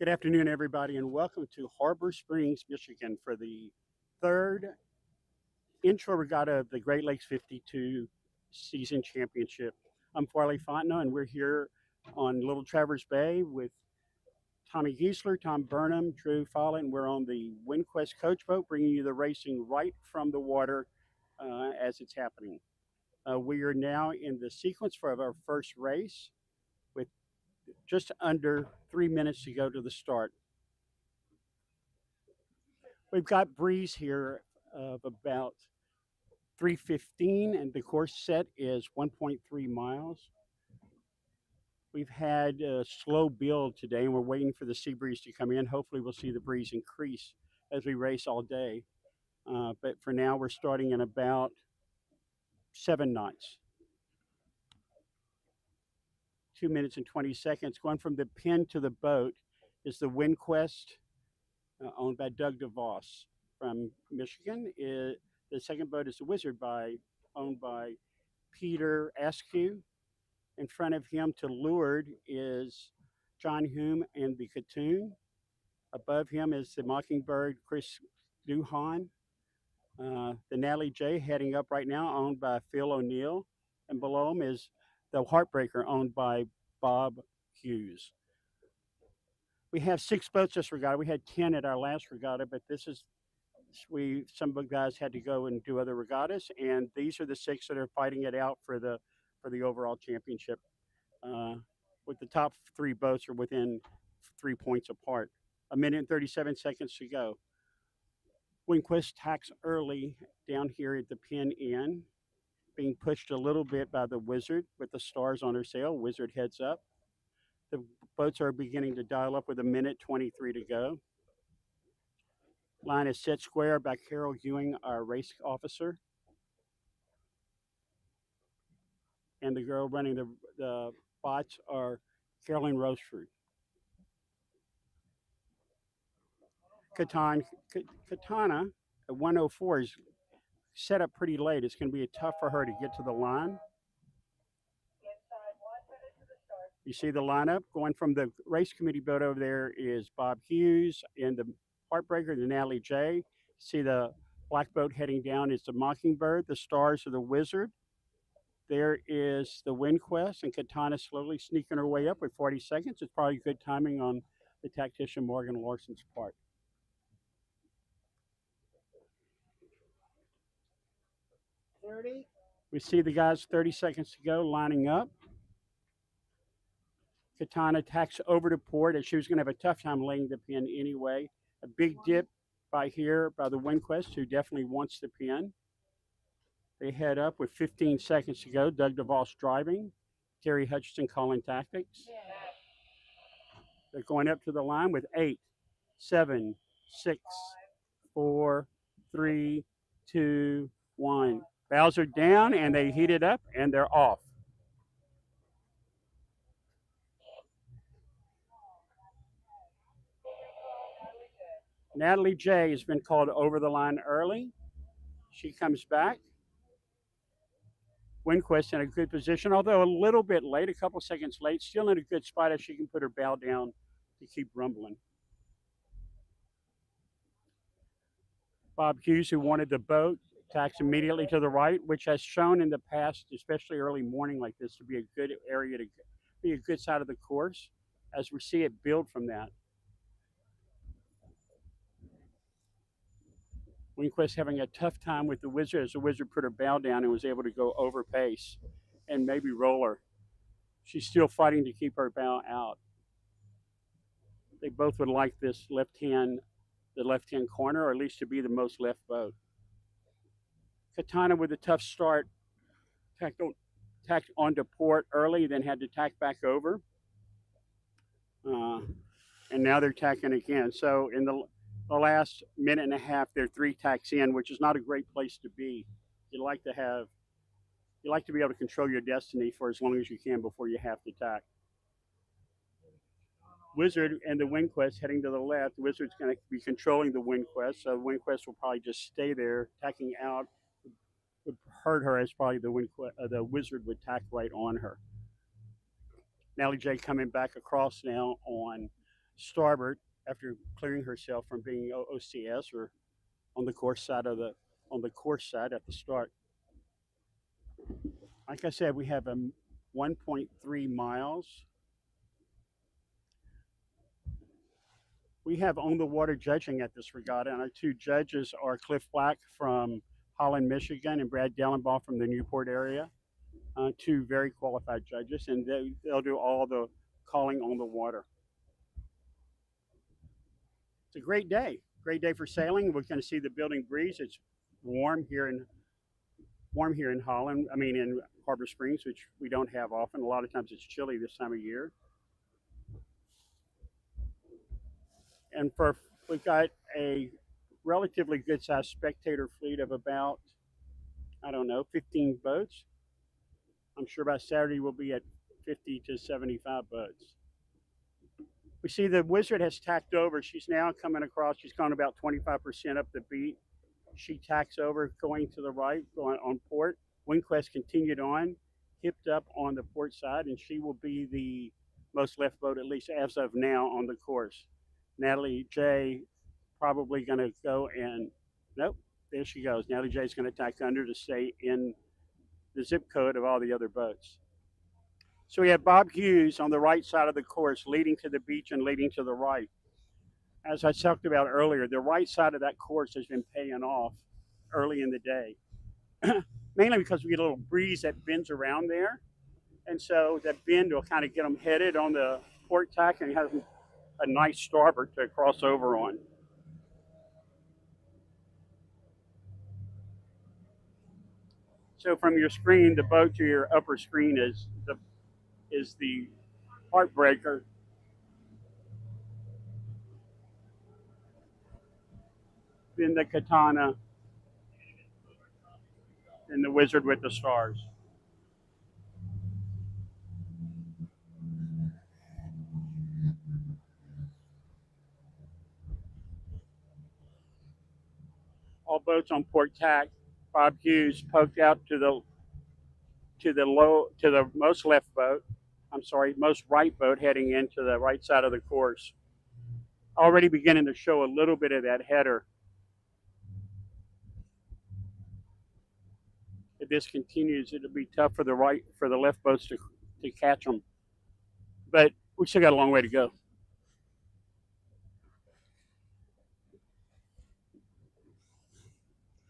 Good afternoon, everybody, and welcome to Harbor Springs, Michigan for the third intro regatta of the Great Lakes 52 season championship. I'm Farley Fontenot, and we're here on Little Traverse Bay with Tommy Giesler, Tom Burnham, Drew Follett, and we're on the WindQuest coach boat, bringing you the racing right from the water as it's happening. We are now in the sequence for our first race with just under 3 minutes to go to the start. We've got breeze here of about 315, and the course set is 1.3 miles. We've had a slow build today, and we're waiting for the sea breeze to come in. Hopefully, we'll see the breeze increase as we race all day. But for now, we're starting in about 7 knots. 2 minutes and 20 seconds. Going from the pin to the boat is the WindQuest, owned by Doug DeVos from Michigan. The second boat is the Wizard, owned by Peter Askew. In front of him to leeward is John Hume and the Katoon. Above him is the Mockingbird, Chris Duhan. The Natalie J heading up right now, owned by Phil O'Neill. And below him is the Heartbreaker, owned by Bob Hughes. We have 6 boats this regatta. We had 10 at our last regatta, but some of the guys had to go and do other regattas, and these are the 6 that are fighting it out for the overall championship. With the top 3 boats are within 3 points apart. 1 minute and 37 seconds to go. WindQuest tacks early down here at the pin end, being pushed a little bit by the Wizard with the stars on her sail. Wizard heads up. The boats are beginning to dial up with 1 minute 23 to go. Line is set square by Carol Ewing, our race officer. And the girl running the bots are Carolyn Roseford. Katana at 104 is set up pretty late. It's going to be tough for her to get to the line. You see the lineup going from the race committee boat over there is Bob Hughes and the Heartbreaker, the Natalie J. See the black boat heading down is the Mockingbird. The stars are the Wizard. There is the WindQuest, and Katana slowly sneaking her way up with 40 seconds. It's probably good timing on the tactician Morgan Larson's part. 30. We see the guys 30 seconds to go lining up. Katana tacks over to port as she was going to have a tough time laying the pin anyway. A big dip by the WindQuest, who definitely wants the pin. They head up with 15 seconds to go. Doug DeVos driving. Terry Hutchinson calling tactics. They're going up to the line with 8, 7, 6, 4, 3, 2, 1. Bows are down, and they heat it up, and they're off. Natalie J has been called over the line early. She comes back. WindQuest in a good position, although a little bit late, a couple seconds late, still in a good spot as she can put her bow down to keep rumbling. Bob Hughes, who wanted the boat, tacks immediately to the right, which has shown in the past, especially early morning like this, to be a good area to be a good side of the course as we see it build from that. WindQuest having a tough time with the Wizard as the Wizard put her bow down and was able to go over pace and maybe roll her. She's still fighting to keep her bow out. They both would like the left hand corner, or at least to be the most left boat. Katana with a tough start, tacked onto port early, then had to tack back over. And now they're tacking again. So in the last minute and a half, they're 3 tacks in, which is not a great place to be. You like to be able to control your destiny for as long as you can before you have to tack. Wizard and the WindQuest heading to the left. The Wizard's going to be controlling the WindQuest, so the WindQuest will probably just stay there, tacking out. Would hurt her as probably the Wizard would tack right on her. Natalie J coming back across now on starboard after clearing herself from being OCS or on the course side of the on the course side at the start. Like I said, we have 1.3 miles. We have on the water judging at this regatta, and our two judges are Cliff Black from Holland, Michigan, and Brad Dellenbaugh from the Newport area. Two very qualified judges, and they'll do all the calling on the water. It's a great day for sailing. We're going to see the building breeze. It's warm here in Holland. I mean, in Harbor Springs, which we don't have often. A lot of times it's chilly this time of year. And we've got a relatively good sized spectator fleet of about, I don't know, 15 boats. I'm sure by Saturday we'll be at 50 to 75 boats. We see the Wizard has tacked over. She's now coming across. She's gone about 25% up the beat. She tacks over, going to the right, going on port. WindQuest continued on, hipped up on the port side, and she will be the most left boat, at least as of now, on the course. Natalie J probably going to go and, nope, there she goes. Natalie J is going to tack under to stay in the zip code of all the other boats. So we have Bob Hughes on the right side of the course, leading to the beach and leading to the right. As I talked about earlier, the right side of that course has been paying off early in the day, mainly because we get a little breeze that bends around there. And so that bend will kind of get them headed on the port tack and have a nice starboard to cross over on. So from your screen, the boat to your upper screen is the Heartbreaker. Then the Katana, and the Wizard with the stars. All boats on port tack. Bob Hughes poked out to the most left boat. I'm sorry, most right boat heading into the right side of the course. Already beginning to show a little bit of that header. If this continues, it'll be tough for the left boats to catch them. But we still got a long way to go.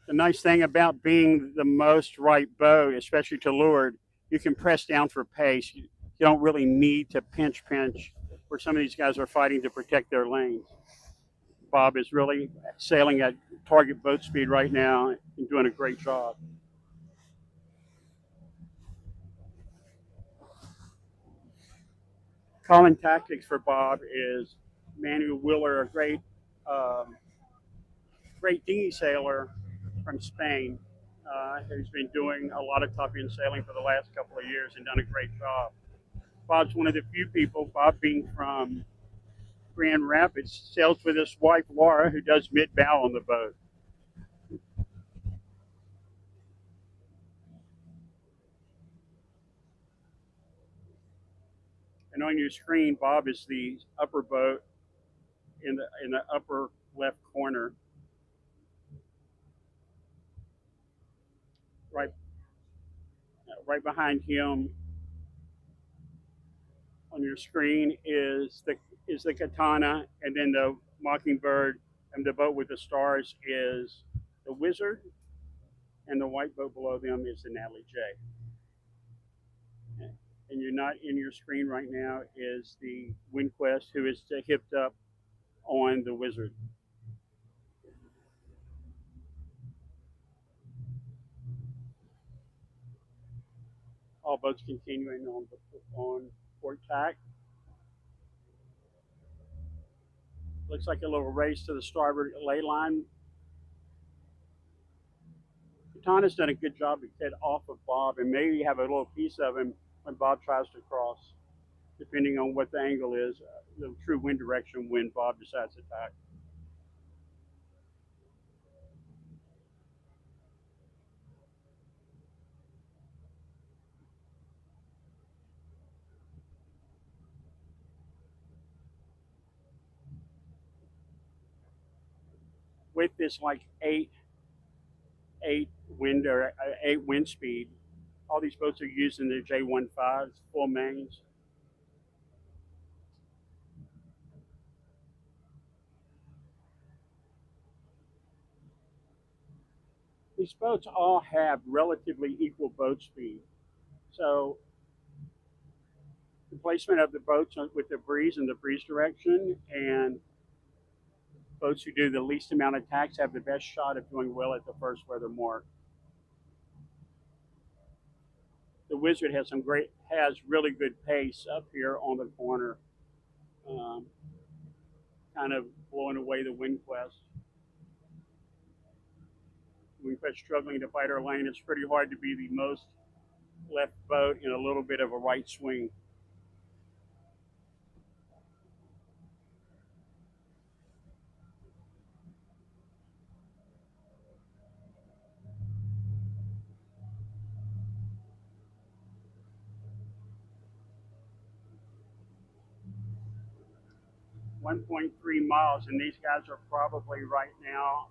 The nice thing about being the most right boat, especially to leeward, you can press down for pace. You don't really need to pinch where some of these guys are fighting to protect their lanes. Bob is really sailing at target boat speed right now and doing a great job. Calling tactics for Bob is Manuel Wheeler, a um, great dinghy sailor from Spain, who's been doing a lot of top end sailing for the last couple of years and done a great job. Bob's one of the few people, Bob being from Grand Rapids, sails with his wife Laura, who does mid bow on the boat. And on your screen, Bob is the upper boat in the upper left corner, right right behind him on your screen is the Katana, and then the Mockingbird, and the boat with the stars is the Wizard, and the white boat below them is the Natalie J. And you're not in your screen right now is the WindQuest, who is hipped up on the Wizard. All boats continuing on port tack. Looks like a little race to the starboard ley line. Katana's done a good job to get off of Bob and maybe have a little piece of him when Bob tries to cross, depending on what the angle is, the true wind direction when Bob decides to tack. with this like eight wind or 8 wind speed. All these boats are using the J15s, full mains. These boats all have relatively equal boat speed. So the placement of the boats with the breeze and the breeze direction, and boats who do the least amount of tacks have the best shot of doing well at the first weather mark. The Wizard has really good pace up here on the corner, um, kind of blowing away the WindQuest. WindQuest struggling to fight her lane. It's pretty hard to be the most left boat in a little bit of a right swing. 1.3 miles, and these guys are probably right now.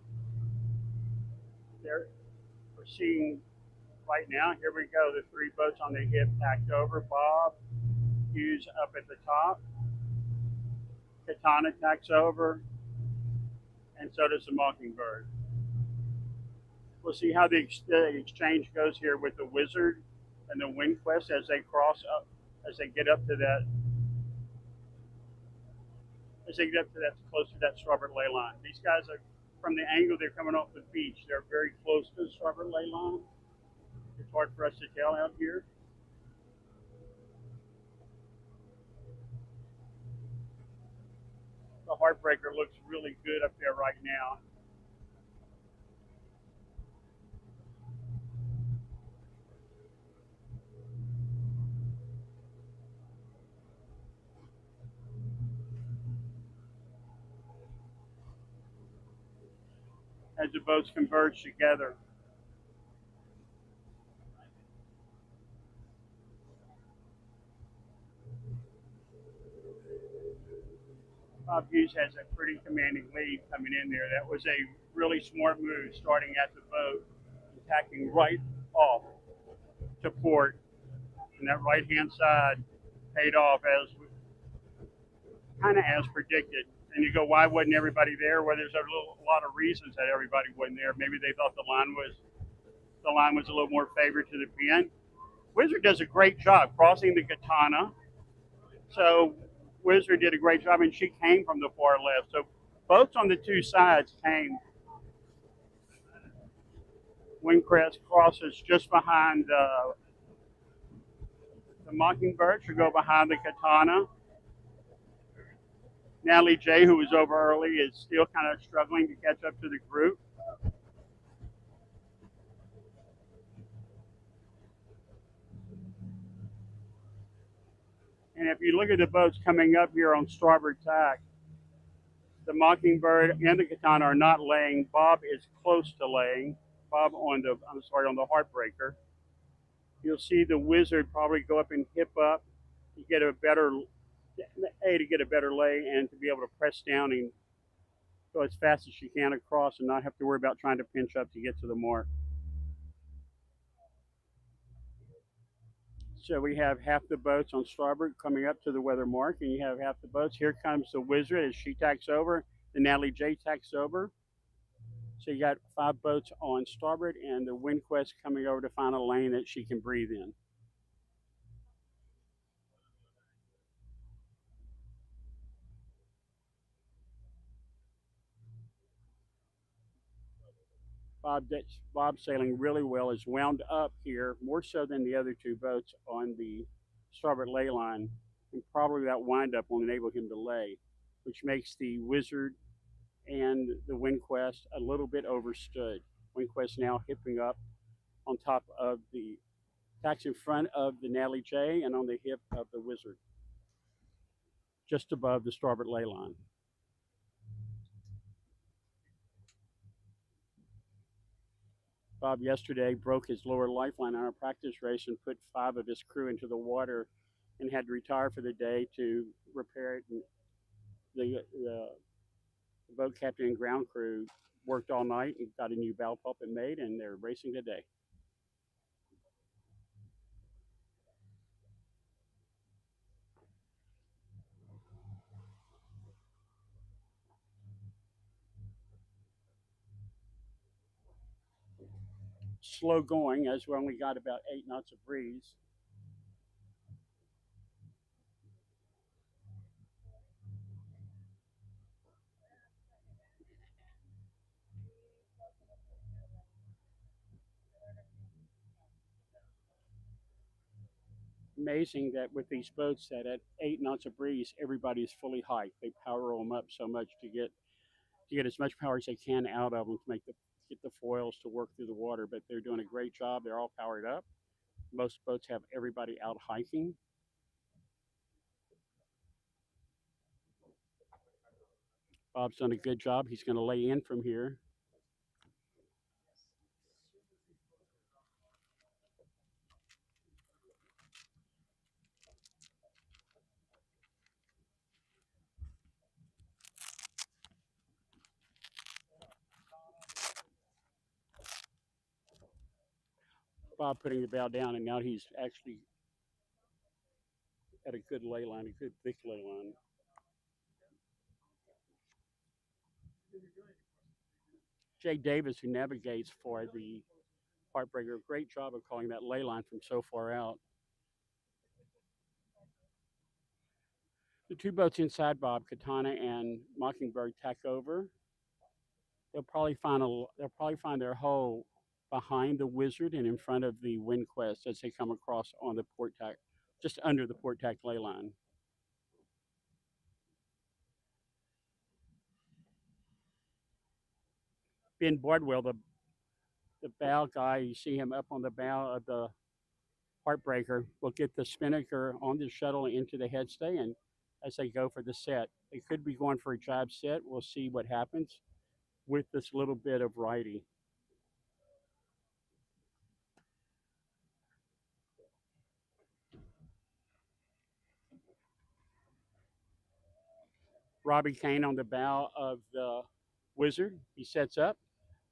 We're seeing right now. Here we go. The three boats on the hip tacked over. Bob Hughes up at the top. Katana tacks over, and so does the Mockingbird. We'll see how the exchange goes here with the Wizard and the WindQuest as they cross up, as they get up to that, close to that starboard ley line. These guys are, from the angle they're coming off the beach, they're very close to the starboard ley line. It's hard for us to tell out here. The Heartbreaker looks really good up there right now. As the boats converge together. Bob Hughes has a pretty commanding lead coming in there. That was a really smart move starting at the boat and tacking right off to port. And that right hand side paid off as kind of as predicted. And you go, why wasn't everybody there? Well, there's a lot of reasons that everybody wasn't there. Maybe they thought the line was a little more favored to the pin. Wizard does a great job crossing the Katana. So Wizard did a great job, and she came from the far left. So boats on the two sides came. Windcrest crosses just behind the Mockingbird. Should go behind the Katana. Natalie J, who was over early, is still kind of struggling to catch up to the group. And if you look at the boats coming up here on starboard tack, the Mockingbird and the Katana are not laying. Bob is close to laying. Bob on the Heartbreaker. You'll see the Wizard probably go up and hip up to get a better lay and to be able to press down and go as fast as she can across and not have to worry about trying to pinch up to get to the mark. So we have half the boats on starboard coming up to the weather mark, and you have half the boats. Here comes the Wizard as she tacks over. The Natalie J tacks over. So you got 5 boats on starboard, and the WindQuest coming over to find a lane that she can breathe in. Bob sailing really well, is wound up here more so than the other 2 boats on the starboard ley line, and probably that wind up will enable him to lay, which makes the Wizard and the WindQuest a little bit overstood. WindQuest now hipping up on top of the tacks in front of the Natalie J and on the hip of the Wizard, just above the starboard ley line. Bob yesterday broke his lower lifeline on a practice race and put 5 of his crew into the water and had to retire for the day to repair it. And the boat captain and ground crew worked all night and got a new bow puppet made, and they're racing today. Slow going as we only got about 8 knots of breeze. Amazing that with these boats that at 8 knots of breeze, everybody's fully hiked. They power them up so much to get as much power as they can out of them to make the get the foils to work through the water. But they're doing a great job. They're all powered up. Most boats have everybody out hiking. Bob's done a good job. He's going to lay in from here. Bob putting the bow down, and now he's actually at a good ley line, a good thick ley line. Jay Davis, who navigates for the Heartbreaker, great job of calling that ley line from so far out. The two boats inside Bob, Katana and Mockingbird, tack over. They'll probably find their hole behind the Wizard and in front of the Windquest as they come across on the port tack, just under the port tack ley line. Ben Bardwell, the bow guy, you see him up on the bow of the Heartbreaker, will get the spinnaker on the shuttle into the headstay, and as they go for the set, they could be going for a jibe set. We'll see what happens with this little bit of righty. Robbie Kane on the bow of the Wizard. He sets up.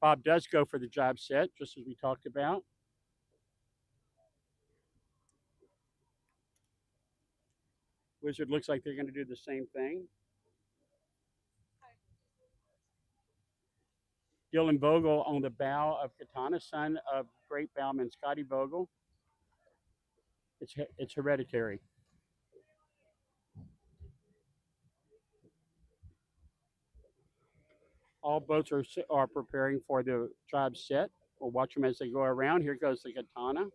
Bob does go for the jibe set, just as we talked about. Wizard looks like they're going to do the same thing. Dylan Bogle on the bow of Katana, son of great bowman Scotty Bogle. It's hereditary. All boats are preparing for the jibe set. We'll watch them as they go around. Here goes the Katana.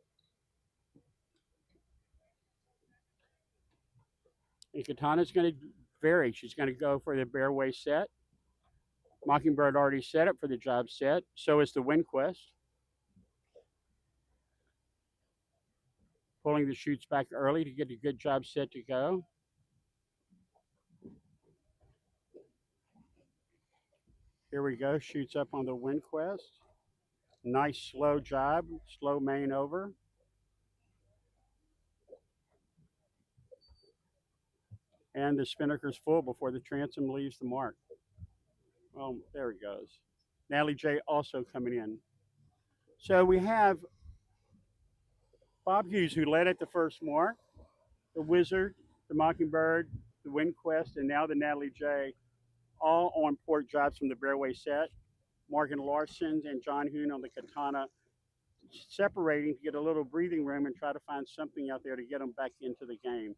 And Katana's going to vary. She's going to go for the Bearway set. Mockingbird already set up for the jibe set. So is the Windquest. Pulling the chutes back early to get a good jibe set to go. Here we go. Shoots up on the Windquest. Nice slow jibe, slow main over. And the spinnaker's full before the transom leaves the mark. Well, there it goes. Natalie J also coming in. So we have Bob Hughes, who led at the first mark, the Wizard, the Mockingbird, the Windquest, and now the Natalie J, all on port jibes from the Bearway set. Morgan Larson and John Hoon on the Katana, separating to get a little breathing room and try to find something out there to get them back into the game.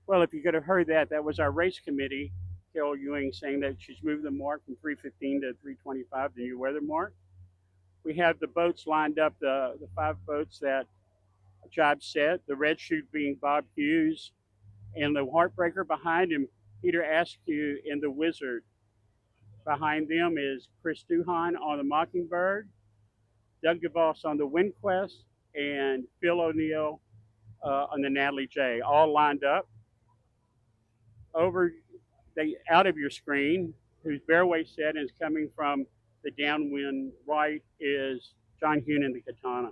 Well, if you could have heard that, that was our race committee, Carol Ewing, saying that she's moved the mark from 315 to 325, the new weather mark. We have the boats lined up, the five boats that Job set, the red chute being Bob Hughes, and the heartbreaker behind him, Peter Askew and the Wizard. Behind them is Chris Duhan on the Mockingbird, Doug DeVos on the WindQuest, and Phil O'Neill on the Natalie J. All lined up. Over out of your screen, whose bearway set is coming from the downwind right, is John Hune and the Katana.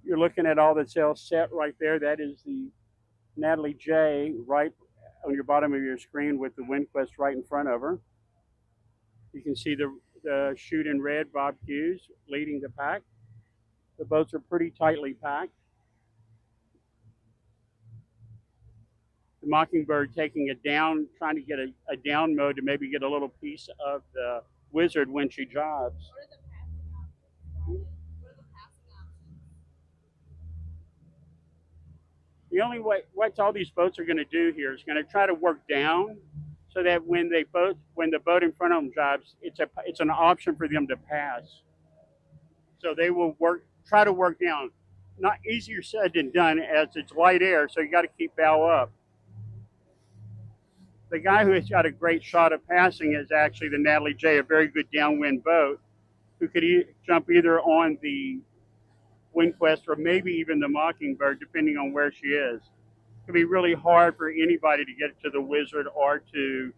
You're looking at all that's all set right there. That is the Natalie J right on your bottom of your screen with the WindQuest right in front of her. You can see the chute in red, Bob Hughes, leading the pack. The boats are pretty tightly packed. The Mockingbird taking it down, trying to get a down mode to maybe get a little piece of the Wizard when she jobs. The only way, what all these boats are going to do here is going to try to work down, so that when the boat in front of them jobs, it's an option for them to pass. So they will try to work down. Not easier said than done, as it's light air, so you got to keep bow up. The guy who has got a great shot of passing is actually the Natalie J, a very good downwind boat, who could jump either on the WindQuest or maybe even the Mockingbird, depending on where she is. It could be really hard for anybody to get to the Wizard or to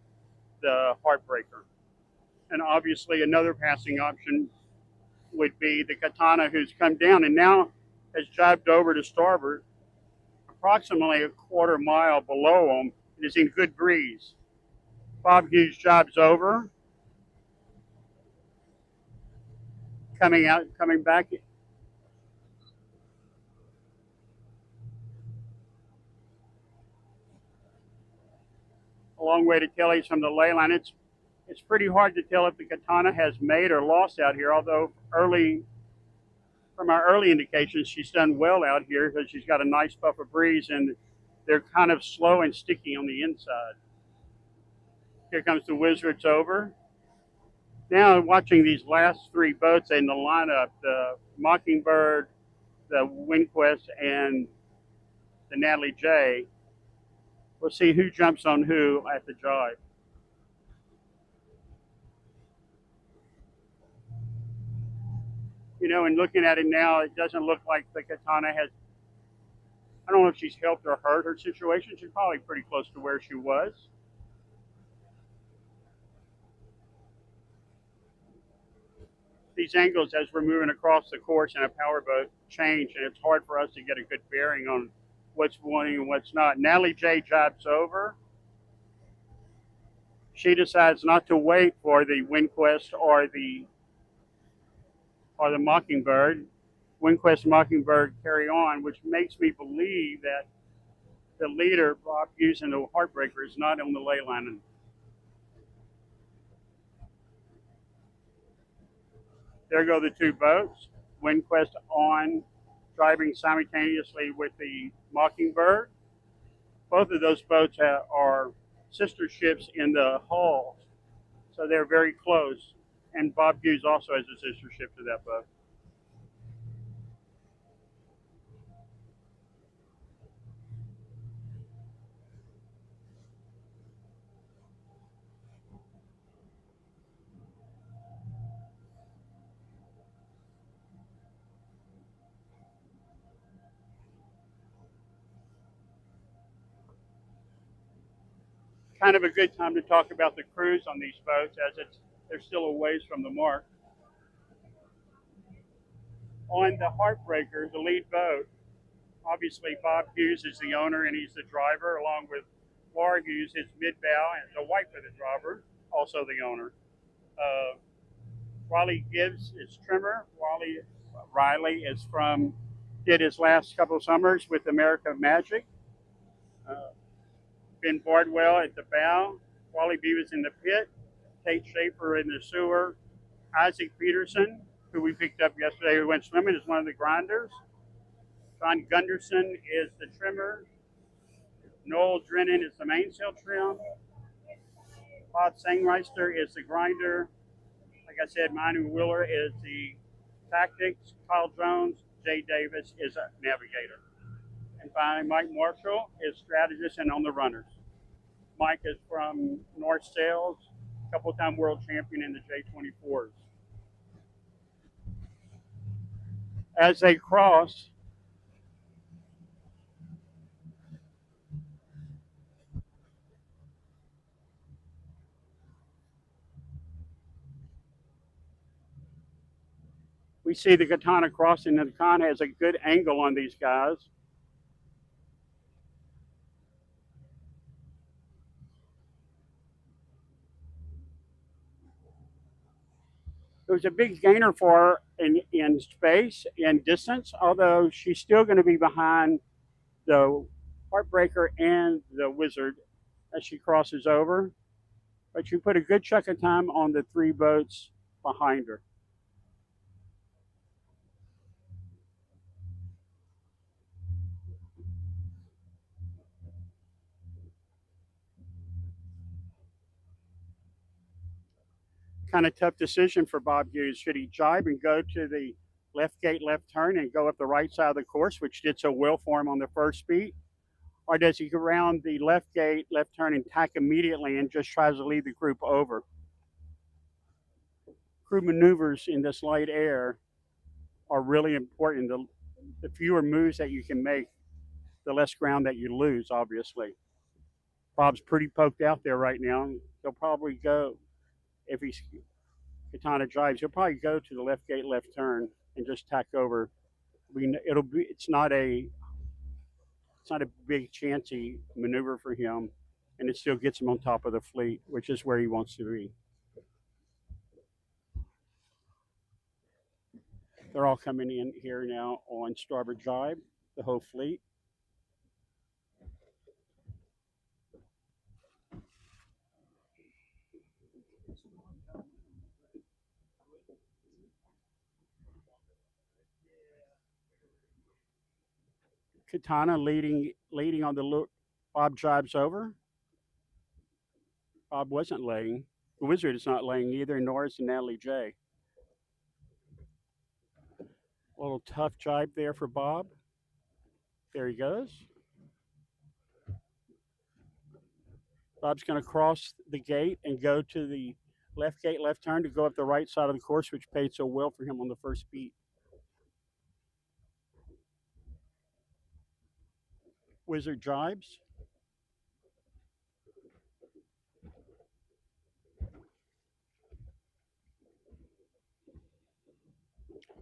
the Heartbreaker. And obviously another passing option would be the Katana, who's come down and now has jibed over to starboard, approximately a quarter mile below them. It is in good breeze. Bob Hughes jibes over, coming back. A long way to tell he's from the ley line. It's pretty hard to tell if the Katana has made or lost out here, although from our early indications, she's done well out here because she's got a nice puff of breeze and they're kind of slow and sticky on the inside. Here comes the Wizards over. Now watching these last three boats in the lineup, the Mockingbird, the WindQuest, and the Natalie J. We'll see who jumps on who at the jibe. You know, and looking at it now, it doesn't look like the Katana has, I don't know if she's helped or hurt her situation. She's probably pretty close to where she was. These angles, as we're moving across the course in a powerboat, change, and it's hard for us to get a good bearing on what's winning and what's not. Natalie J jibes over. She decides not to wait for the WindQuest or the Mockingbird. WindQuest and Mockingbird carry on, which makes me believe that the leader, Bob Hughes, and the Heartbreaker is not on the ley line. There go the two boats. WindQuest on, driving simultaneously with the Mockingbird. Both of those boats are sister ships in the hull, so they're very close. And Bob Hughes also has a sister ship to that boat. Kind of a good time to talk about the crews on these boats, as they're still a ways from the mark. On the Heartbreaker, the lead boat, obviously Bob Hughes is the owner and he's the driver, along with Laura Hughes, his mid-bow, and the wife of the driver, also the owner. Wally Gibbs is trimmer. Riley is did his last couple of summers with America Magic. Ben Bardwell at the bow. Wally Beavis in the pit. Tate Schaefer in the sewer. Isaac Peterson, who we picked up yesterday, who went swimming, is one of the grinders. Von Gunderson is the trimmer. Noel Drennan is the mainsail trim. Bob Sangmeister is the grinder. Like I said, Manu Wheeler is the tactics. Kyle Jones, Jay Davis is a navigator. And finally, Mike Marshall is strategist and on the runners. Mike is from North Sales, couple-time world champion in the J24s. As they cross, we see the Katana crossing, and the Katana has a good angle on these guys. It was a big gainer for her in space and distance, although she's still going to be behind the Heartbreaker and the Wizard as she crosses over. But she put a good chunk of time on the three boats behind her. Kind of tough decision for Bob Hughes. Should he jibe and go to the left gate, left turn, and go up the right side of the course, which did so well for him on the first beat? Or does he go around the left gate, left turn, and tack immediately and just tries to lead the group over? Crew maneuvers in this light air are really important. The fewer moves that you can make, the less ground that you lose, obviously. Bob's pretty poked out there right now. He'll probably go, if he's Katana drives, he'll probably go to the left gate, left turn, and just tack over. It's not a big chancy maneuver for him, and it still gets him on top of the fleet, which is where he wants to be. They're all coming in here now on starboard jibe, the whole fleet. Katana leading on the Bob jibes over. Bob wasn't laying. The Wizard is not laying either, nor is Natalie J. A little tough jibe there for Bob. There he goes. Bob's going to cross the gate and go to the left gate, left turn to go up the right side of the course, which paid so well for him on the first beat. Wizard jibes.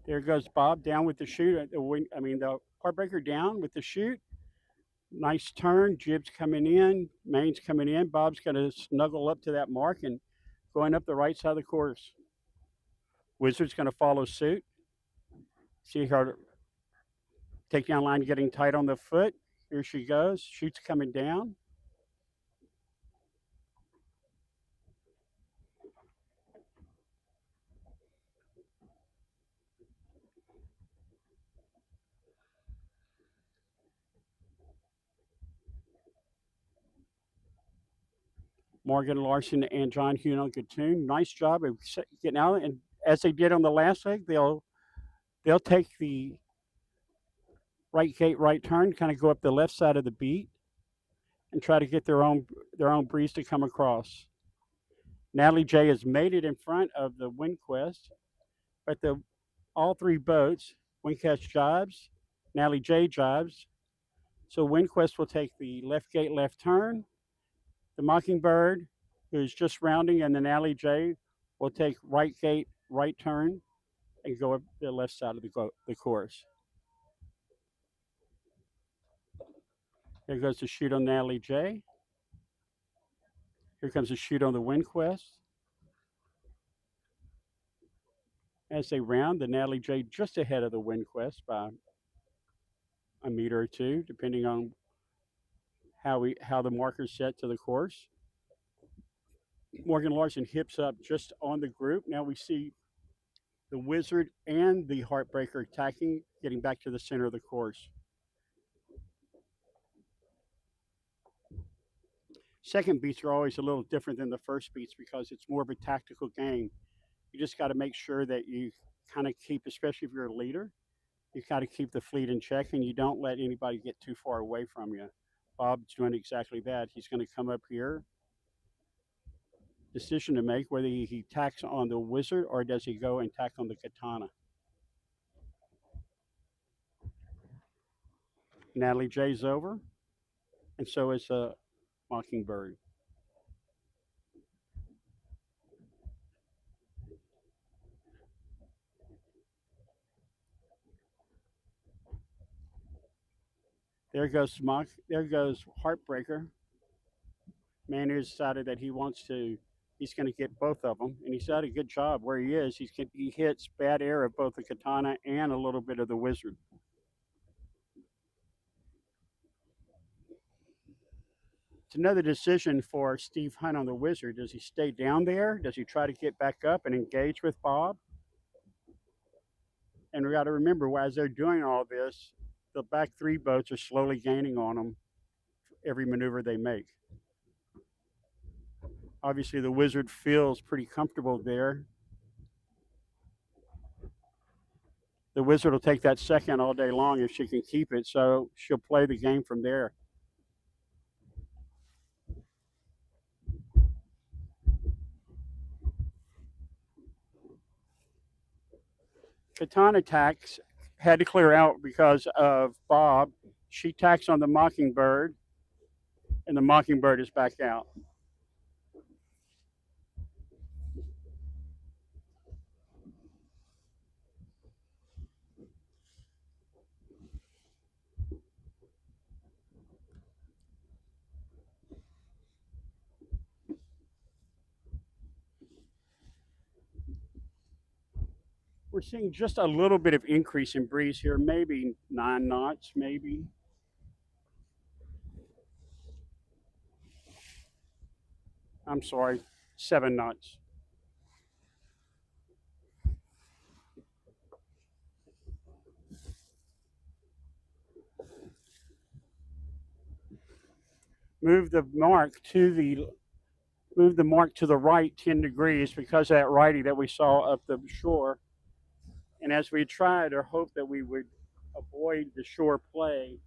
There goes Bob down with the chute. The Heartbreaker down with the chute. Nice turn. Jib's coming in. Main's coming in. Bob's going to snuggle up to that mark and going up the right side of the course. Wizard's going to follow suit. See her takedown line getting tight on the foot. Here she goes. Chute's coming down. Morgan Larson and John Huno Gattoon. Nice job of getting out. And as they did on the last leg, they'll take the right gate, right turn, kind of go up the left side of the beat and try to get their own breeze to come across. Natalie J has made it in front of the WindQuest, but all three boats, WindQuest jibes, Natalie J jibes. So WindQuest will take the left gate, left turn. The Mockingbird, who's just rounding, and the Natalie J will take right gate, right turn, and go up the left side of the course. There goes the chute on Natalie J. Here comes the chute on the WindQuest. As they round, the Natalie J just ahead of the WindQuest by a meter or two, depending on how the marker's set to the course. Morgan Larson hips up just on the group. Now we see the Wizard and the Heartbreaker attacking, getting back to the center of the course. Second beats are always a little different than the first beats because it's more of a tactical game. You just got to make sure that you kind of keep, especially if you're a leader, you got to keep the fleet in check and you don't let anybody get too far away from you. Bob's doing exactly that. He's going to come up here. Decision to make whether he tacks on the wizard or does he go and tack on the katana. Natalie J's over, and so is a mockingbird. There goes There goes Heartbreaker. Manu decided that he's going to get both of them, and he's done a good job where he is. He hits bad air of both the katana and a little bit of the wizard. It's another decision for Steve Hunt on the wizard. Does he stay down there? Does he try to get back up and engage with Bob? And we got to remember, as they're doing all this, the back three boats are slowly gaining on them every maneuver they make. Obviously, the wizard feels pretty comfortable there. The wizard will take that second all day long if she can keep it, so she'll play the game from there. Katana tacks had to clear out because of Bob. She tacks on the mockingbird, and the mockingbird is back out. We're seeing just a little bit of increase in breeze here, maybe 9 knots, maybe. I'm sorry, 7 knots. Move the mark to the right 10 degrees because of that righty that we saw up the shore. And as we tried or hoped that we would avoid the shore play,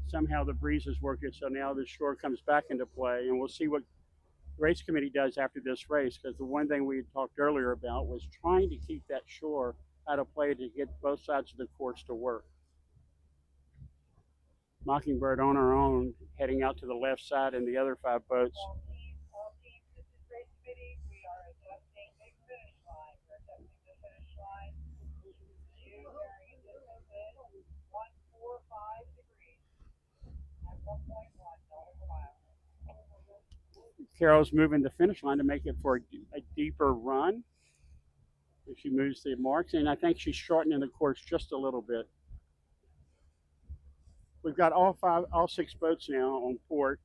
somehow the breezes worked it so now the shore comes back into play. And we'll see what the race committee does after this race, because the one thing we had talked earlier about was trying to keep that shore out of play to get both sides of the course to work. Mockingbird on her own, heading out to the left side, and the other 5 boats. Carol's moving the finish line to make it for a deeper run. She moves the marks, and I think she's shortening the course just a little bit. We've got all 6 boats now on port.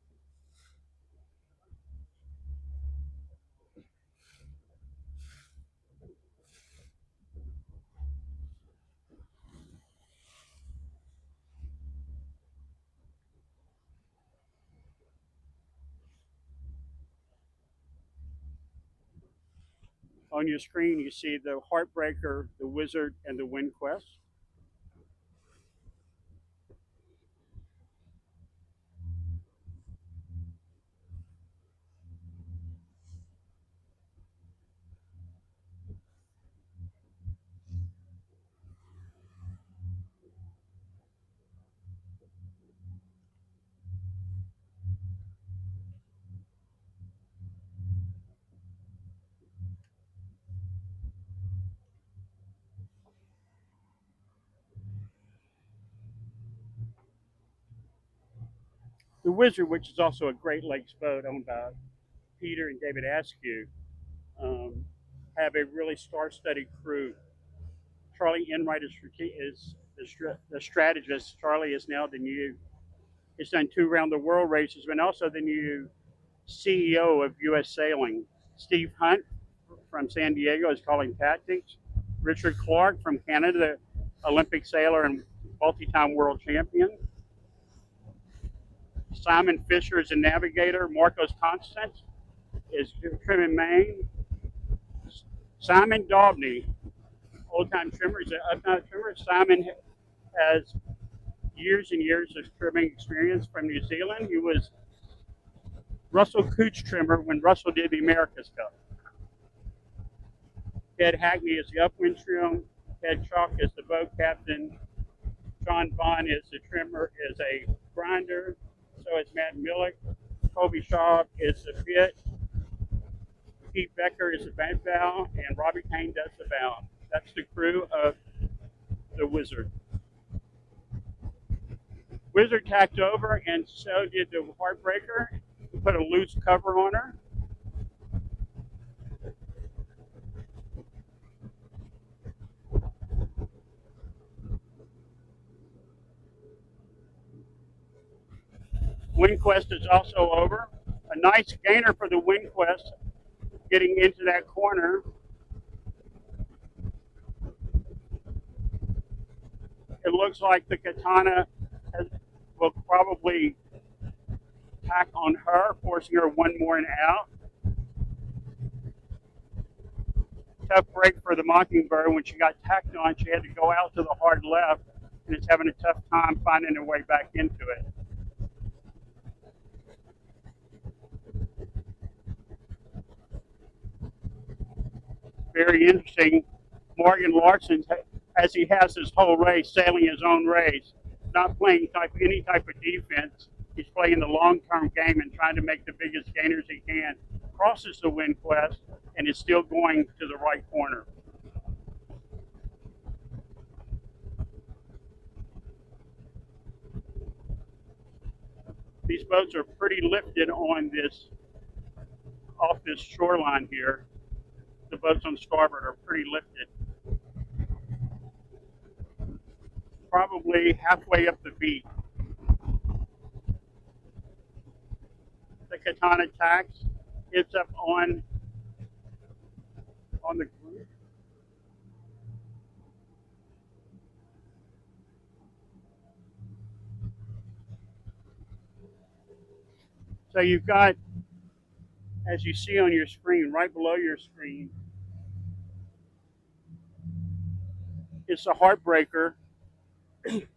On your screen, you see the Heartbreaker, the Wizard, and the Wind Quest. The Wizard, which is also a Great Lakes boat owned by Peter and David Askew, have a really star-studded crew. Charlie Enright is the strategist. Charlie is now he's done 2 round the world races, but also the new CEO of U.S. Sailing. Steve Hunt from San Diego is calling tactics. Richard Clark from Canada, the Olympic sailor and multi-time world champion. Simon Fisher is a navigator. Marcos Constance is trimming main. Simon Daubney, old-time trimmer, is an up-and trimmer. Simon has years and years of trimming experience from New Zealand. He was Russell Cooch trimmer when Russell did the America's Cup. Ted Hackney is the upwind trim. Ted Chalk is the boat captain. John Vaughn is the trimmer, is a grinder. So is Matt Millick. Kobe Shaw is the bit. Pete Becker is the bank bow, and Robbie Kane does the bow. That's the crew of the Wizard. Wizard tacked over, and so did the Heartbreaker. We put a loose cover on her. WindQuest is also over. A nice gainer for the WindQuest getting into that corner. It looks like the Katana will probably tack on her, forcing her one more and out. Tough break for the Mockingbird. When she got tacked on, she had to go out to the hard left, and it's having a tough time finding her way back into it. Very interesting. Morgan Larson, as he has his whole race, sailing his own race, not playing any type of defense. He's playing the long-term game and trying to make the biggest gainers he can. Crosses the WindQuest and is still going to the right corner. These boats are pretty lifted on this, off this shoreline here. The boats on starboard are pretty lifted. Probably halfway up the beat. The Katana tacks. It's up on the group. So you've got, as you see on your screen, right below your screen, it's the Heartbreaker,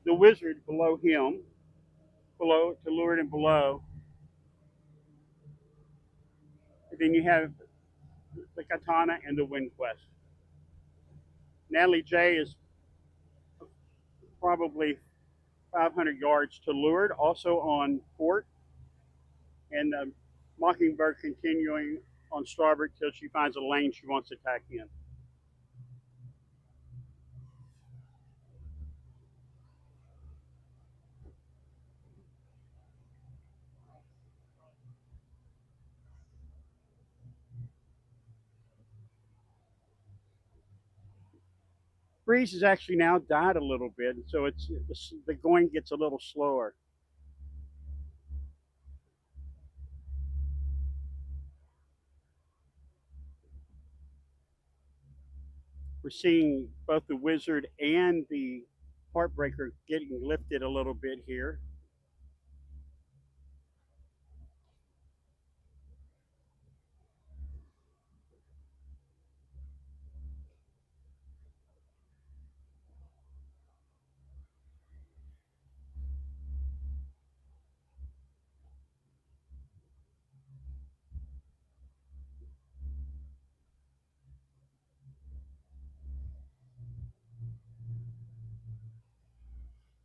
the Wizard below him, below to leeward and below. And then you have the Katana and the WindQuest. Natalie J is probably 500 yards to leeward, also on port, and the Mockingbird continuing on starboard till she finds a lane she wants to tack in. Breeze has actually now died a little bit, so the going gets a little slower. We're seeing both the Wizard and the Heartbreaker getting lifted a little bit here.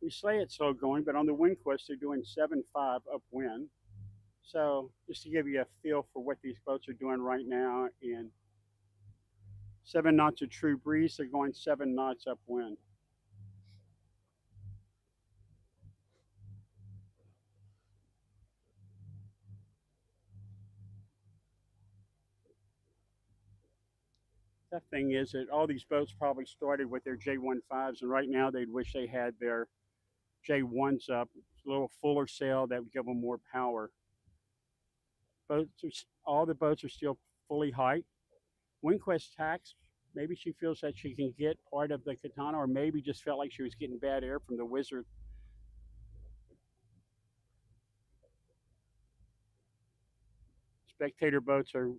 We say it's slow going, but on the WindQuest, they're doing 7.5 upwind. So just to give you a feel for what these boats are doing right now, in 7 knots of true breeze, they're going 7 knots upwind. The thing is that all these boats probably started with their J15s, and right now they'd wish they had their J1s up, a little fuller sail that would give them more power. All the boats are still fully height. WindQuest tacks. Maybe she feels that she can get part of the Katana, or maybe just felt like she was getting bad air from the Wizard. spectator boats are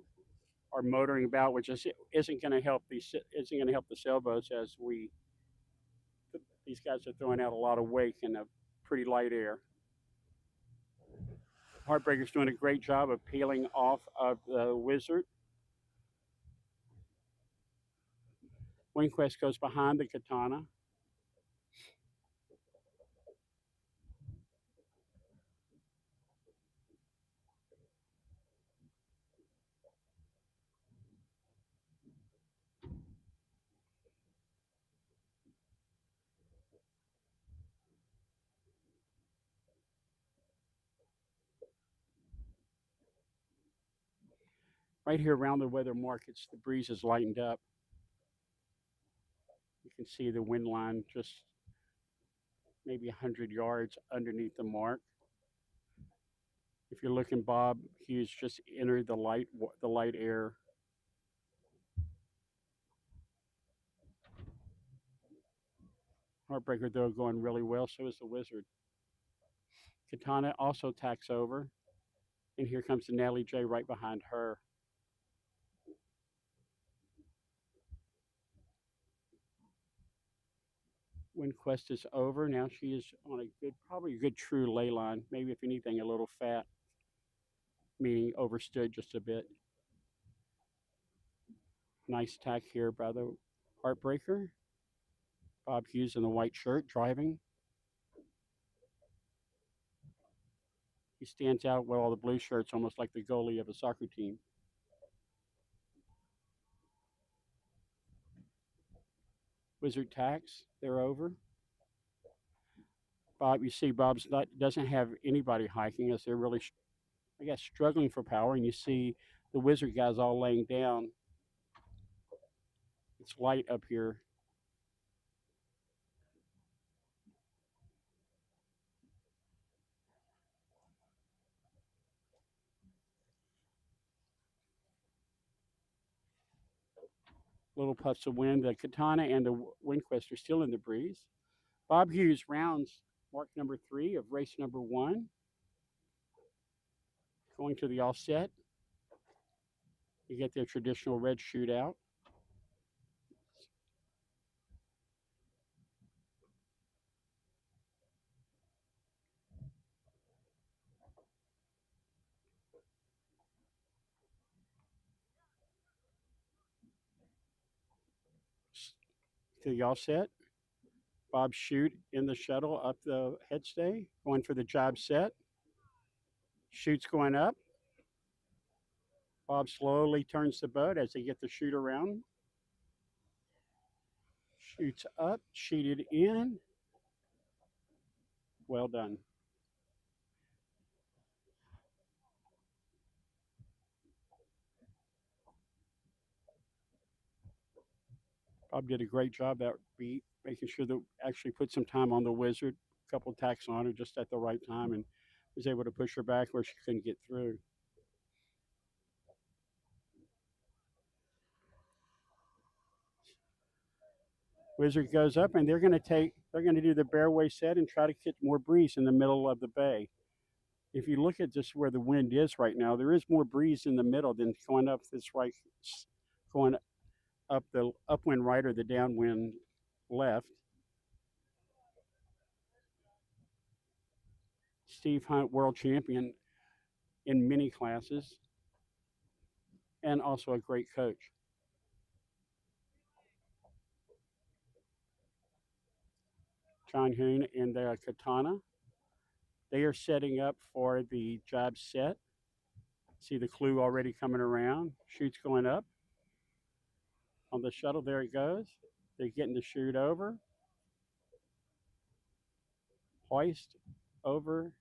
motoring about, which isn't going to help the sailboats as these guys are throwing out a lot of wake in a pretty light air. Heartbreaker's doing a great job of peeling off of the Wizard. WindQuest goes behind the Katana. Right here around the weather markets, the breeze has lightened up. You can see the wind line just maybe 100 yards underneath the mark. If you're looking, Bob Hughes just entered the light air. Heartbreaker, though, going really well. So is the Wizard. Katana also tacks over. And here comes the Natalie J right behind her. WindQuest is over. Now she is on probably a good true ley line. Maybe, if anything, a little fat, meaning overstood just a bit. Nice tack here by the Heartbreaker. Bob Hughes in the white shirt driving. He stands out with all the blue shirts, almost like the goalie of a soccer team. Wizard tacks. They're over. Bob, you see, doesn't have anybody hiking as they're really, I guess, struggling for power. And you see the Wizard guys all laying down. It's light up here. Little puffs of wind. The Katana and the WindQuest are still in the breeze. Bob Hughes rounds mark number 3 of race number 1. Going to the offset. You get their traditional red shootout. To the offset. Bob shoot in the shuttle up the headstay, going for the job set. Shoot's going up. Bob slowly turns the boat as they get the chute around. Shoots up, sheeted in. Well done. Bob did a great job that beat, making sure that actually put some time on the Wizard, a couple tacks on her just at the right time, and was able to push her back where she couldn't get through. Wizard goes up, and they're going to do the bareway set and try to get more breeze in the middle of the bay. If you look at just where the wind is right now, there is more breeze in the middle than going up this right, going up the upwind right or the downwind left. Steve Hunt, world champion in many classes, and also a great coach. John Hoon and the Katana. They are setting up for the job set. See the clue already coming around. Chute's going up on the shuttle. There it goes. They're getting the chute over. Hoist over.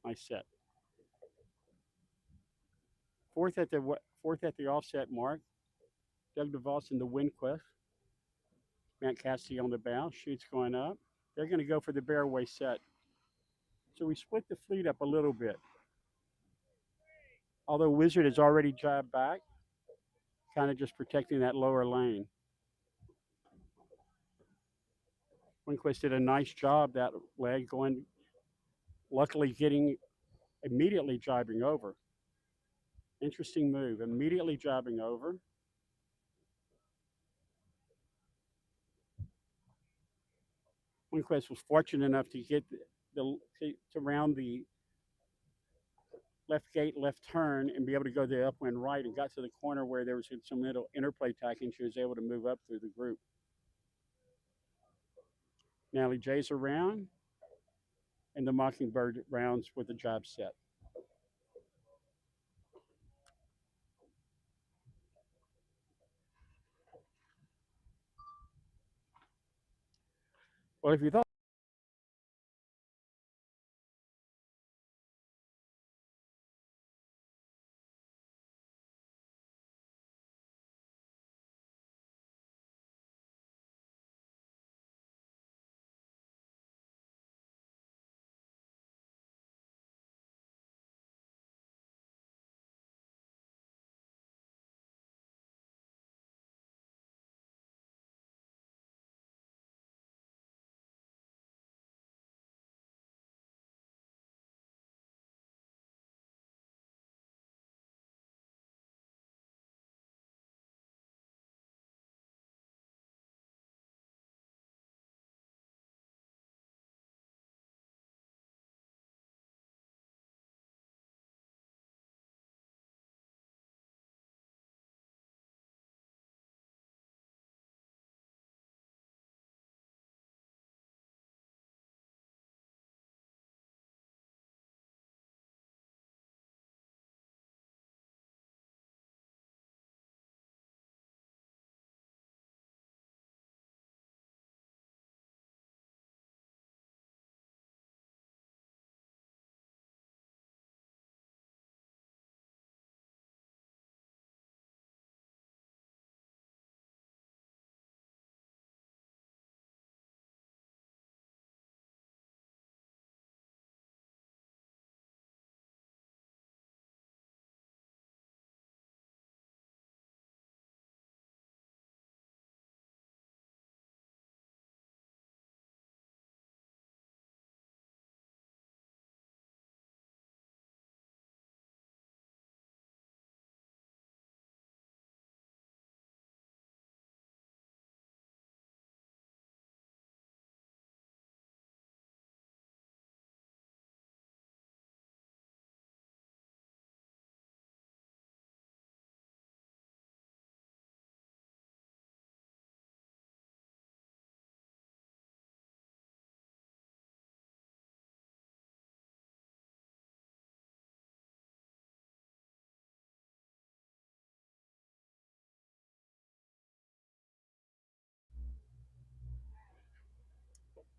Nice set. Fourth at the offset mark. Doug DeVos in the WindQuest. Matt Cassidy on the bow. Chute's going up. They're going to go for the bareway set. So we split the fleet up a little bit. Although Wizard has already jabbed back, kind of just protecting that lower lane. WindQuest did a nice job that leg going, luckily getting immediately jibing over. Interesting move, immediately jibing over. Winquest was fortunate enough to get to round the left gate, left turn, and be able to go the upwind right, and got to the corner where there was some little interplay tacking. She was able to move up through the group. Nally J's around, and the Mockingbird rounds with the job set. Well, if you thought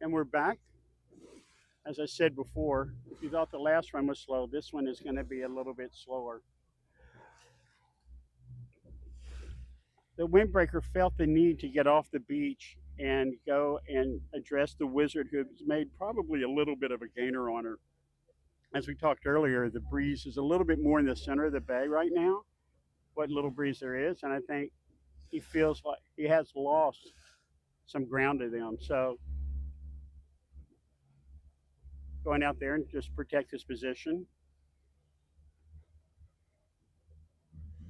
and we're back. As I said before, if you thought the last run was slow, this one is going to be a little bit slower. The windbreaker felt the need to get off the beach and go and address the Wizard, who's made probably a little bit of a gainer on her. As we talked earlier, the breeze is a little bit more in the center of the bay right now, what little breeze there is, and I think he feels like he has lost some ground to them. So going out there and just protect his position.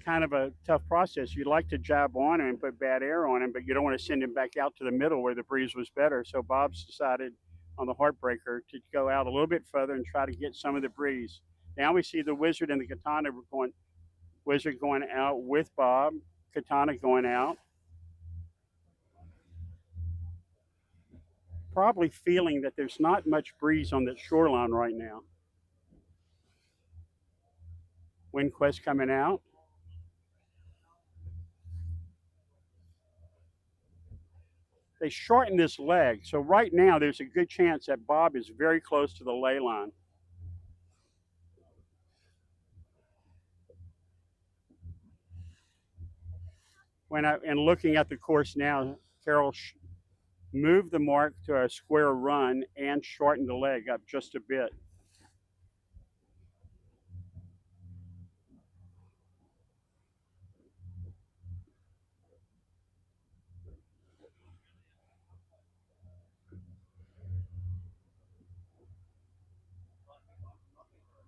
Kind of a tough process. You'd like to jab on him and put bad air on him, but you don't want to send him back out to the middle where the breeze was better. So Bob's decided on the heartbreaker to go out a little bit further and try to get some of the breeze. Now we see the Wizard and the Katana going, Wizard going out with Bob, Katana going out. Probably feeling that there's not much breeze on the shoreline right now. WindQuest coming out. They shorten this leg. So right now there's a good chance that Bob is very close to the ley line. And looking at the course now, Carol moved the mark to a square run and shortened the leg up just a bit.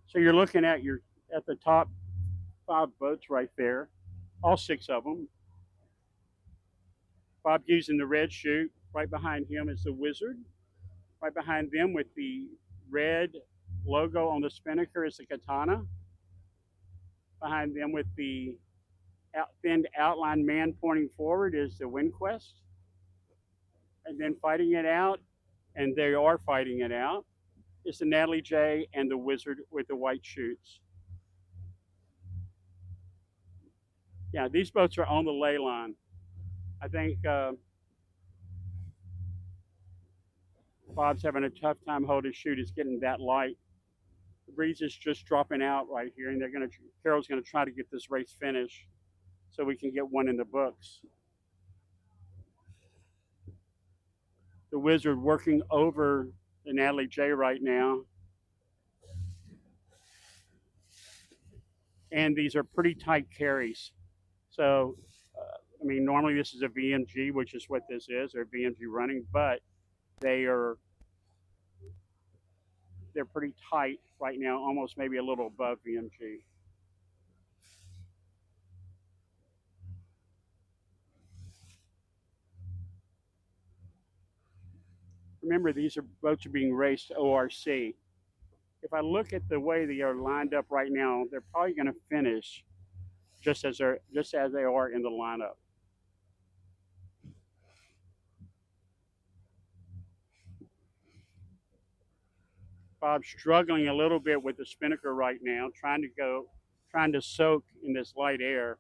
So you're looking at at the top 5 boats right there, all 6 of them. Bob using the red chute. Right behind him is the Wizard. Right behind them with the red logo on the spinnaker is the Katana. Behind them with the thinned outline man pointing forward is the WindQuest. And then fighting it out, and they are fighting it out, is the Natalie J and the Wizard with the white chutes. Yeah, these boats are on the ley line. I think Bob's having a tough time holding chute. It's getting that light. The breeze is just dropping out right here, and Carol's gonna try to get this race finished so we can get one in the books. The Wizard working over the Natalie J right now. And these are pretty tight carries. So, I mean, normally this is a VMG, which is what this is, or VMG running, but they're pretty tight right now, almost maybe a little above VMG. Remember, these boats are being raced ORC. If I look at the way they are lined up right now, they're probably going to finish just as they are in the lineup. Bob's struggling a little bit with the spinnaker right now, trying to soak in this light air,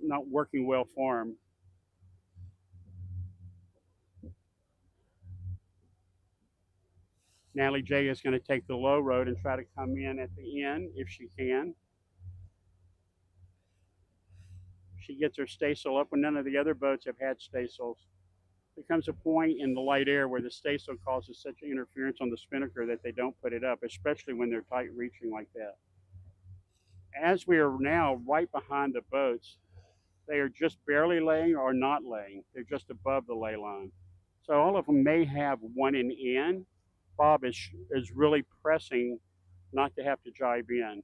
not working well for him. Natalie J is going to take the low road and try to come in at the end if she can. She gets her staysail up when none of the other boats have had staysails. There comes a point in the light air where the staysail causes such interference on the spinnaker that they don't put it up, especially when they're tight reaching like that. As we are now right behind the boats, they are just barely laying or not laying. They're just above the ley line. So all of them may have one in. Bob is really pressing not to have to jibe in.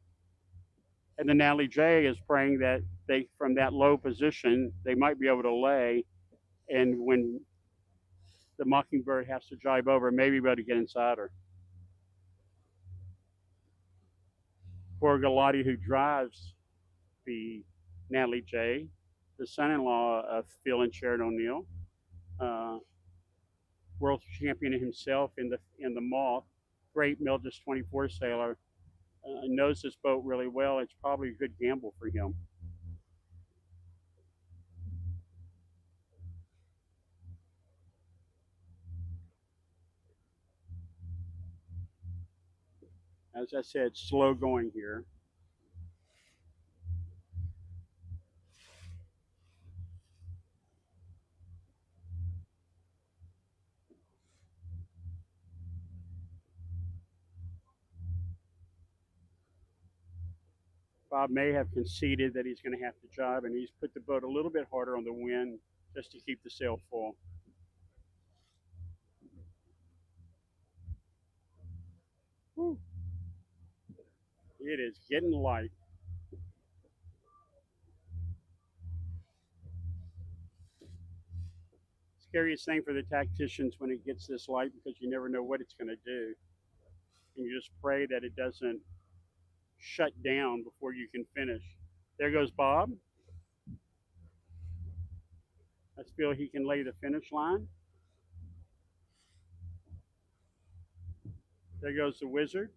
And the Natalie J is praying that they, from that low position, they might be able to lay. And when the Mockingbird has to jibe over, maybe be able to get inside her. Poor Galati, who drives the Natalie J, the son-in-law of Phil and Sharon O'Neill, world champion himself in the Moth, great Mildus 24 sailor, knows this boat really well. It's probably a good gamble for him. As I said, slow going here. Bob may have conceded that he's going to have to jibe, and he's put the boat a little bit harder on the wind just to keep the sail full. Whew. It is getting light. Scariest thing for the tacticians when it gets this light, because you never know what it's going to do. And you just pray that it doesn't shut down before you can finish. There goes Bob. Let's feel he can lay the finish line. There goes the Wizard.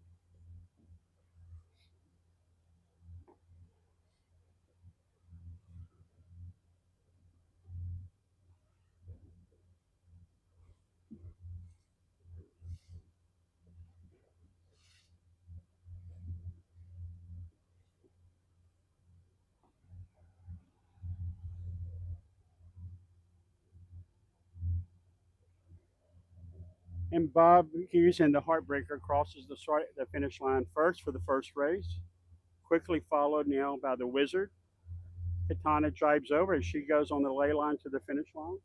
And Bob Hughes and the Heartbreaker crosses the finish line first for the first race. Quickly followed now by the Wizard. Katana jibes over as she goes on the ley line to the finish line.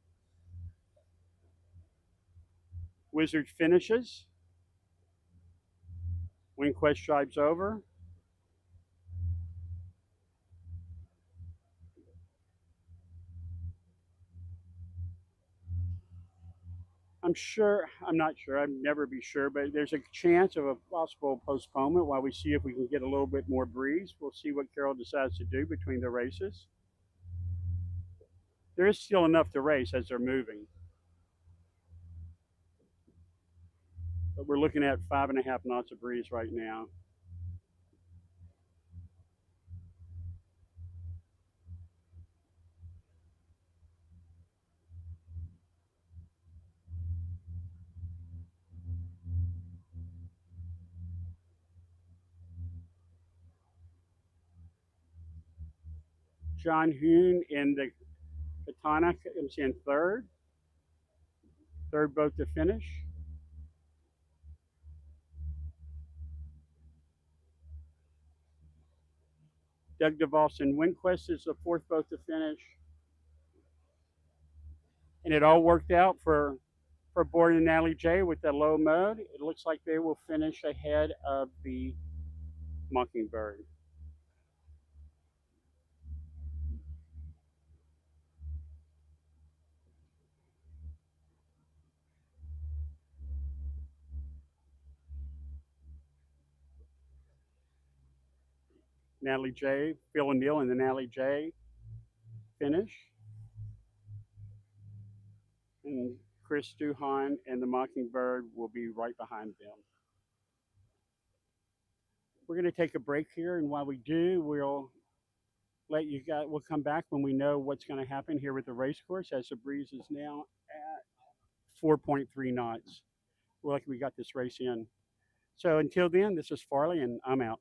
Wizard finishes. WinQuest drives over. I'm not sure, I'd never be sure, but there's a chance of a possible postponement while we see if we can get a little bit more breeze. We'll see what Carol decides to do between the races. There is still enough to race as they're moving, but we're looking at 5.5 knots of breeze right now. John Hoon in the Katana comes in third boat to finish. Doug DeVos in WinQuest is the fourth boat to finish. And it all worked out for Board and Natalie J with the low mode. It looks like they will finish ahead of the Mockingbird. Natalie J, Phil and Neil in the Natalie J finish. And Chris Duhan and the Mockingbird will be right behind them. We're going to take a break here, and while we do, we'll come back when we know what's going to happen here with the race course, as the breeze is now at 4.3 knots. We're lucky we got this race in. So until then, this is Farley, and I'm out.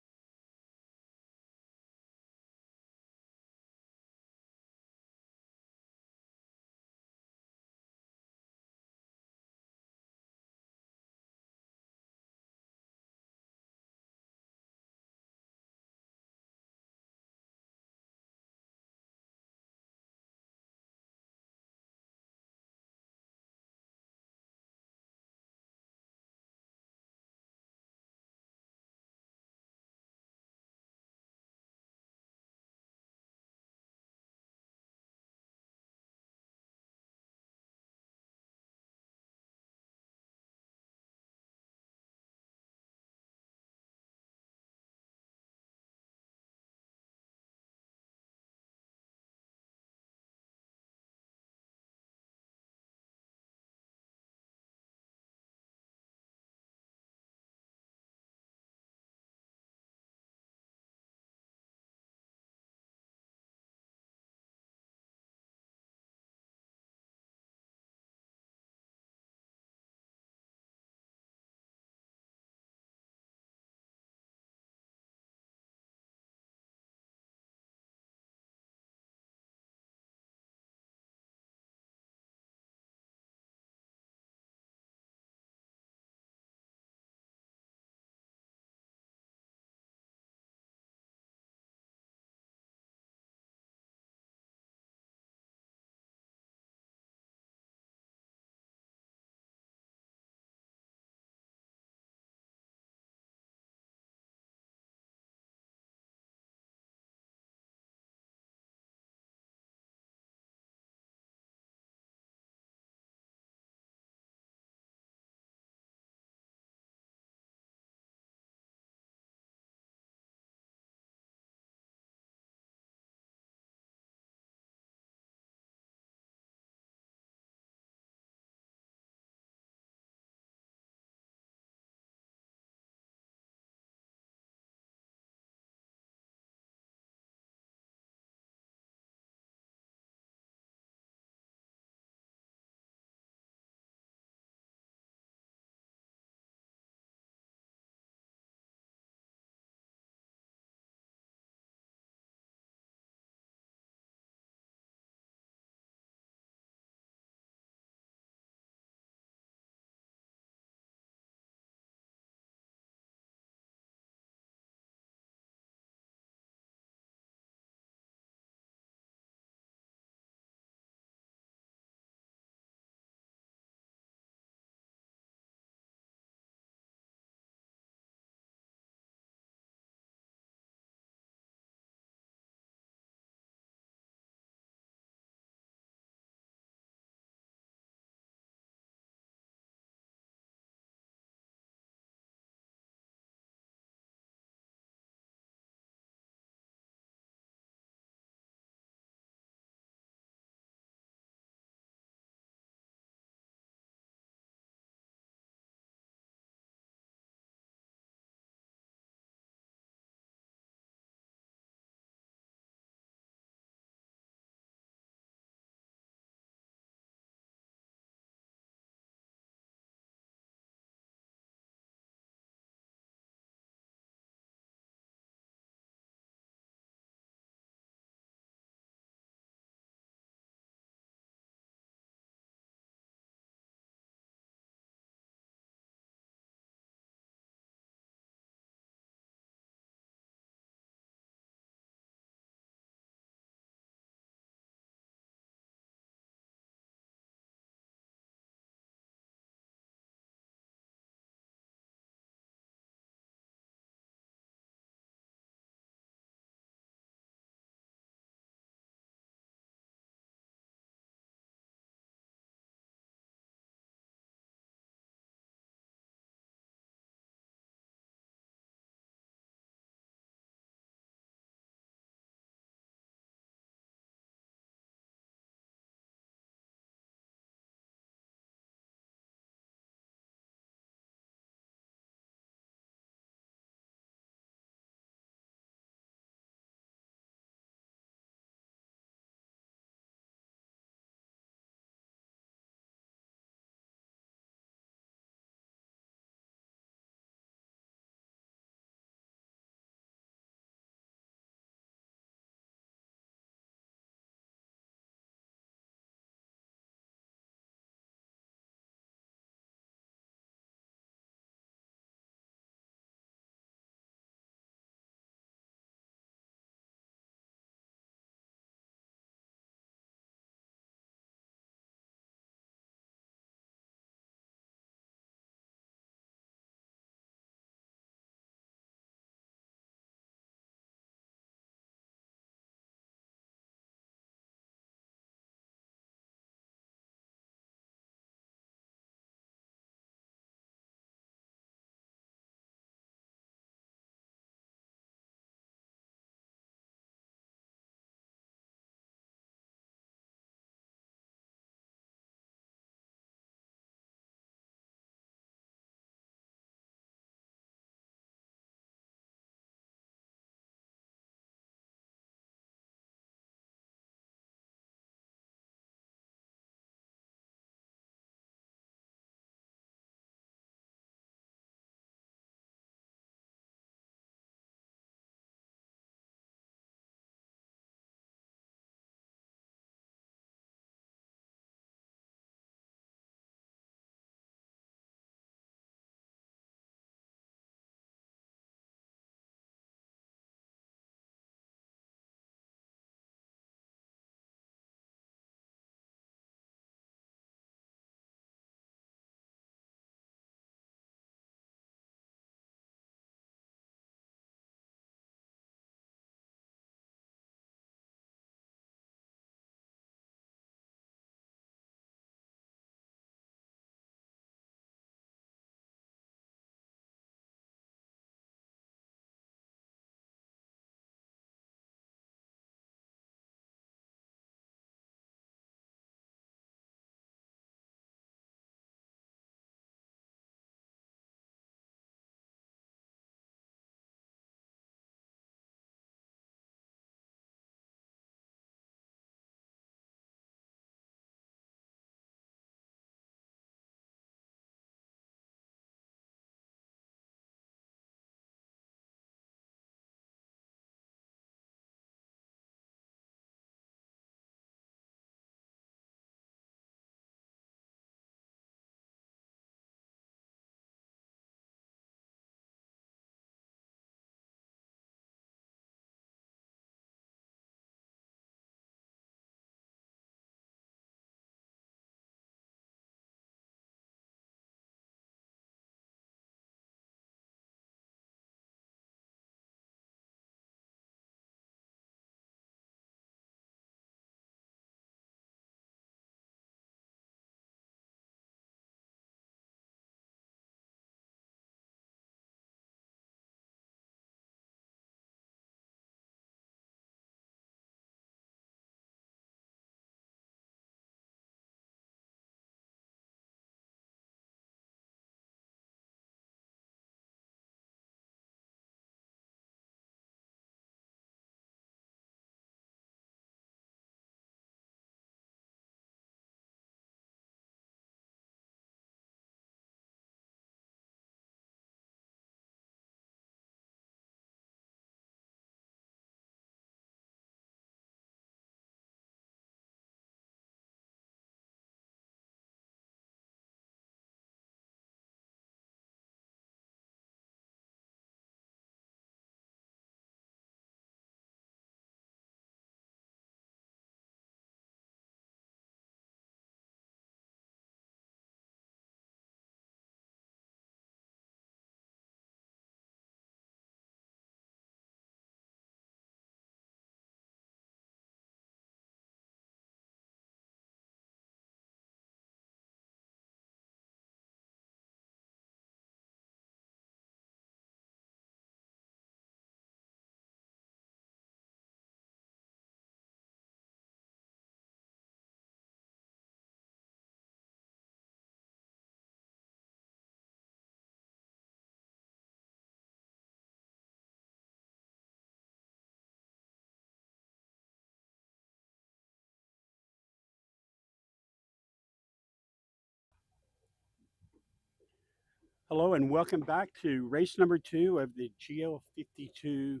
Hello and welcome back to race number 2 of the GL52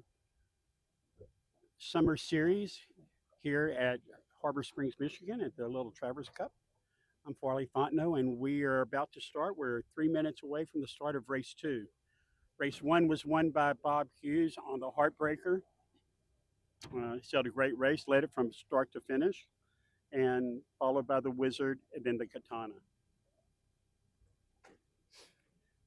Summer Series here at Harbor Springs, Michigan at the Little Traverse Cup. I'm Farley Fontenot and we are about to start. We're 3 minutes away from the start of race 2. Race 1 was won by Bob Hughes on the Heartbreaker. He sailed a great race, led it from start to finish, and followed by the Wizard and then the Katana.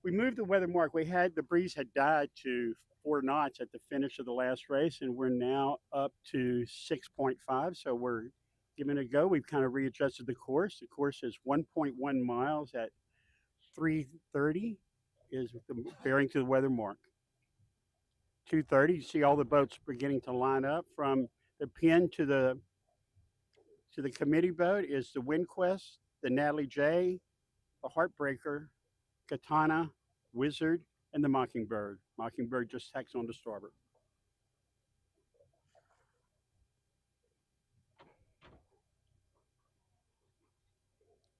We moved the weather mark. The breeze had died to 4 knots at the finish of the last race, and we're now up to 6.5. So we're giving it a go. We've kind of readjusted the course. The course is 1.1 miles at 3:30 is the bearing to the weather mark. 2:30. You see all the boats beginning to line up from the pin to the committee boat is the WindQuest, the Natalie J, the Heartbreaker, Katana, Wizard, and the Mockingbird. Mockingbird just tacks on to starboard.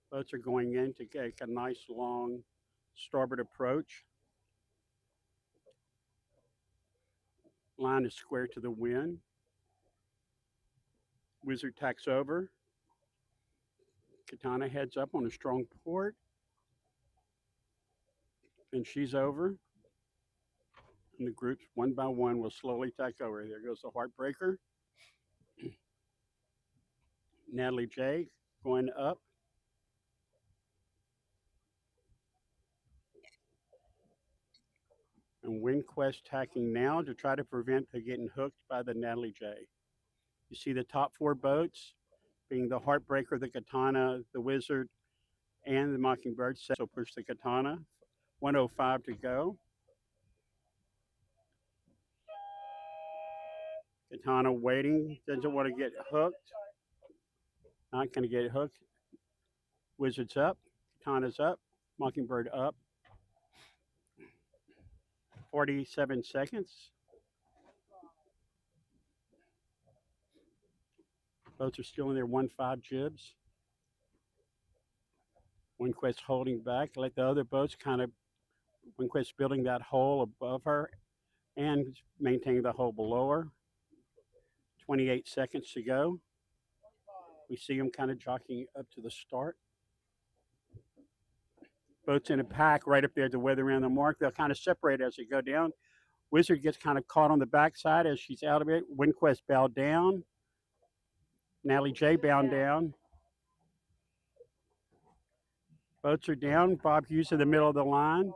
Boats are going in to take a nice long starboard approach. Line is square to the wind. Wizard tacks over. Katana heads up on a strong port. And she's over. And the groups, one by one, will slowly tack over. There goes the Heartbreaker. Natalie J going up. And WindQuest tacking now to try to prevent her getting hooked by the Natalie J. You see the top 4 boats being the Heartbreaker, the Katana, the Wizard, and the Mockingbird. So push the Katana. 1:05 to go. Katana waiting, doesn't want to get hooked. Not going to get hooked. Wizard's up. Katana's up. Mockingbird up. 47 seconds. Boats are still in their 1.5 jibs. WindQuest holding back. Let the other boats kind of, WindQuest building that hole above her and maintaining the hole below her. 28 seconds to go. We see them kind of jockeying up to the start. Boats in a pack right up there at the weather around the mark. They'll kind of separate as they go down. Wizard gets kind of caught on the backside as she's out of it. WindQuest bowed down. Natalie J bound down. Boats are down. Bob Hughes in the middle of the line.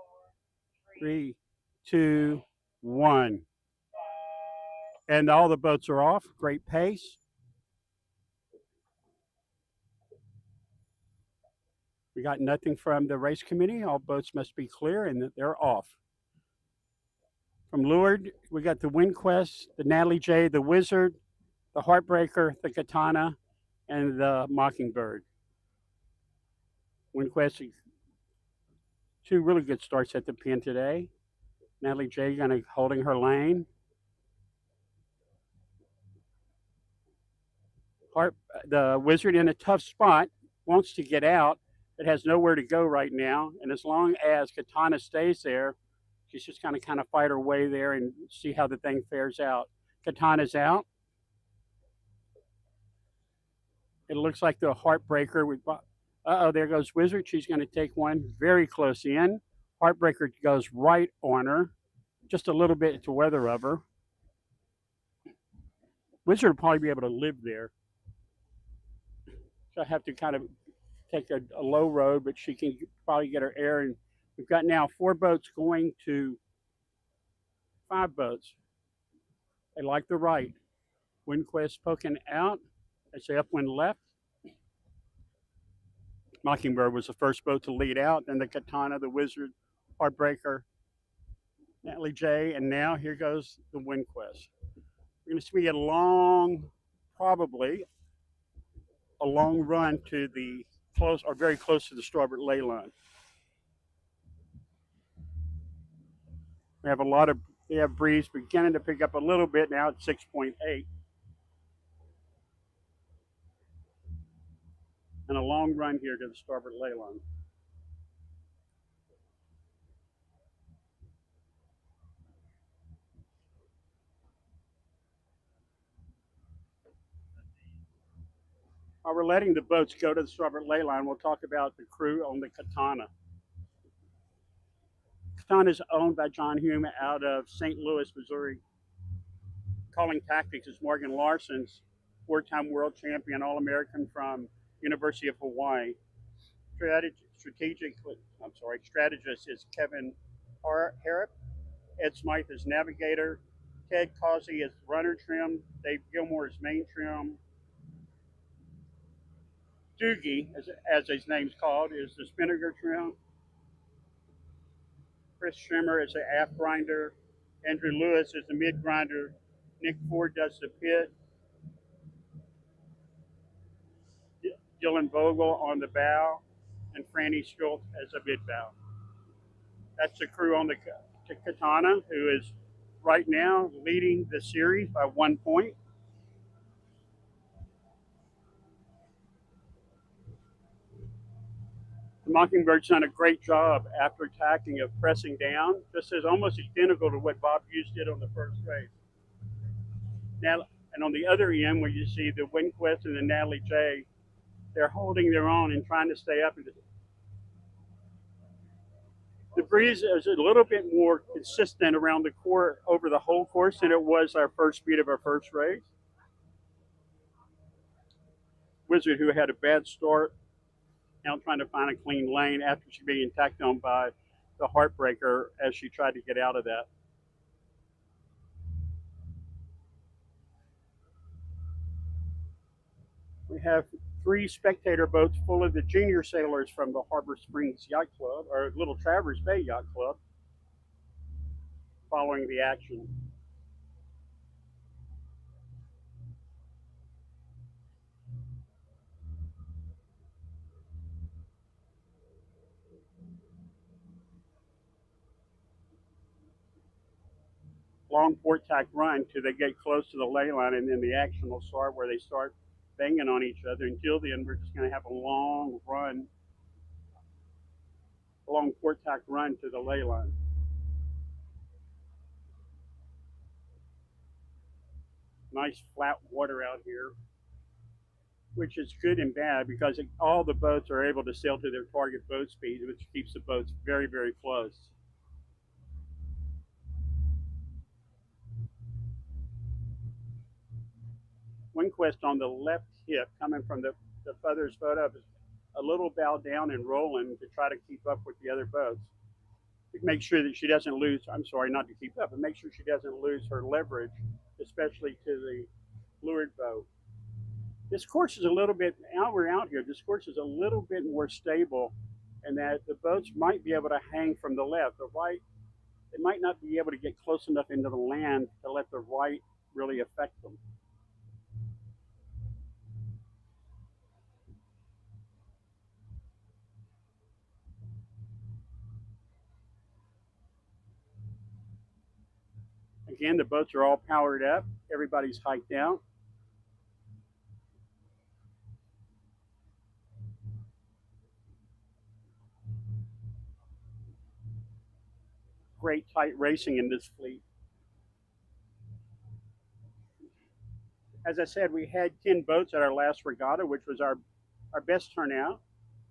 3, 2, 1. And all the boats are off. Great pace. We got nothing from the race committee. All boats must be clear and they're off. From leeward, we got the WindQuest, the Natalie J, the Wizard, the Heartbreaker, the Katana, and the Mockingbird. WindQuest, 2 really good starts at the pin today. Natalie J kind of holding her lane. The Wizard in a tough spot, wants to get out, but has nowhere to go right now. And as long as Katana stays there, she's just going to kind of fight her way there and see how the thing fares out. Katana's out. It looks like the Heartbreaker with, there goes Wizard. She's going to take one very close in. Heartbreaker goes right on her, just a little bit to weather of her. Wizard will probably be able to live there. So I have to kind of take a low road, but she can probably get her air. And we've got now 4 boats going to 5 boats. They like the right. WindQuest poking out. They say upwind left. Mockingbird was the first boat to lead out. Then the Katana, the Wizard, Heartbreaker, Natalie J, and now here goes the WindQuest. We're going to see a long, probably a long run to the close or very close to the starboard ley line. We have breeze beginning to pick up a little bit now at 6.8. And a long run here to the starboard ley line. While we're letting the boats go to the starboard ley line, we'll talk about the crew on the Katana. Katana is owned by John Hume out of St. Louis, Missouri. Calling tactics is Morgan Larson's four-time world champion, All-American from University of Hawaii. Strategist is Kevin Harrop. Ed Smythe is navigator. Ted Causey is runner trim. Dave Gilmore is main trim. Doogie, as his name's called, is the spinnaker trim. Chris Schimmer is the aft grinder. Andrew Lewis is the mid grinder. Nick Ford does the pit. Dylan Vogel on the bow, and Franny Schultz as a mid bow. That's the crew on the Katana, who is right now leading the series by 1 point. The Mockingbird's done a great job after attacking of pressing down. This is almost identical to what Bob Hughes did on the first race. Now, and on the other end, where you see the WindQuest and the Natalie J, they're holding their own and trying to stay up. The breeze is a little bit more consistent around the court over the whole course than it was our first speed of our first race. Wizard, who had a bad start, now trying to find a clean lane after she being tacked on by the Heartbreaker as she tried to get out of that. We have 3 spectator boats full of the junior sailors from the Harbor Springs Yacht Club, or Little Traverse Bay Yacht Club, following the action. Long port tack run till they get close to the ley line, and then the action will start where they start banging on each other. Until then, we're just going to have a long run, a long port tack run to the ley line. Nice flat water out here, which is good and bad because all the boats are able to sail to their target boat speed, which keeps the boats very, very close. WindQuest on the left hip, coming from the feathers boat up, is a little bow down and rolling to try to keep up with the other boats. To make sure that she doesn't lose, I'm sorry, not to keep up, but make sure she doesn't lose her leverage, especially to the leeward boat. This course is a little bit, now we're out here, this course is a little bit more stable in that the boats might be able to hang from the left. The right, they might not be able to get close enough into the land to let the right really affect them. Again, the boats are all powered up. Everybody's hiked out. Great tight racing in this fleet. As I said, we had 10 boats at our last regatta, which was our best turnout.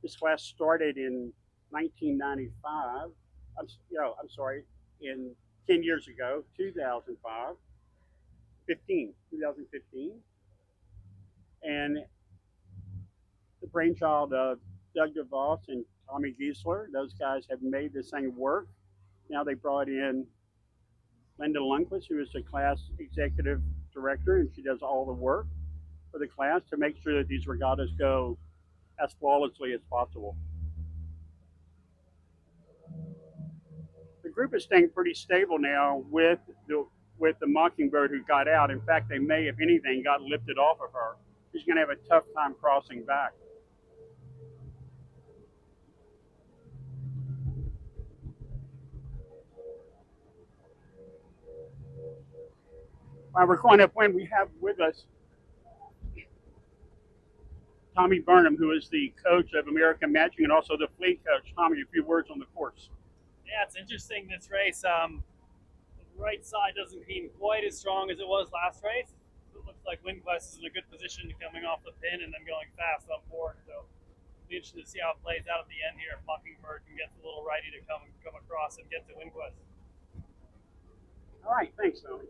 This class started in 1995. I'm sorry, in 10 years ago, 2015. And the brainchild of Doug DeVos and Tommy Giesler. Those guys have made this thing work. Now they brought in Linda Lundquist, who is the class executive director, and she does all the work for the class to make sure that these regattas go as flawlessly as possible. The group is staying pretty stable now with the Mockingbird who got out. In fact, they may, if anything, got lifted off of her. She's going to have a tough time crossing back. While we're going upwind, we have with us Tommy Burnham, who is the coach of American Matching and also the fleet coach. Tommy, a few words on the course. Yeah, it's interesting this race. The right side doesn't seem quite as strong as it was last race. It looks looks like WindQuest is in a good position coming off the pin and then going fast on board. So it'll be interesting to see how it plays out at the end here if Mockingbird can get a little righty to come across and get to WindQuest. All right, thanks, Tony.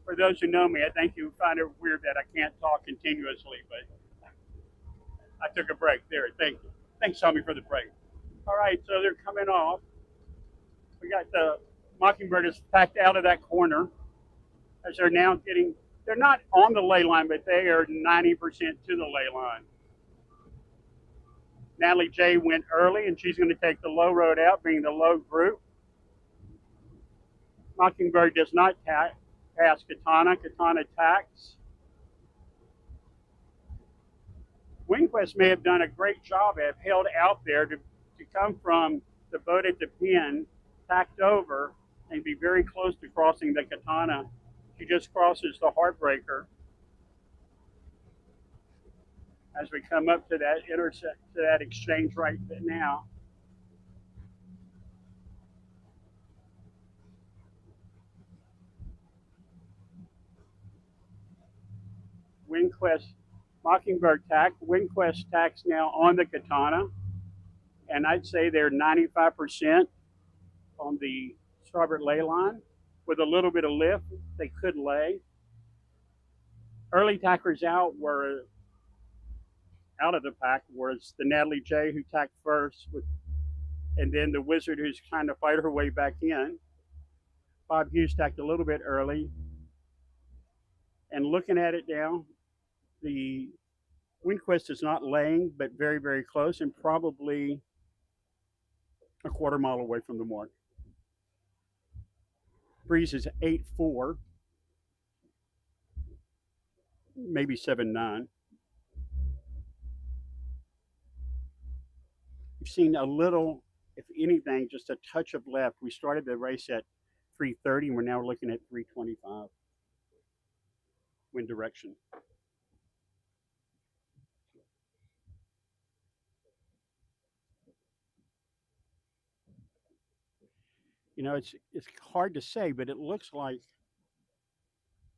For those who know me, I think you find it weird that I can't talk continuously, but I took a break there. Thank you. Thanks, Tommy, for the break. All right, so they're coming off. We got the Mockingbird is packed out of that corner as they're now getting, they're not on the ley line, but they are 90% to the ley line. Natalie J went early, and she's going to take the low road out, being the low group. Mockingbird does not pass Katana. Katana tacks. WindQuest may have done a great job, have held out there to come from the boat at the pin, tacked over, and be very close to crossing the Katana. She just crosses the Heartbreaker. As we come up to that exchange right now. WindQuest, Mockingbird tack. WindQuest tacks now on the Katana, and I'd say they're 95% on the starboard ley line. With a little bit of lift, they could lay. Early tackers out were out of the pack was the Natalie J who tacked first, and then the Wizard who's trying to fight her way back in. Bob Hughes tacked a little bit early. And looking at it now, the WindQuest is not laying, but very, very close and probably a quarter mile away from the mark. Breeze is 8.4, maybe 7.9. We've seen a little, if anything, just a touch of left. We started the race at 3:30, and we're now looking at 3:25 wind direction. You know, it's hard to say, but it looks like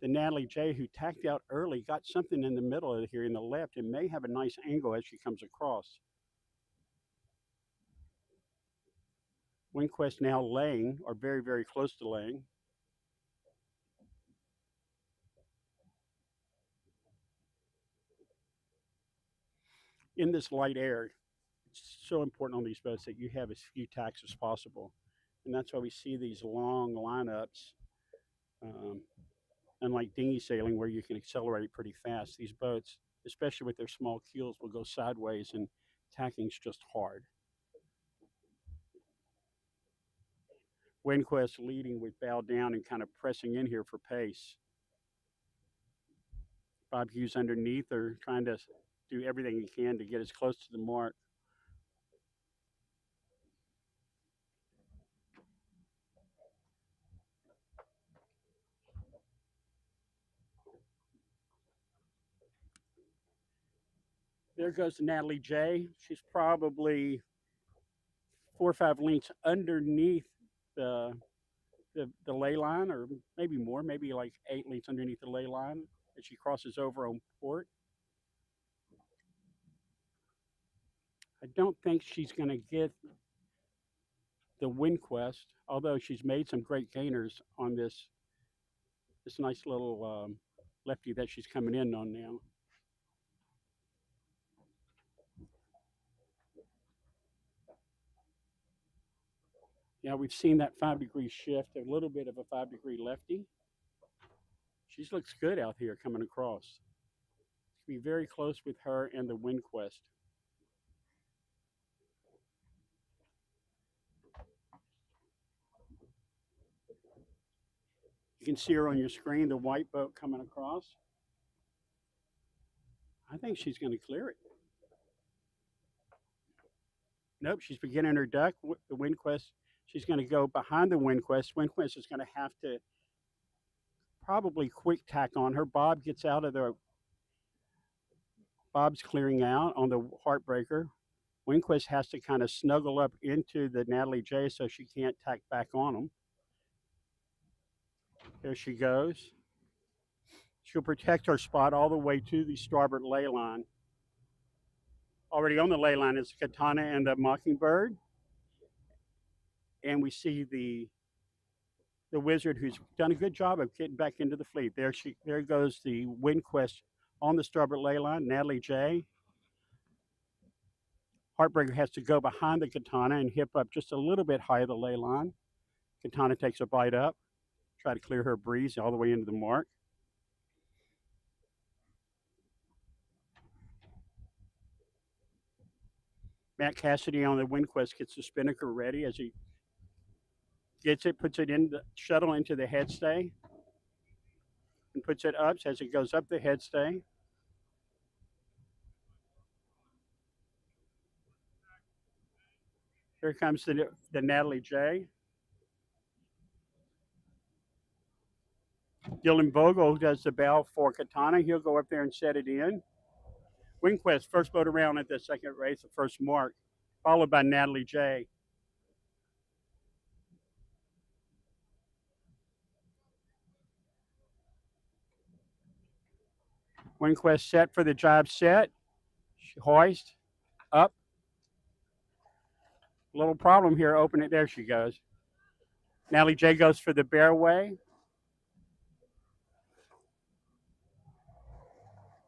the Natalie J who tacked out early got something in the middle of here in the left and may have a nice angle as she comes across. WindQuest now laying, or very, very close to laying. In this light air, it's so important on these boats that you have as few tacks as possible. And that's why we see these long lineups. Unlike dinghy sailing, where you can accelerate pretty fast, these boats, especially with their small keels, will go sideways, and tacking's just hard. WindQuest leading with bow down and kind of pressing in here for pace. Bob Hughes underneath are trying to do everything he can to get as close to the mark. There goes Natalie J. She's probably 4 or 5 lengths underneath the ley line, or maybe more, maybe like 8 lengths underneath the ley line as she crosses over on port. I don't think she's going to get the WindQuest, although she's made some great gainers on this nice little lefty that she's coming in on now. Yeah, we've seen that 5-degree shift, a little bit of a 5-degree lefty. She looks good out here coming across. It's going to be very close with her and the WindQuest. You can see her on your screen, the white boat coming across. I think she's going to clear it. Nope, she's beginning her duck. The WindQuest, she's going to go behind the WindQuest. WindQuest is going to have to probably quick tack on her. Bob gets out of the, Bob's clearing out on the Heartbreaker. WindQuest has to kind of snuggle up into the Natalie J so she can't tack back on them. There she goes. She'll protect her spot all the way to the starboard ley line. Already on the ley line is the Katana and the Mockingbird. And we see the Wizard, who's done a good job of getting back into the fleet. There goes the WindQuest on the starboard ley line, Natalie J. Heartbreaker has to go behind the Katana and hip up just a little bit higher the ley line. Katana takes a bite up, try to clear her breeze all the way into the mark. Matt Cassidy on the WindQuest gets the spinnaker ready as he gets it, puts it in the shuttle into the headstay, and puts it up as it goes up the headstay. Here comes the Natalie J. Dylan Vogel does the bow for Katana. He'll go up there and set it in. WindQuest, first boat around at the second race, the first mark, followed by Natalie J. WindQuest set for the job set. Hoist, up. Little problem here, open it, there she goes. Natalie J goes for the Bearway.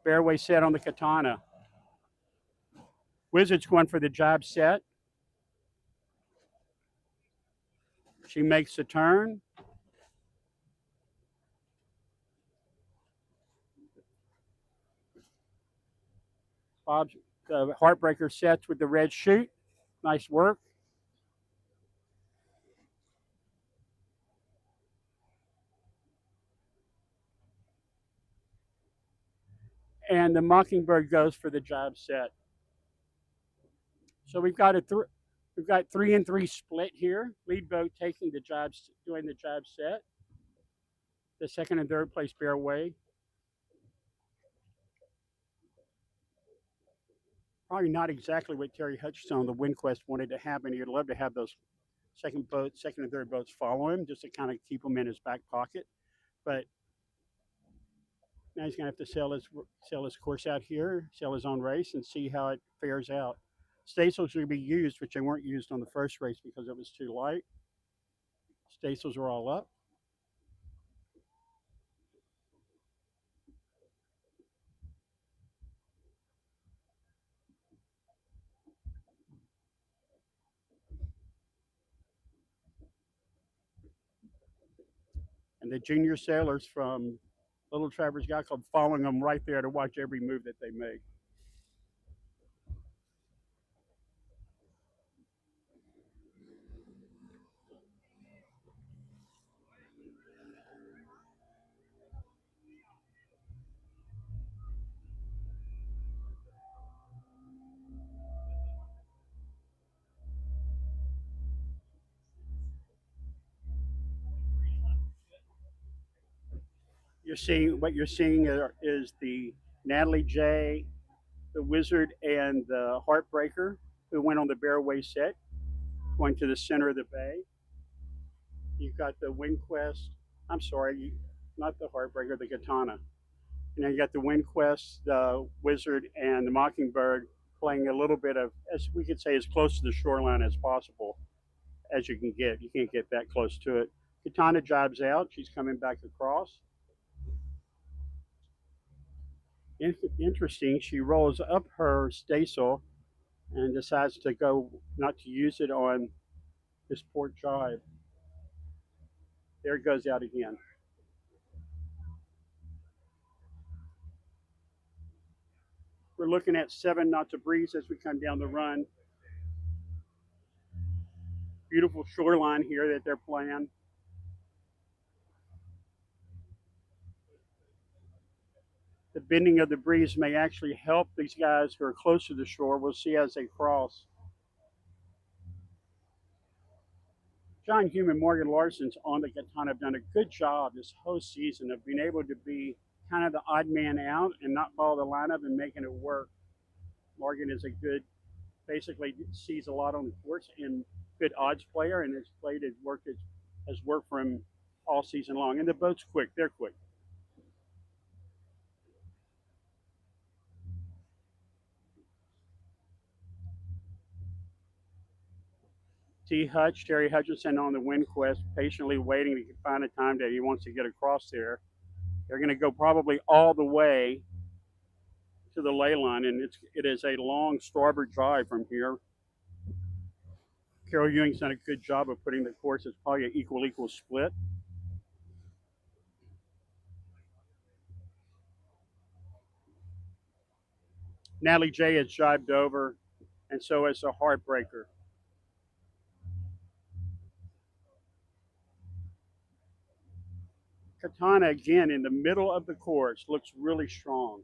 Bearway set on the Katana. Wizard's going for the job set. She makes the turn. Bob's Heartbreaker sets with the red chute. Nice work. And the Mockingbird goes for the job set. So we've got 3-3 split here. Lead boat taking the jobs, doing the job set. The second and third place Bearway. Probably not exactly what Terry Hutchinson on the WindQuest wanted to happen. He'd love to have those second and third boats follow him just to kind of keep him in his back pocket. But now he's going to have to sell his course out here, sell his own race, and see how it fares out. Staysails are going to be used, which they weren't used on the first race because it was too light. Staysails are all up. And the junior sailors from Little Traverse Yacht Club following them right there to watch every move that they make. What you're seeing is the Natalie J, the Wizard, and the Heartbreaker who went on the Bearway set, going to the center of the bay. You've got the WindQuest. I'm sorry, not the Heartbreaker, the Katana. And then you got the WindQuest, the Wizard, and the Mockingbird playing a little bit of, as we could say, as close to the shoreline as possible as you can get. You can't get that close to it. Katana jibes out. She's coming back across. Interesting. She rolls up her staysail and decides to go not to use it on this port jibe. There it goes out again. We're looking at 7 knots of breeze as we come down the run. Beautiful shoreline here that they're playing. The bending of the breeze may actually help these guys who are close to the shore. We'll see as they cross. John Hume and Morgan Larson's on the Katana have done a good job this whole season of being able to be kind of the odd man out and not follow the lineup and making it work. Morgan is a good, basically sees a lot on the courts and good odds player, and has worked for him all season long. And the boat's quick. They're quick. T. Hutch, Terry Hutchinson on the Wind Quest, patiently waiting to find a time that he wants to get across there. They're going to go probably all the way to the ley line, and it is a long starboard drive from here. Carol Ewing's done a good job of putting the course. It's probably an equal split. Natalie J has jibed over, and so is a Heartbreaker. Katana, again, in the middle of the course, looks really strong.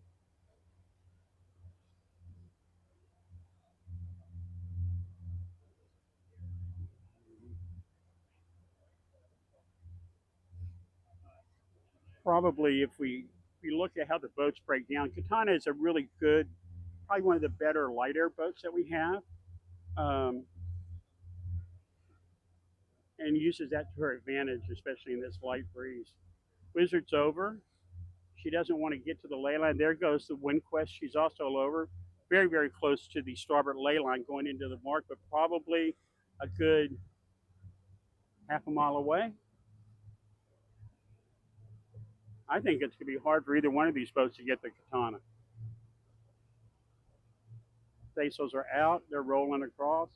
Probably, if we look at how the boats break down, Katana is a really good, probably one of the better light air boats that we have, um, and uses that to her advantage, especially in this light breeze. Wizard's over. She doesn't want to get to the ley line. There goes the Wind Quest. She's also over, very close to the starboard ley line going into the mark, but probably a good half a mile away. I think it's going to be hard for either one of these boats to get the Katana. Staysails are out. They're rolling across.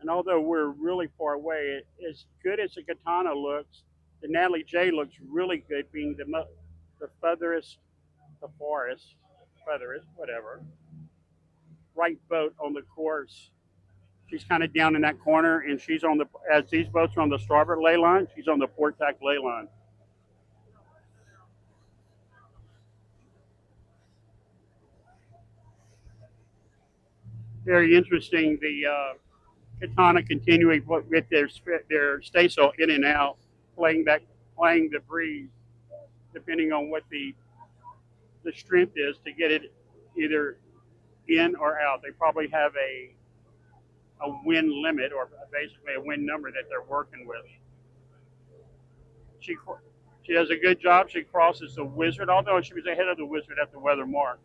And although we're really far away, as good as the Katana looks, the Natalie J looks really good, being the furthest, the farthest, whatever, right boat on the course. She's kind of down in that corner, and she's on the, as these boats are on the starboard ley line, she's on the port tack ley line. Very interesting. The Katana continuing with their staysail in and out, playing the breeze, depending on what the strength is to get it either in or out. They probably have a wind limit, or basically a wind number that they're working with. She she does a good job. She crosses the Wizard, although she was ahead of the Wizard at the weather mark.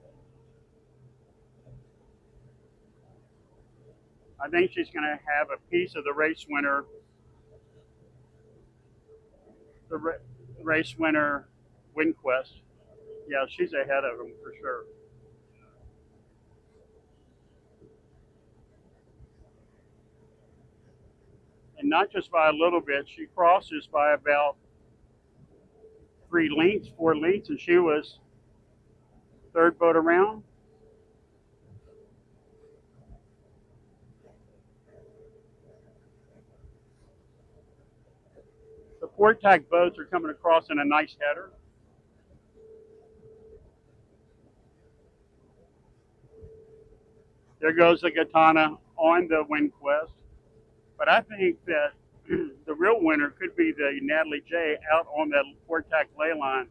I think she's going to have a piece of the race winner, race winner Wind Quest. Yeah, she's ahead of him for sure. And not just by a little bit. She crosses by about 3 lengths, 4 lengths, and she was third boat around. The port tack boats are coming across in a nice header. There goes the Katana on the Wind Quest. But I think that the real winner could be the Natalie J out on that port tack ley line,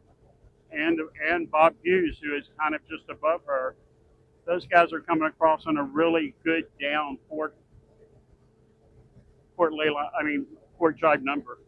and Bob Hughes, who is kind of just above her. Those guys are coming across on a really good down port ley line. I mean port jibe number.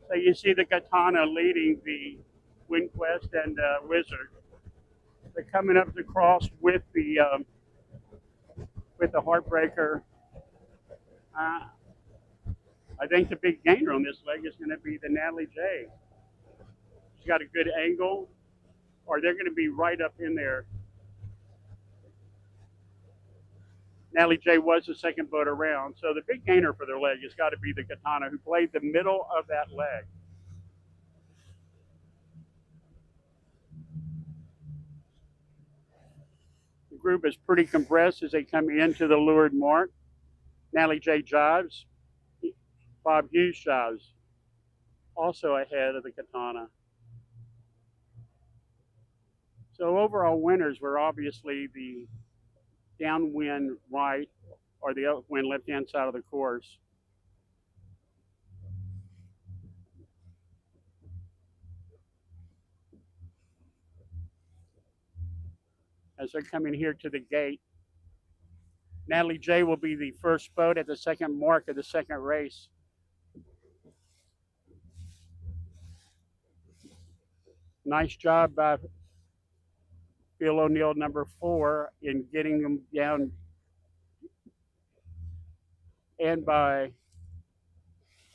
So you see the Katana leading the Wind Quest and Wizard. They're coming up to cross with the Heartbreaker. Uh, I think the big gainer on this leg is going to be the Natalie J. She's got a good angle, or they're going to be right up in there. Natalie J was the second boat around, so the big gainer for their leg has got to be the Katana, who played the middle of that leg. group is pretty compressed as they come into the leeward mark. Natalie J jives. Bob Hughes jives. Also ahead of the Katana. So overall winners were obviously the downwind right or the upwind left-hand side of the course. As they're coming here to the gate, Natalie J will be the first boat at the second mark of the second race. Nice job by Bill O'Neill, number 4, in getting them down, and by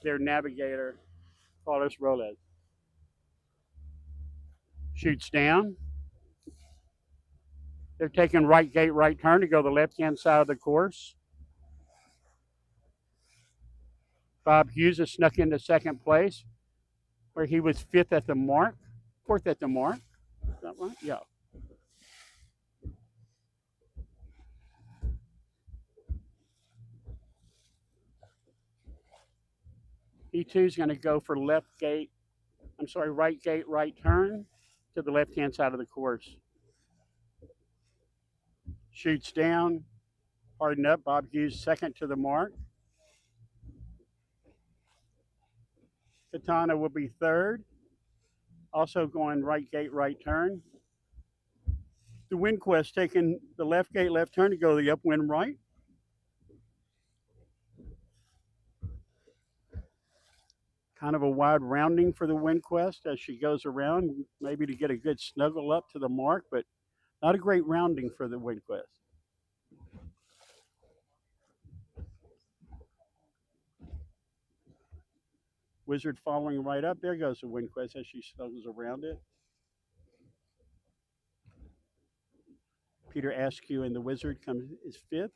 their navigator, Carlos Robles. Shoots down. They're taking right gate, right turn to go the left-hand side of the course. Bob Hughes has snuck into second place, where he was fourth at the mark. Is that right? Yeah. E2 is going to go for right gate, right turn to the left-hand side of the course. Shoots down, harden up. Bob Hughes second to the mark. Katana will be third, also going right gate, right turn. The WindQuest taking the left gate, left turn to go the upwind right. Kind of a wide rounding for the WindQuest as she goes around, maybe to get a good snuggle up to the mark, but not a great rounding for the WindQuest. Wizard following right up. There goes the WindQuest as she snuggles around it. Peter Askew and the Wizard is fifth.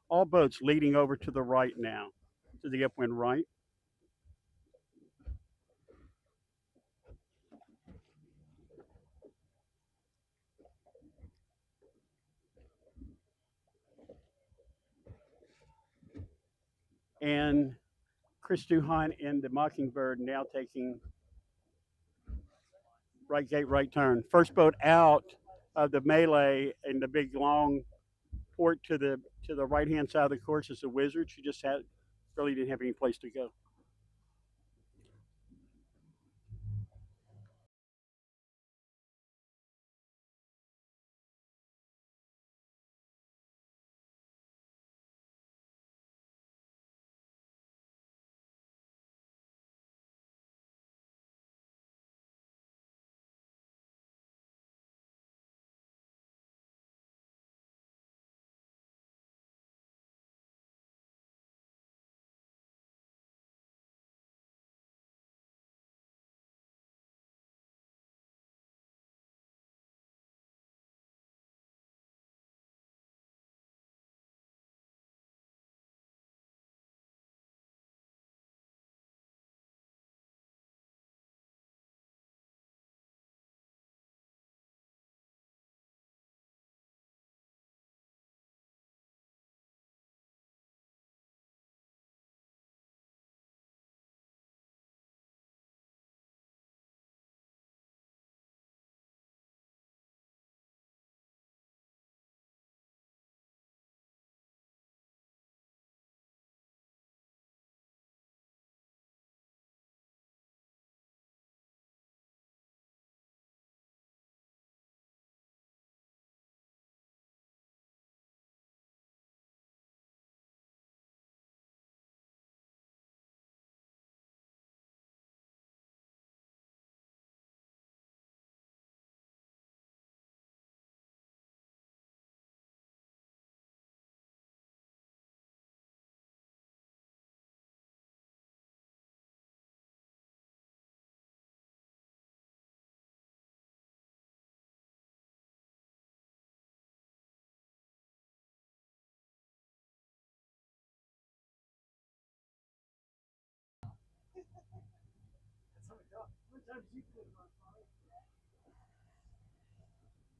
All boats leading over to the right now, to the upwind right. And Chris Duhon and the Mockingbird now taking right gate, right turn. First boat out of the melee and the big long port to the right hand side of the course is the Wizard. She just really didn't have any place to go.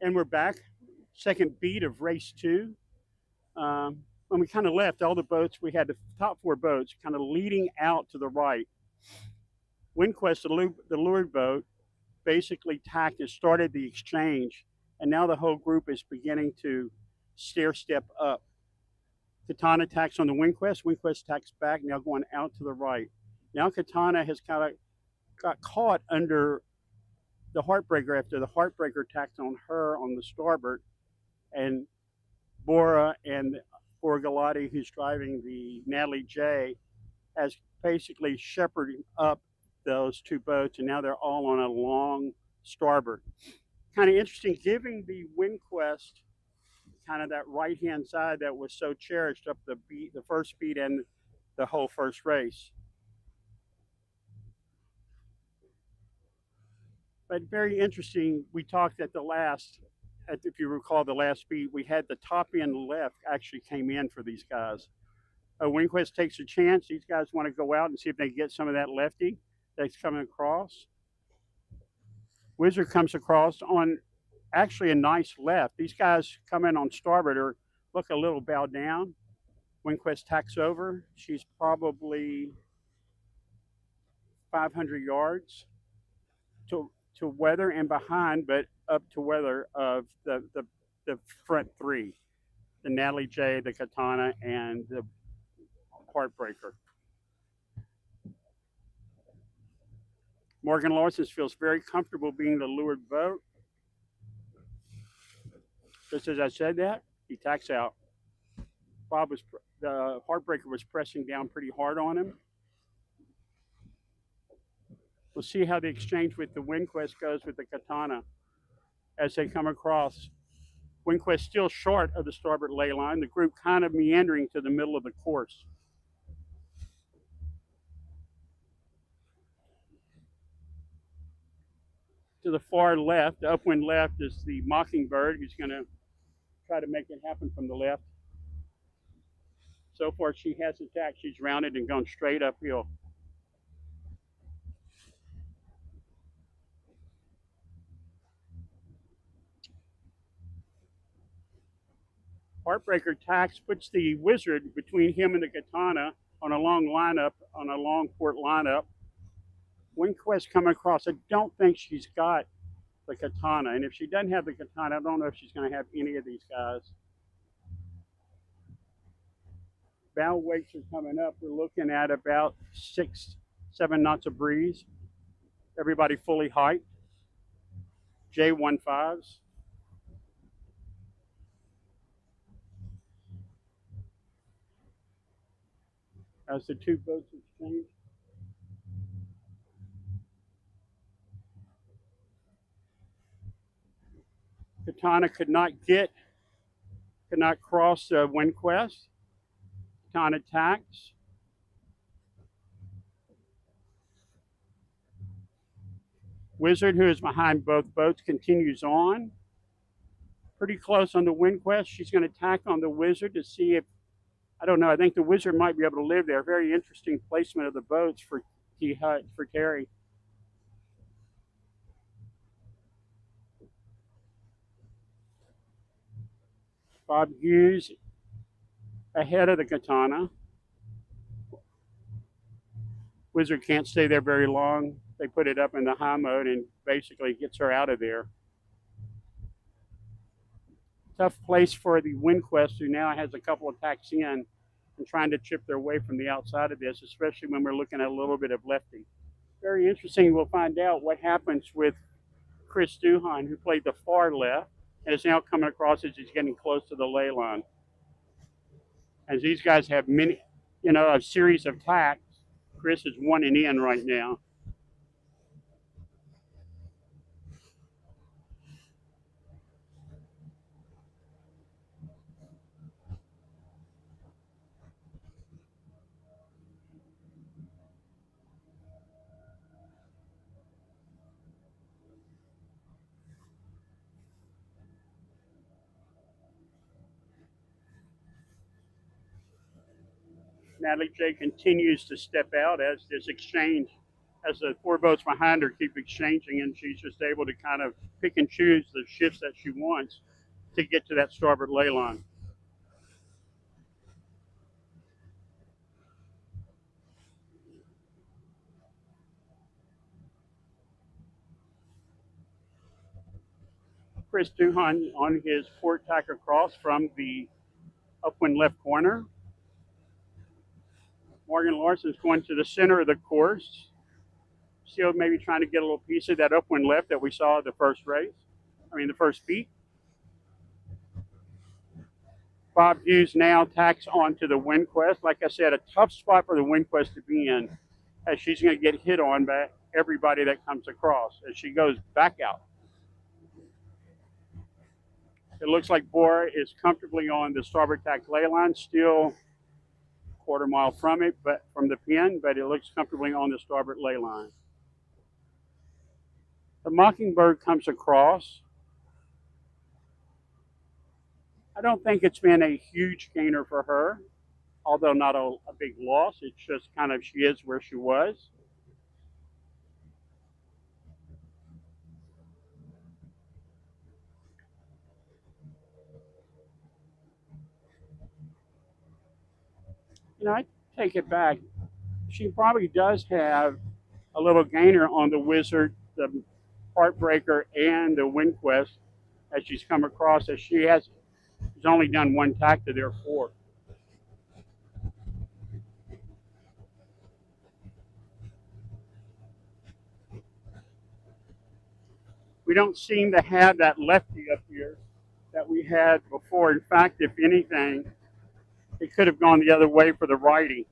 And we're back. second beat of race two. When we kind of left, all the boats, we had the top four boats kind of leading out to the right. WindQuest, the leeward boat, basically tacked and started the exchange, and now the whole group is beginning to stair step up. Katana tacks on the WindQuest. WindQuest tacks back, now going out to the right. Now Katana has kind of got caught under the Heartbreaker after the Heartbreaker tacked on her on the starboard, and Bora and Galati, who's driving the Natalie J, has basically shepherded up those two boats, and now they're all on a long starboard. Kind of interesting, giving the WindQuest kind of that right-hand side that was so cherished up the first beat and the whole first race. But very interesting, we talked at the last, if you recall the last beat, we had the top end left actually came in for these guys. WindQuest takes a chance. These guys want to go out and see if they can get some of that lefty that's coming across. Wizard comes across on actually a nice left. These guys come in on starboard or look a little bowed down. WindQuest tacks over. She's probably 500 yards to weather and behind, but up to weather of the front three, the Natalie J, the Katana, and the Heartbreaker. Morgan Larson feels very comfortable being the leeward boat. Just as I said that, he tacks out. The Heartbreaker was pressing down pretty hard on him. We'll see how the exchange with the WindQuest goes with the Katana as they come across. WindQuest still short of the starboard ley line, the group kind of meandering to the middle of the course. To the far left, the upwind left, is the Mockingbird, who's going to try to make it happen from the left. So far, she has attacked. She's rounded and gone straight uphill. Heartbreaker tacks, puts the Wizard between him and the Katana on a long lineup, on a long port lineup. WindQuest coming across. I don't think she's got the Katana, and if she doesn't have the Katana, I don't know if she's going to have any of these guys. Bow wakes are coming up. We're looking at about 6-7 knots of breeze. Everybody fully hyped. J15s. As the two boats exchange. Katana could not cross the WindQuest. Katana tacks. Wizard, who is behind both boats, continues on. Pretty close on the WindQuest. She's going to tack on the Wizard to see if, I don't know, I think the Wizard might be able to live there. Very interesting placement of the boats for Terry. Bob Hughes ahead of the Katana. Wizard can't stay there very long. They put it up in the high mode and basically gets her out of there. Tough place for the WindQuest, who now has a couple of tacks in and trying to chip their way from the outside of this, especially when we're looking at a little bit of lefty. Very interesting. We'll find out what happens with Chris Duhan, who played the far left, and is now coming across as he's getting close to the ley line. As these guys have many, a series of tacks, Chris is one and in right now. Natalie J continues to step out as this exchange, as the four boats behind her keep exchanging, and she's just able to kind of pick and choose the shifts that she wants. to get to that starboard ley line. Chris Duhan on his port tack across from the upwind left corner. Morgan Larson's going to the center of the course. Still maybe trying to get a little piece of that upwind left that we saw the first race. The first beat. Bob Hughes now tacks onto the WindQuest. Like I said, a tough spot for the WindQuest to be in, as she's going to get hit on by everybody that comes across as she goes back out. It looks like Bora is comfortably on the starboard tack ley line, still a quarter mile from it, but from the pin, but it looks comfortably on the starboard ley line. The Mockingbird comes across. I don't think it's been a huge gainer for her, although not a big loss. It's just kind of she is where she was. I take it back. She probably does have a little gainer on the Wizard, the Heartbreaker, and the WindQuest as she's come across, as she's only done one tack to their four. We don't seem to have that lefty up here that we had before. In fact, if anything, it could have gone the other way for the righty.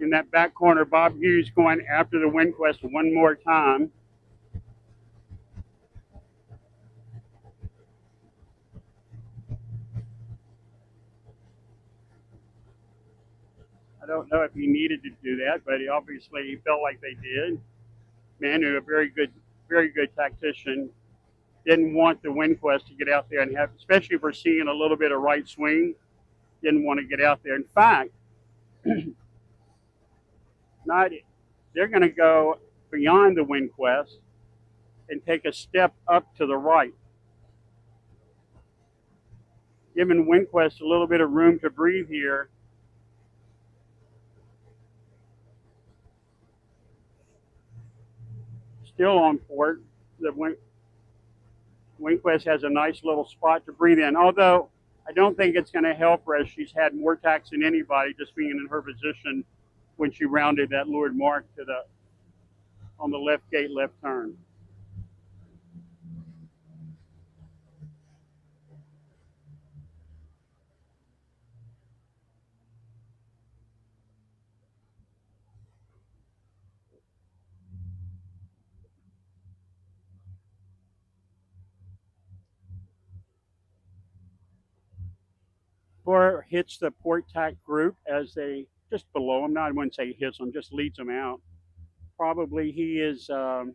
In that back corner, Bob Hughes going after the WindQuest one more time. I don't know if he needed to do that, but he felt like they did. Manu, a very good tactician, didn't want the WindQuest to get out there and have, especially if we're seeing a little bit of right swing, didn't want to get out there. In fact, they're going to go beyond the WindQuest and take a step up to the right, giving WindQuest a little bit of room to breathe here. Still on port. The WindQuest has a nice little spot to breathe in, although I don't think it's going to help her, as she's had more tacks than anybody just being in her position when she rounded that leeward mark on the left gate, left turn. Bora hits the port tack group as they just below him. Now I wouldn't say hits them, just leads them out. Probably he is 7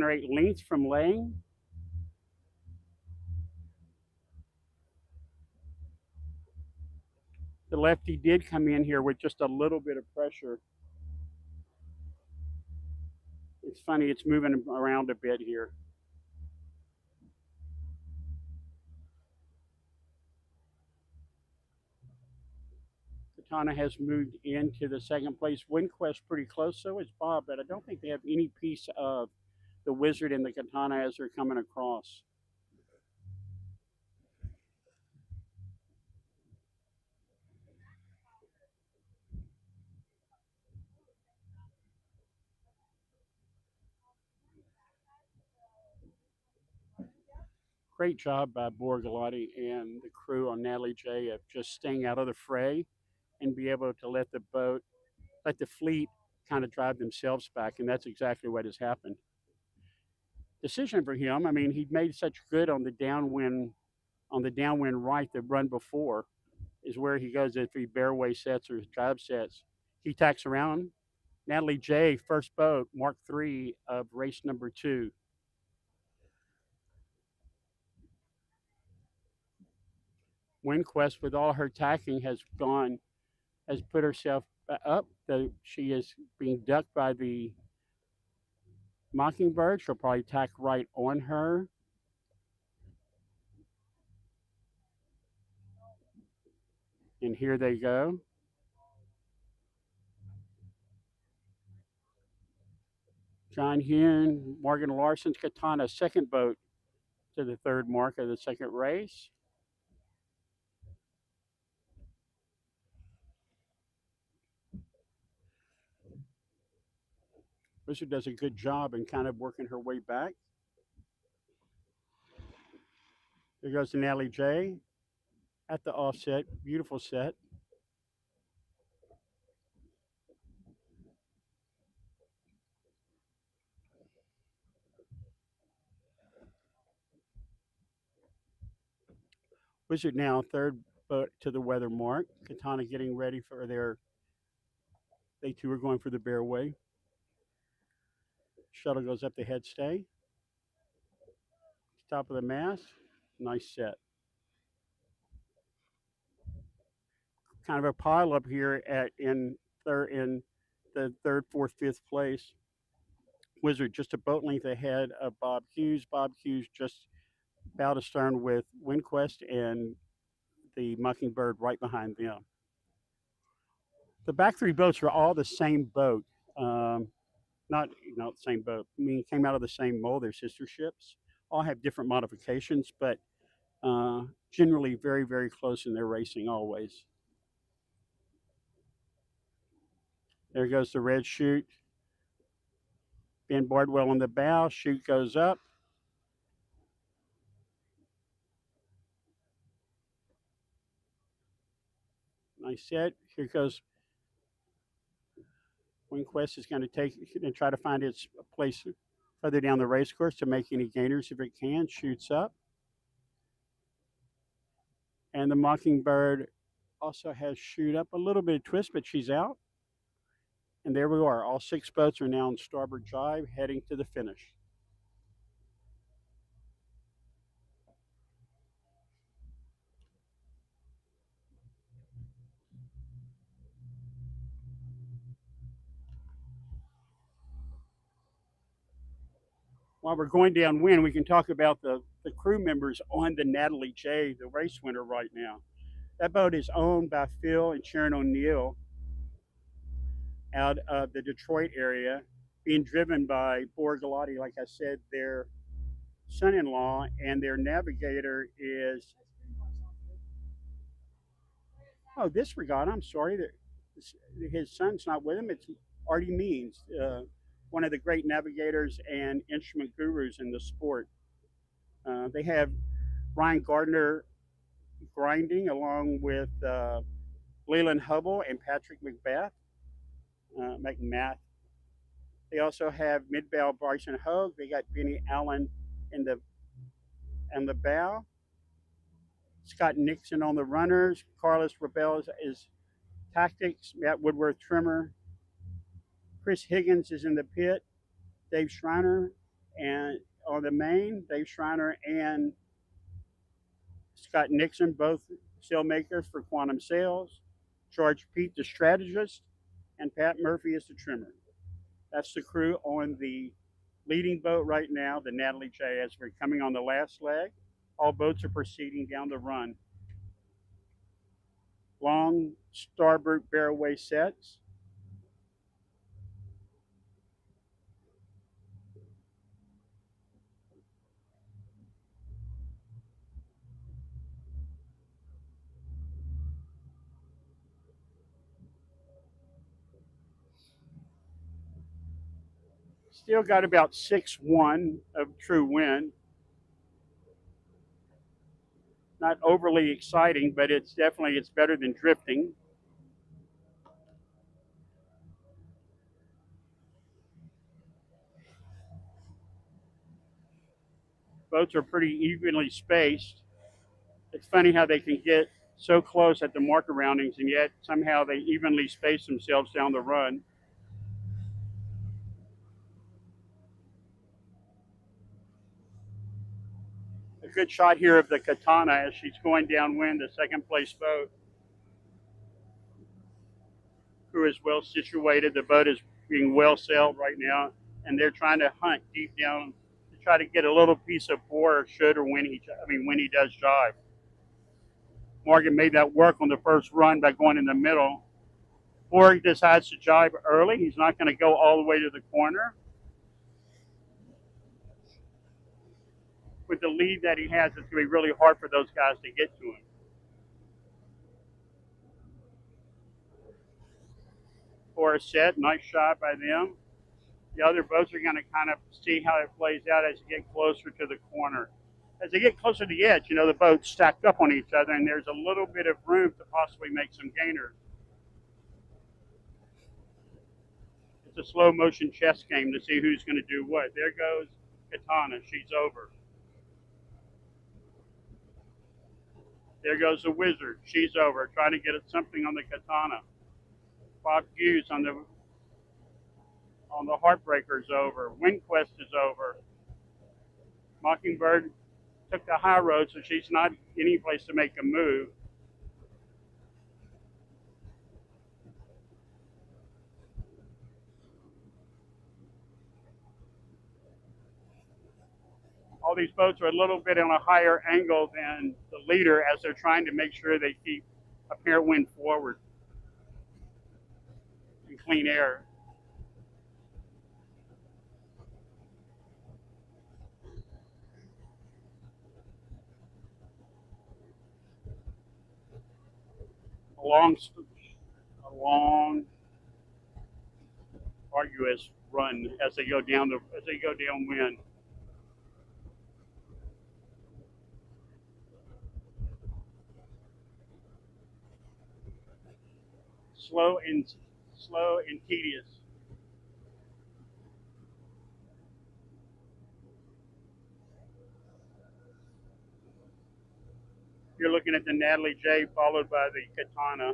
or 8 lengths from laying. The lefty did come in here with just a little bit of pressure. It's funny, it's moving around a bit here. Katana has moved into the second place. WindQuest pretty close, so is Bob, but I don't think they have any piece of the Wizard and the Katana as they're coming across. Great job by Borgalotti and the crew on Natalie J of just staying out of the fray and be able to let the fleet kind of drive themselves back, and that's exactly what has happened. Decision for him. He made such good on the downwind right, the run before is where he goes if he bareway sets or drive sets. He tacks around. Natalie J, first boat, Mark III of race number 2. WindQuest, with all her tacking, has gone has put herself up. She is being ducked by the mockingbird. She'll probably tack right on her. And here they go. John Hune, Morgan Larson's Katana, second boat to the third mark of the second race. Wizard does a good job in kind of working her way back. There goes the Natalie J at the offset. Beautiful set. Wizard now third boat to the weather mark. Katana getting ready for their. They too are going for the Bearway. Shuttle goes up the headstay. Top of the mast. Nice set. Kind of a pile up here in the third, fourth, fifth place. Wizard just a boat length ahead of Bob Hughes. Bob Hughes just about astern with WindQuest and the Mockingbird right behind them. The back three boats are all the same boat. Not the same boat. I mean, came out of the same mold. They're sister ships. All have different modifications, but generally very, very close in their racing always. There goes the red chute. Ben Bardwell on the bow. Chute goes up. Nice set. Here goes WindQuest is going to take and try to find its place further down the race course to make any gainers if it can. Shoots up. And the Mockingbird also has shoot up a little bit of twist, but she's out. And there we are. All six boats are now on starboard jibe, heading to the finish. While we're going downwind, we can talk about the crew members on the Natalie J, the race winner right now. That boat is owned by Phil and Sharon O'Neill out of the Detroit area, being driven by Borgalotti, like I said, their son-in-law, and their navigator is this regatta. I'm sorry that his son's not with him. It's Artie Means, one of the great navigators and instrument gurus in the sport. They have Ryan Gardner grinding along with Leland Hubble and Patrick McMath. They also have mid-bow Bryson Hogue. They got Benny Allen in the bow. Scott Nixon on the runners. Carlos Rebel is tactics. Matt Woodworth trimmer. Chris Higgins is in the pit. Dave Schreiner and on the main. Dave Schreiner and Scott Nixon, both sailmakers for Quantum Sails. George Pete, the strategist, and Pat Murphy is the trimmer. That's the crew on the leading boat right now, the Natalie J, as we're coming on the last leg. All boats are proceeding down the run. Long starboard bearway sets. Still got about 6-1 of true wind. Not overly exciting, but it's better than drifting. Boats are pretty evenly spaced. It's funny how they can get so close at the marker roundings, and yet somehow they evenly space themselves down the run. A good shot here of the Katana as she's going downwind, the second place boat. is well situated. The boat is being well sailed right now, and they're trying to hunt deep down to try to get a little piece of bore, should or when he does jibe. Morgan made that work on the first run by going in the middle. Borg decides to jibe early. He's not going to go all the way to the corner. With the lead that he has, it's going to be really hard for those guys to get to him. For a set, nice shot by them. The other boats are going to kind of see how it plays out as you get closer to the corner. As they get closer to the edge, the boats stacked up on each other, and there's a little bit of room to possibly make some gainers. It's a slow motion chess game to see who's going to do what. There goes Katana. She's over. There goes the Wizard. She's over. Trying to get something on the Katana. Bob Hughes on the Heartbreaker's over. Windquest is over. Mockingbird took the high road, so she's not any place to make a move. All these boats are a little bit on a higher angle than the leader as they're trying to make sure they keep apparent wind forward and clean air. A long, arduous run as they go downwind. Slow and tedious. You're looking at the Natalie J followed by the Katana.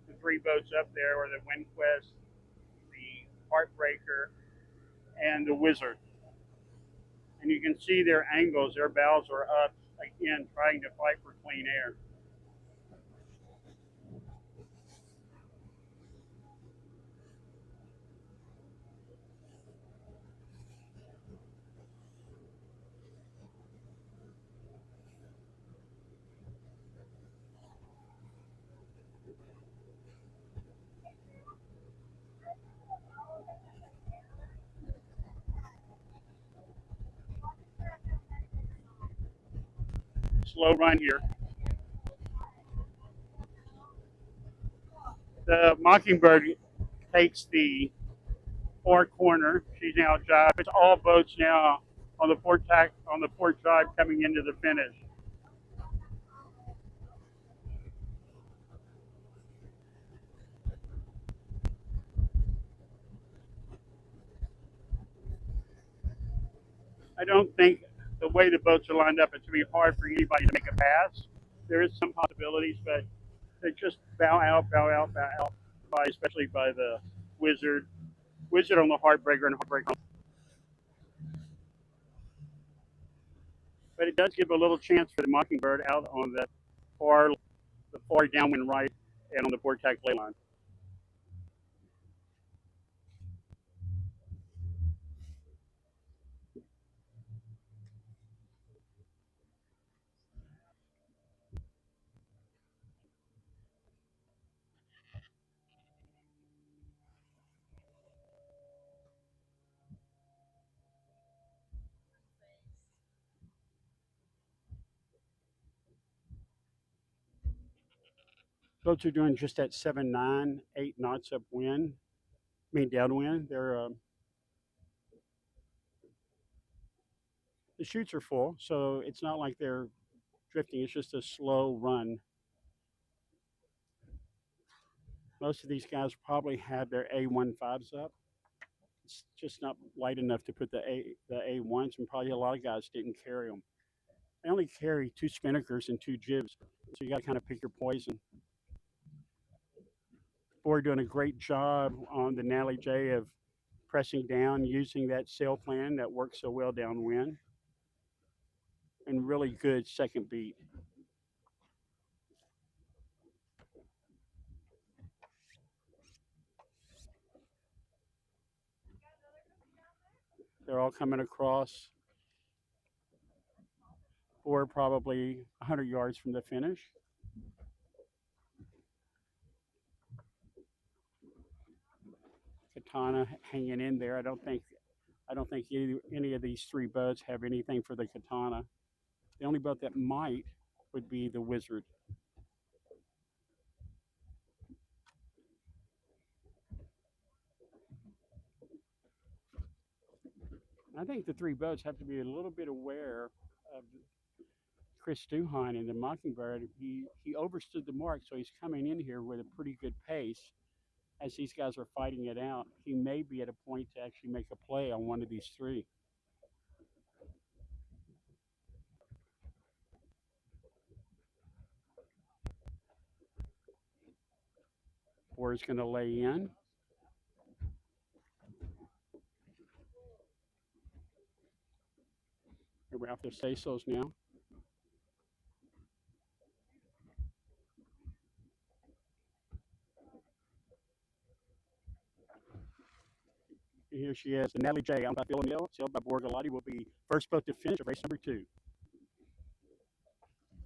The three boats up there are the Windquest, the Heartbreaker, and the Wizard. And you can see their angles, their bows are up, again, trying to fight for clean air. Slow run here. The Mockingbird takes the far corner. She's now jibe. It's all boats now on the port jibe coming into the finish. I don't think the way the boats are lined up, it's going to be hard for anybody to make a pass. There is some possibilities, but they just bow out, especially by the Wizard on the Heartbreaker and Heartbreaker. But it does give a little chance for the Mockingbird out on the far downwind right and on the port tack ley line. Boats are doing just at 7, 9, 8 knots upwind. Downwind. The chutes are full, so it's not like they're drifting. It's just a slow run. Most of these guys probably had their A15s up. It's just not light enough to put the A1s, and probably a lot of guys didn't carry them. They only carry 2 spinnakers and 2 jibs, so you got to kind of pick your poison. Ford doing a great job on the Natalie J of pressing down, using that sail plan that works so well downwind, and really good second beat. They're all coming across, or probably 100 yards from the finish. Katana hanging in there. I don't think any of these three boats have anything for the Katana. The only boat that might would be the Wizard. I think the three boats have to be a little bit aware of Chris Duhon and the Mockingbird. He overstood the mark, so he's coming in here with a pretty good pace. As these guys are fighting it out, he may be at a point to actually make a play on one of these three. Four is going to lay in. We're off their say-sos now. And here she is, and Natalie J. owned by Phil O'Neill, sailed by Borgalotti, will be first boat to finish of race number 2.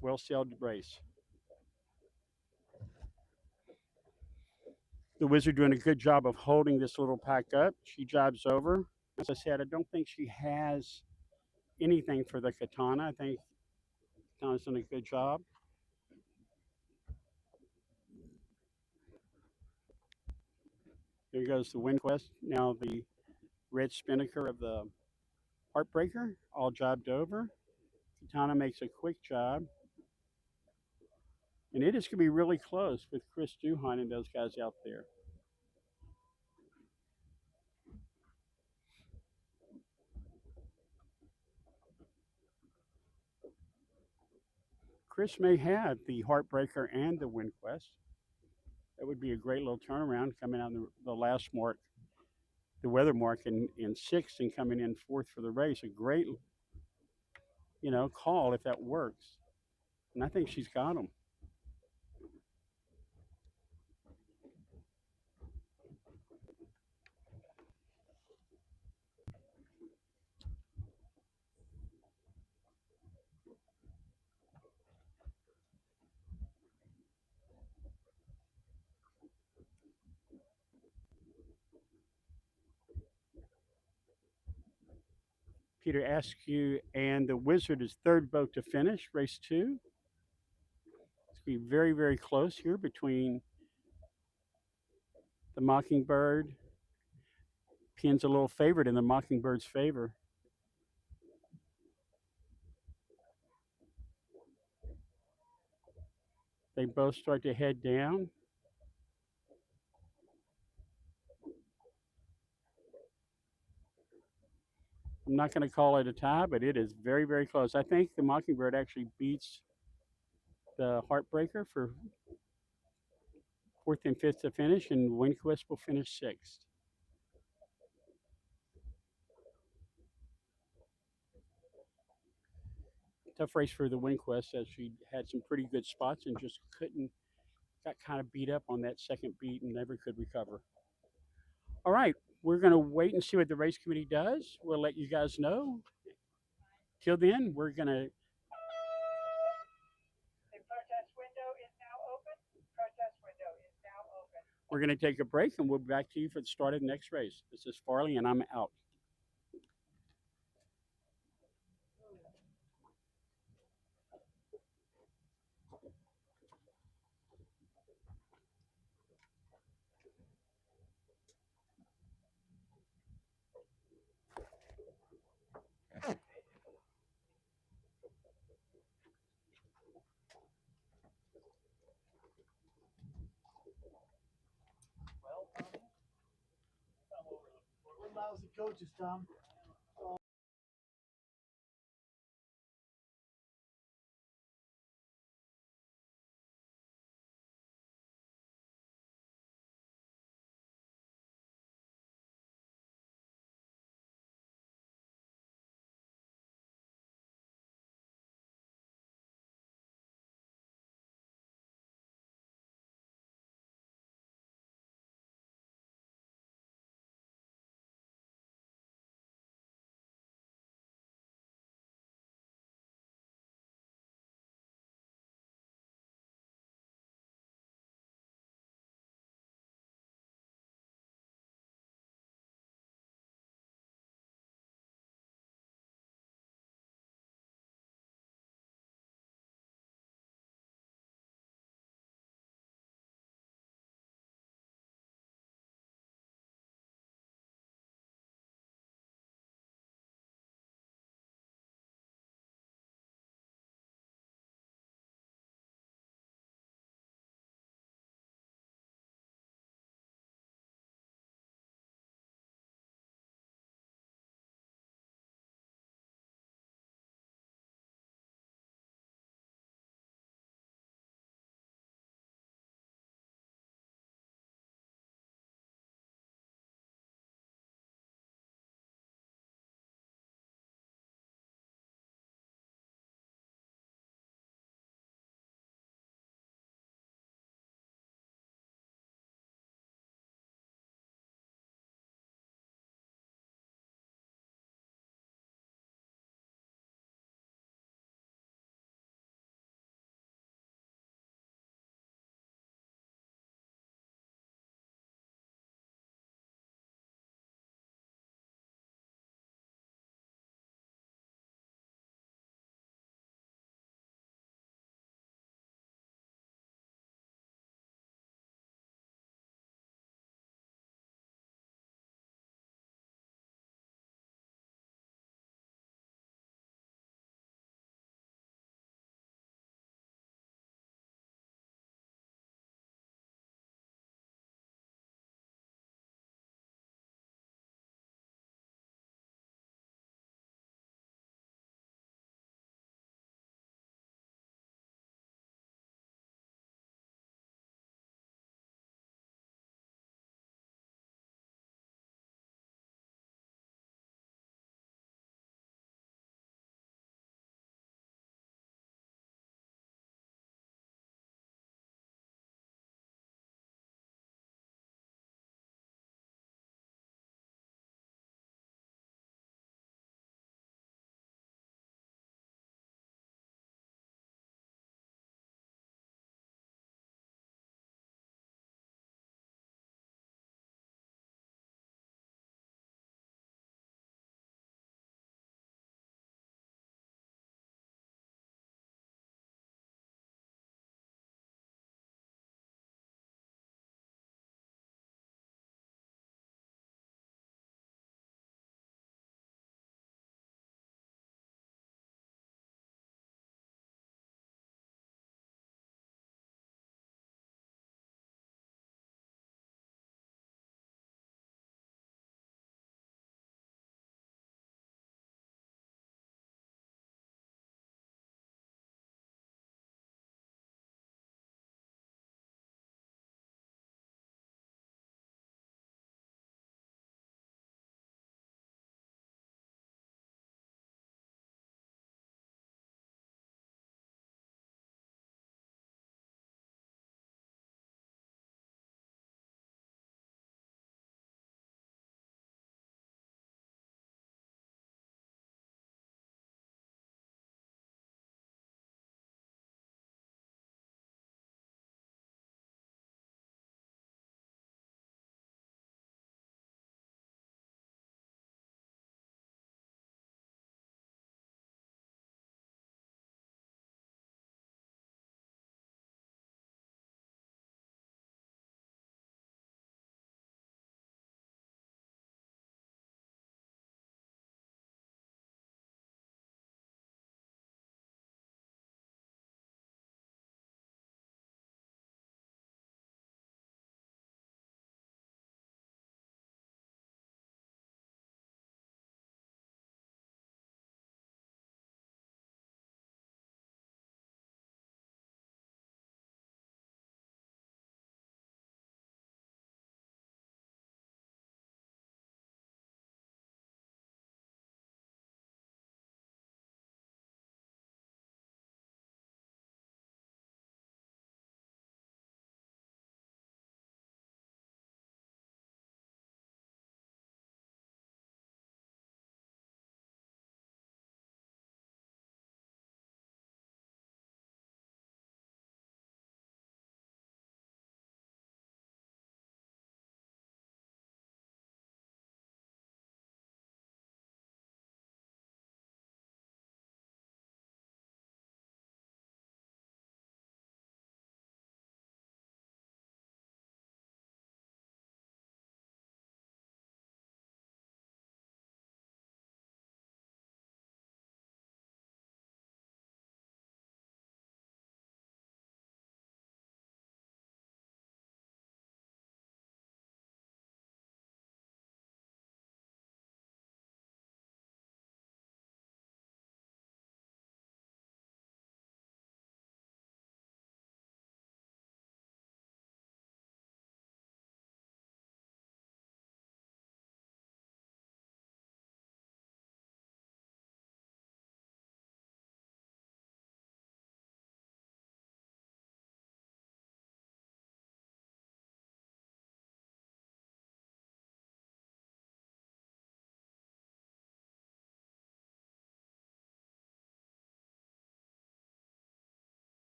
Well-sailed race. The Wizard doing a good job of holding this little pack up. She jibes over. As I said, I don't think she has anything for the Katana. I think Katana's done a good job. There goes the WindQuest. Now the red spinnaker of the Heartbreaker, all jobbed over. Katana makes a quick job. And it is going to be really close with Chris Duhon and those guys out there. Chris may have the Heartbreaker and the WindQuest. That would be a great little turnaround coming out the last mark, the weather mark in 6th and coming in 4th for the race. A great, call if that works. And I think she's got them. Peter Askew and the Wizard is third boat to finish, race 2. It's going to be very, very close here between the Mockingbird. Pin's a little favorite in the Mockingbird's favor. They both start to head down. I'm not going to call it a tie, but it is very, very close. I think the Mockingbird actually beats the Heartbreaker for 4th and 5th to finish, and WindQuest will finish 6th. Tough race for the WindQuest as she had some pretty good spots and just got kind of beat up on that second beat and never could recover. All right, we're going to wait and see what the race committee does. We'll let you guys know. Till then, we're going to. The protest window is now open. Protest window is now open. We're going to take a break and we'll be back to you for the start of the next race. This is Farley and I'm out. We're lousy coaches, Tom.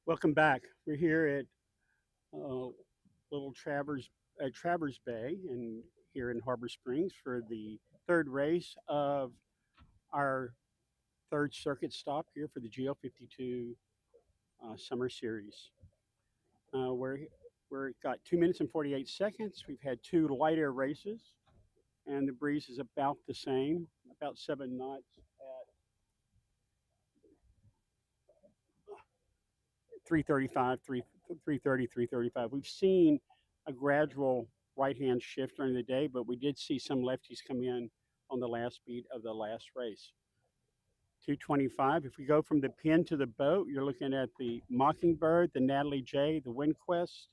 Welcome back. We're here at Little Travers Bay, and here in Harbor Springs for the third race of our third circuit stop here for the GL52 Summer Series. We're got 2 minutes and 48 seconds. We've had two light air races, and the breeze is about the same, about 7 knots at 335, 330, 335. We've seen a gradual right-hand shift during the day, but we did see some lefties come in on the last beat of the last race. 225. If we go from the pin to the boat, you're looking at the Mockingbird, the Natalie J, the Windquest,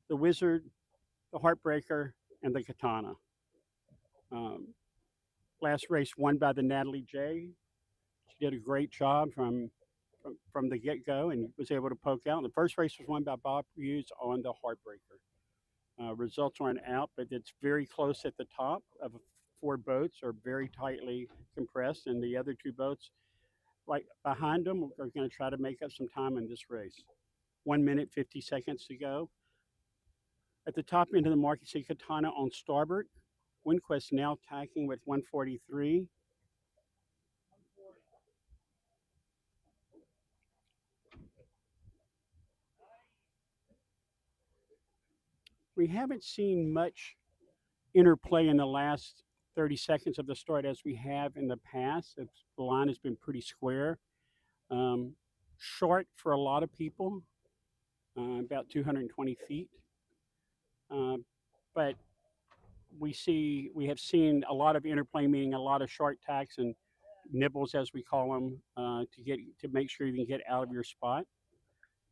the Wizard, the Heartbreaker, and the Katana. Last race won by the Natalie J. She did a great job from the get-go and was able to poke out. And the first race was won by Bob Hughes on the Heartbreaker. Results aren't out, but it's very close at the top of 4 boats are very tightly compressed, and the other 2 boats right behind them are going to try to make up some time in this race. 1 minute, 50 seconds to go. At the top end of the mark, you see Katana on starboard. Windquest now tacking with 143. We haven't seen much interplay in the last 30 seconds of the start as we have in the past. The line has been pretty square. Short for a lot of people, about 220 feet. But we have seen a lot of interplay, meaning a lot of short tacks and nibbles, as we call them, to make sure you can get out of your spot.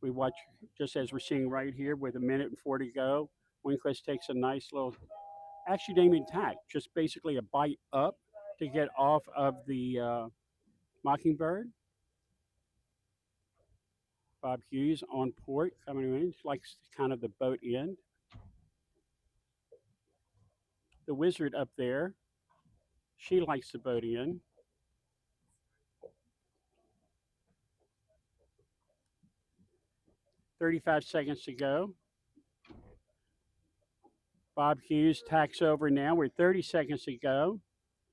We watch, just as we're seeing right here, with 1:04 to go. Windquest takes a nice little, actually didn't even tack, just basically a bite up to get off of the Mockingbird. Bob Hughes on port coming in, likes kind of the boat end. The Wizard up there, she likes the boat end. "35 seconds to go. Bob Hughes tacks over now. We're 30 seconds to go.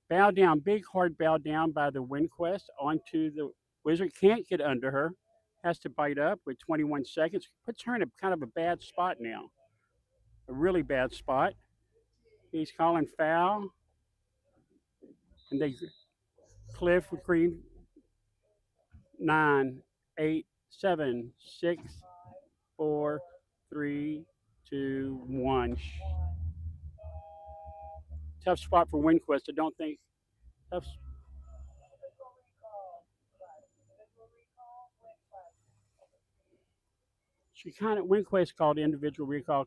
Bow down, big hard bow down by the Windquest onto the Wizard. Can't get under her. Has to bite up with 21 seconds. Puts her in a kind of a bad spot now. A really bad spot. He's calling foul. And they Cliff with green. 9, 8, 7, 6, 4, 3, 2, 1. Tough spot for Windquest. I don't think tough. She kind of Windquest called individual recall.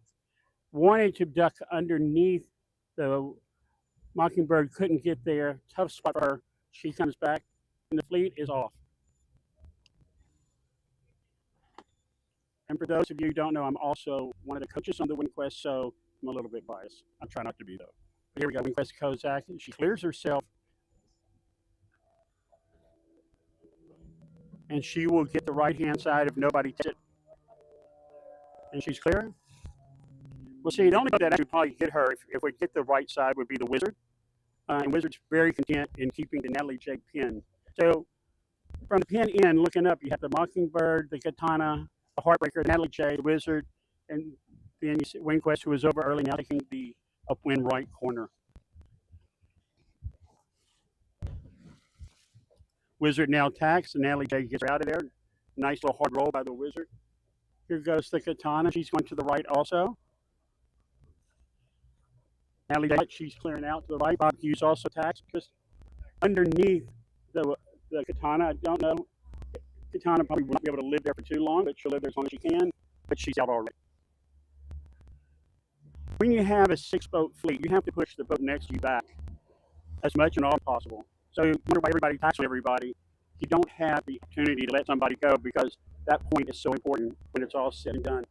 Wanted to duck underneath the Mockingbird, couldn't get there. Tough spot for her. She comes back, and the fleet is off. And for those of you who don't know, I'm also one of the coaches on the Windquest, so I'm a little bit biased. I try not to be, though. But here we go, Windquest Kozak. She clears herself, and she will get the right-hand side if nobody takes it. And she's clear. Well, see, the only boat that actually probably get her, if we get the right side, would be the Wizard. And Wizard's very content in keeping the Natalie J pin. So from the pin in, looking up, you have the Mockingbird, the Katana, the Heartbreaker, the Natalie J, the Wizard, and then you see Windquest, who was over early, now taking the upwind right corner. Wizard now tacks, and Natalie J gets her out of there. Nice little hard roll by the Wizard. Here goes the Katana. She's going to the right also. Natalie J, she's clearing out to the right. Bob Hughes also tacks just underneath the Katana. I don't know. Katana probably won't be able to live there for too long, but she'll live there as long as she can. But she's out already. When you have a 6-boat fleet, you have to push the boat next to you back as much and all as possible. So you wonder why everybody tackles everybody. You don't have the opportunity to let somebody go because that point is so important when it's all said and done.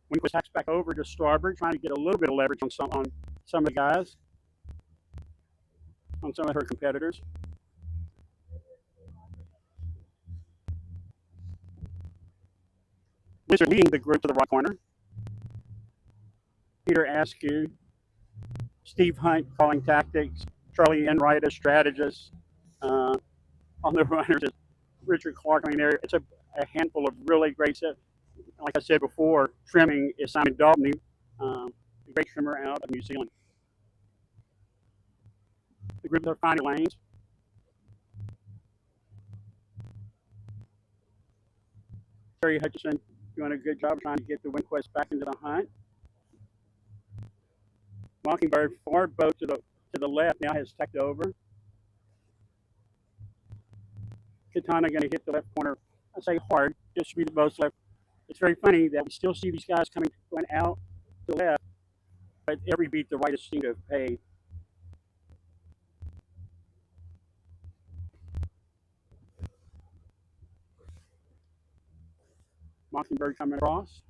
Windquest tacks back over to starboard, trying to get a little bit of leverage on some of the guys, on some of her competitors. Wizard leading the group to the right corner. Peter Askew, Steve Hunt calling tactics, Charlie Enright as strategist. On the runners is Richard Clark. I mean, it's a handful of really great stuff. Like I said before, trimming is Simon Daubney, a great trimmer out of New Zealand. The groups are finding lanes. Terry Hutchison doing a good job trying to get the WindQuest back into the hunt. Mockingbird, far boat to the left, now has tacked over. Katana going to hit the left corner. I say hard, distribute the boats left. It's very funny that we still see these guys going out to the left, but every beat the right seem to have paid. Mockingbird coming across.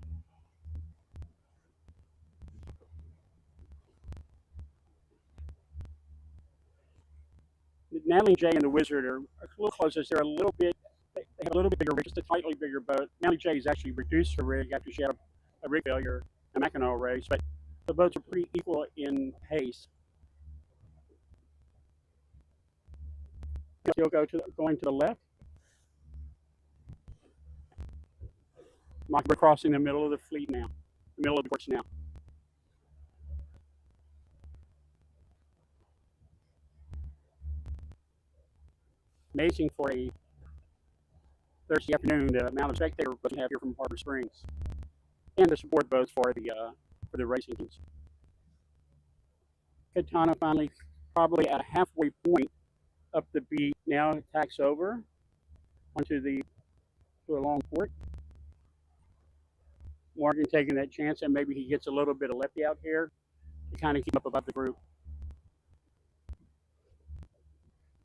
Natalie J and the Wizard are a little closer. They're a little bit, they have a little bit bigger rig, just a slightly bigger boat. Natalie J has actually reduced her rig after she had a rig failure, a Mackinac race, but the boats are pretty equal in pace. Still going to the left. Mockingbird crossing the middle of the fleet now, the middle of the course now. Amazing for a Thursday afternoon, the amount of spectators we have here from Harbor Springs, and the support boats for the racing teams. Katana finally, probably at a halfway point up the beat, now tacks over onto the long port. Morgan taking that chance, and maybe he gets a little bit of lefty out here to kind of keep up above the group.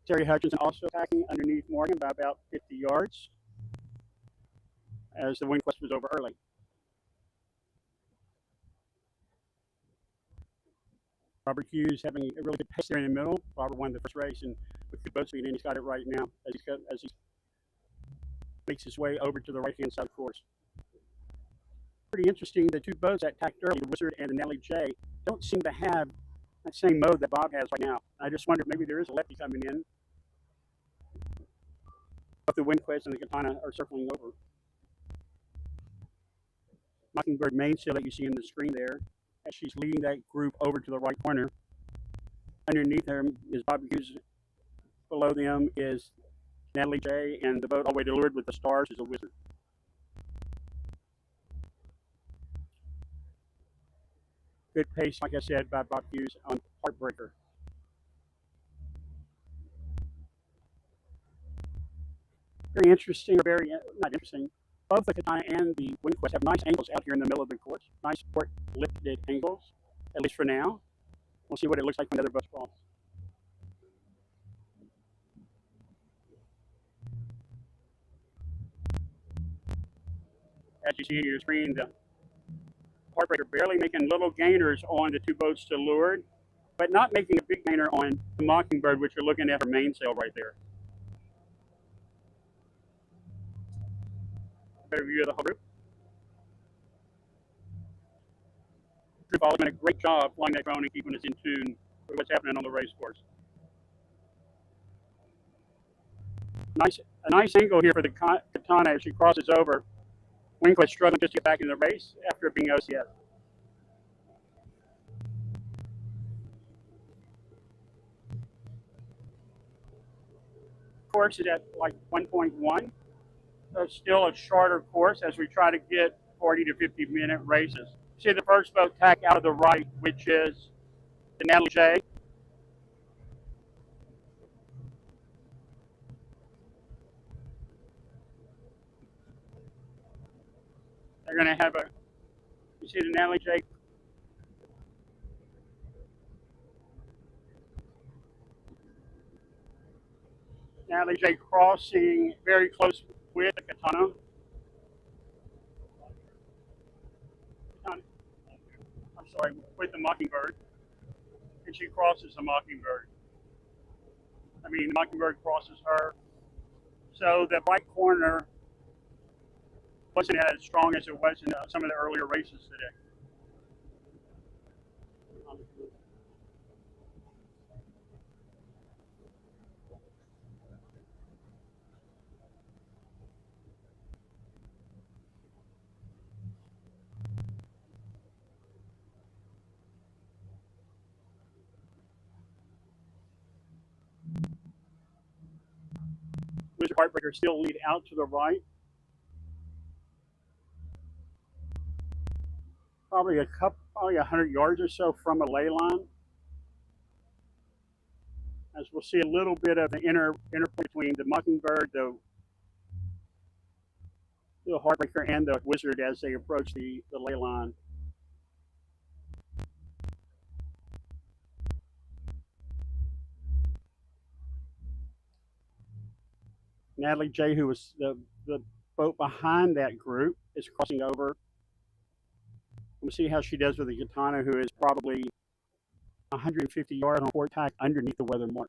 Terry Hutchinson also attacking underneath Morgan by about 50 yards as the WindQuest was over early. Robert Hughes having a really good pace there in the middle. Robert won the first race, and with the boat speed in, he's got it right now as he makes his way over to the right-hand side of the course. Pretty interesting, the two boats that tacked early, the Wizard and the Nellie J, don't seem to have that same mode that Bob has right now. I just wonder if maybe there is a lefty coming in. Both the WindQuest and the Katana are circling over. Mockingbird mainsail that you see in the screen there, as she's leading that group over to the right corner. Underneath them is Bob Hughes. Below them is Natalie J, and the boat all the way to leeward with the stars is a Wizard. Good pace, like I said, by Bob Hughes on Heartbreaker. Very interesting, or very, not interesting. Both the Katana and the WindQuest have nice angles out here in the middle of the course. Nice port lifted angles, at least for now. We'll see what it looks like when the other boats cross. As you see on your screen, the Heartbreaker barely making little gainers on the two boats to leeward, but not making a big gainer on the Mockingbird, which you're looking at her mainsail right there. Better view of the whole group. Group all doing a great job flying that drone and keeping us in tune with what's happening on the race course. A nice angle here for the Katana as she crosses over. WindQuest struggling just to get back in the race after being OCS. Course is at like 1.1. So it's still a shorter course as we try to get 40 to 50-minute races. See the first boat tack out of the right, which is the Natalie J. They're going to have you see the Natalie J. Natalie J crossing very close with the Katana. I'm sorry, with the Mockingbird. And she crosses the Mockingbird. I mean, the Mockingbird crosses her. So the right corner wasn't as strong as it was in some of the earlier races today. Wizard Heartbreaker still lead out to the right. Probably 100 yards or so from a ley line. As we'll see a little bit of the interplay between the Mockingbird, the Heartbreaker, and the Wizard as they approach the ley line. Natalie J, who was the boat behind that group, is crossing over. We'll see how she does with the Katana, who is probably 150 yards on port tack underneath the weather mark.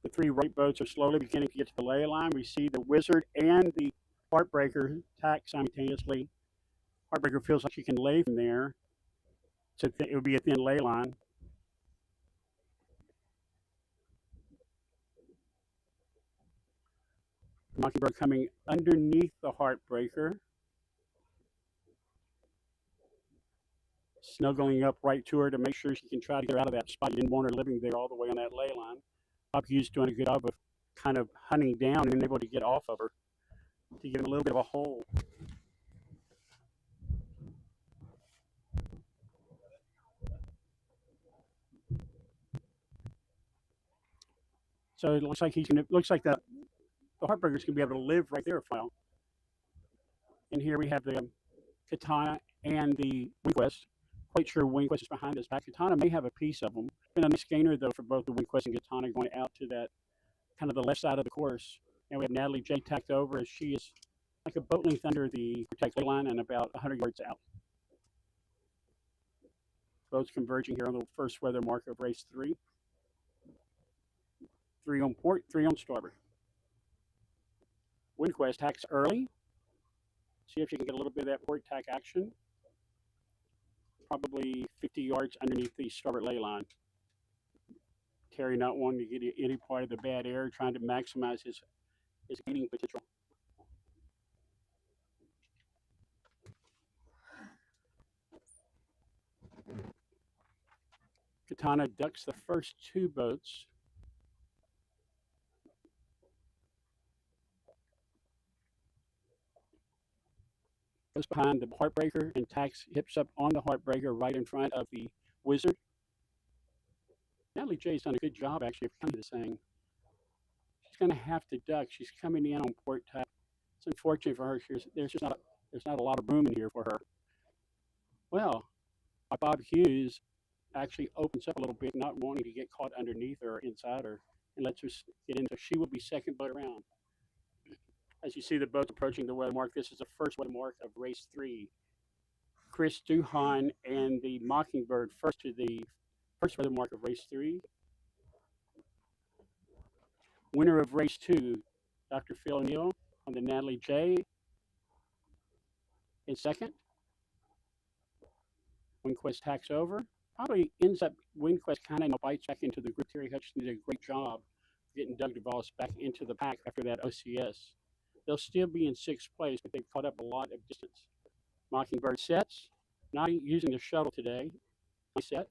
The three right boats are slowly beginning to get to the ley line. We see the Wizard and the Heartbreaker tack simultaneously. Heartbreaker feels like she can lay from there. So it would be a thin ley line. The Mockingbird coming underneath the Heartbreaker. Snuggling up right to her to make sure she can try to get her out of that spot. You didn't want her living there all the way on that ley line. Bob Hughes doing a good job of kind of hunting down and able to get off of her to give him a little bit of a hole. So it looks like the Heartbreaker's gonna be able to live right there for a while. And here we have the Katana and the Windquest. Quite sure Windquest is behind this back. Katana may have a piece of them. Been a nice gainer though for both the Windquest and Katana going out to that kind of the left side of the course. And we have Natalie J tacked over as she is like a boat length under the protected line and about 100 yards out. Boats converging here on the first weather mark of race 3. 3 on port, 3 on starboard. Windquest tacks early. See if she can get a little bit of that port tack action. Probably 50 yards underneath the starboard ley line. Terry not wanting to get any part of the bad air, trying to maximize his gaining potential. Katana ducks the first 2 boats. Goes behind the Heartbreaker and tacks hips up on the Heartbreaker right in front of the Wizard. Natalie J's done a good job actually of coming to this thing. She's going to have to duck. She's coming in on port tack. It's unfortunate for her. There's not a lot of room in here for her. Well, Bob Hughes actually opens up a little bit, not wanting to get caught underneath her or inside her, and lets her get in. So she will be second boat around. As you see the boats approaching the weather mark, this is the first weather mark of race 3. Chris Duhan and the Mockingbird first to the first weather mark of race 3. Winner of race 2, Dr. Phil O'Neill on the Natalie J in second. Windquest tacks over. Probably ends up Windquest kind of bites back into the group. Terry Hutchinson did a great job getting Doug DeVos back into the pack after that OCS. They'll still be in 6th place, but they've caught up a lot of distance. Mockingbird sets, not using the shuttle today. Nice set.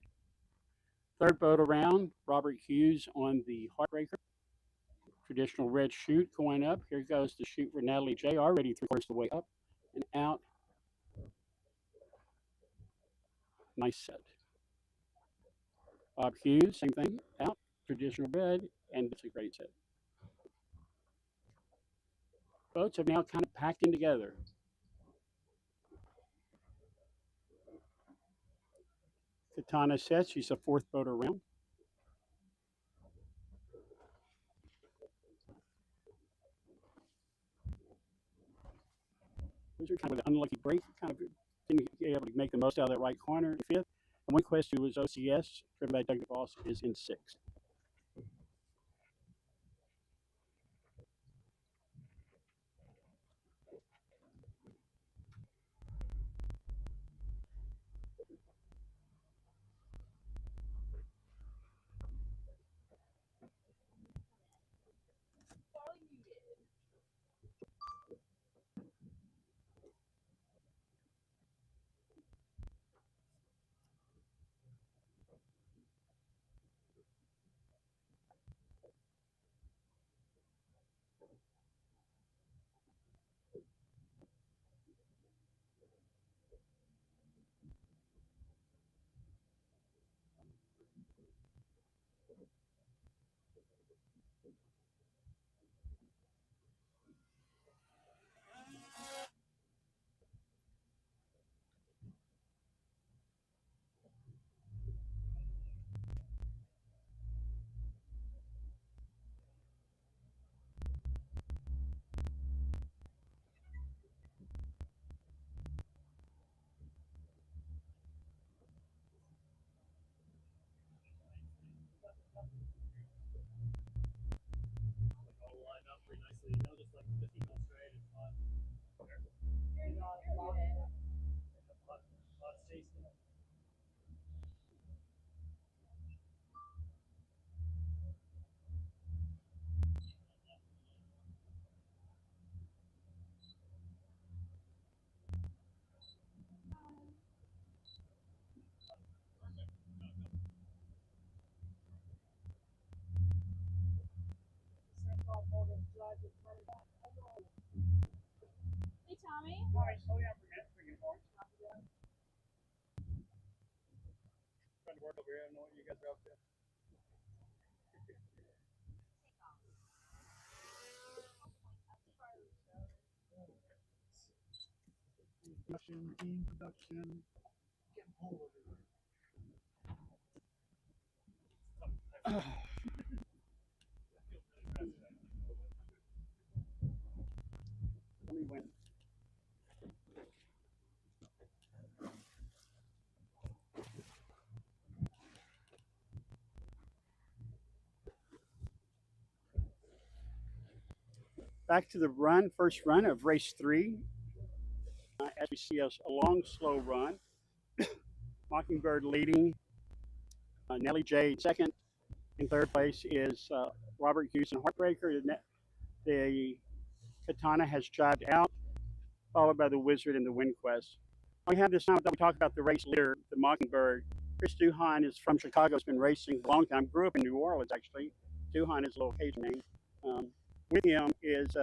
Third boat around, Robert Hughes on the Heartbreaker. Traditional red chute going up. Here goes the chute for Natalie J, already 3/4 of the way up and out. Nice set. Bob Hughes, same thing, out. Traditional red, and it's a great set. Boats have now kind of packed in together. Katana sets, she's the 4th boat around. Those are kind of an unlucky break, kind of didn't be able to make the most out of that right corner. 5th. WindQuest, who was OCS, driven by Doug DeVos, is in sixth. All lined up pretty nicely. You know, just like 50 miles straight is fine. Hot tasting. Hey, Tommy. Trying to work over here. I don't know what you guys are up to. Production, getting hold of it. Let me win. Back to the run, first run of race 3. As we see a long, slow run. Mockingbird leading, Nellie J second. In third place is Robert Hughes and Heartbreaker. The Katana has jived out, followed by the Wizard and the WindQuest. We have this time that we talk about the race leader, the Mockingbird. Chris Duhan is from Chicago, has been racing a long time, grew up in New Orleans actually. Duhan is a little Cajun name. With him is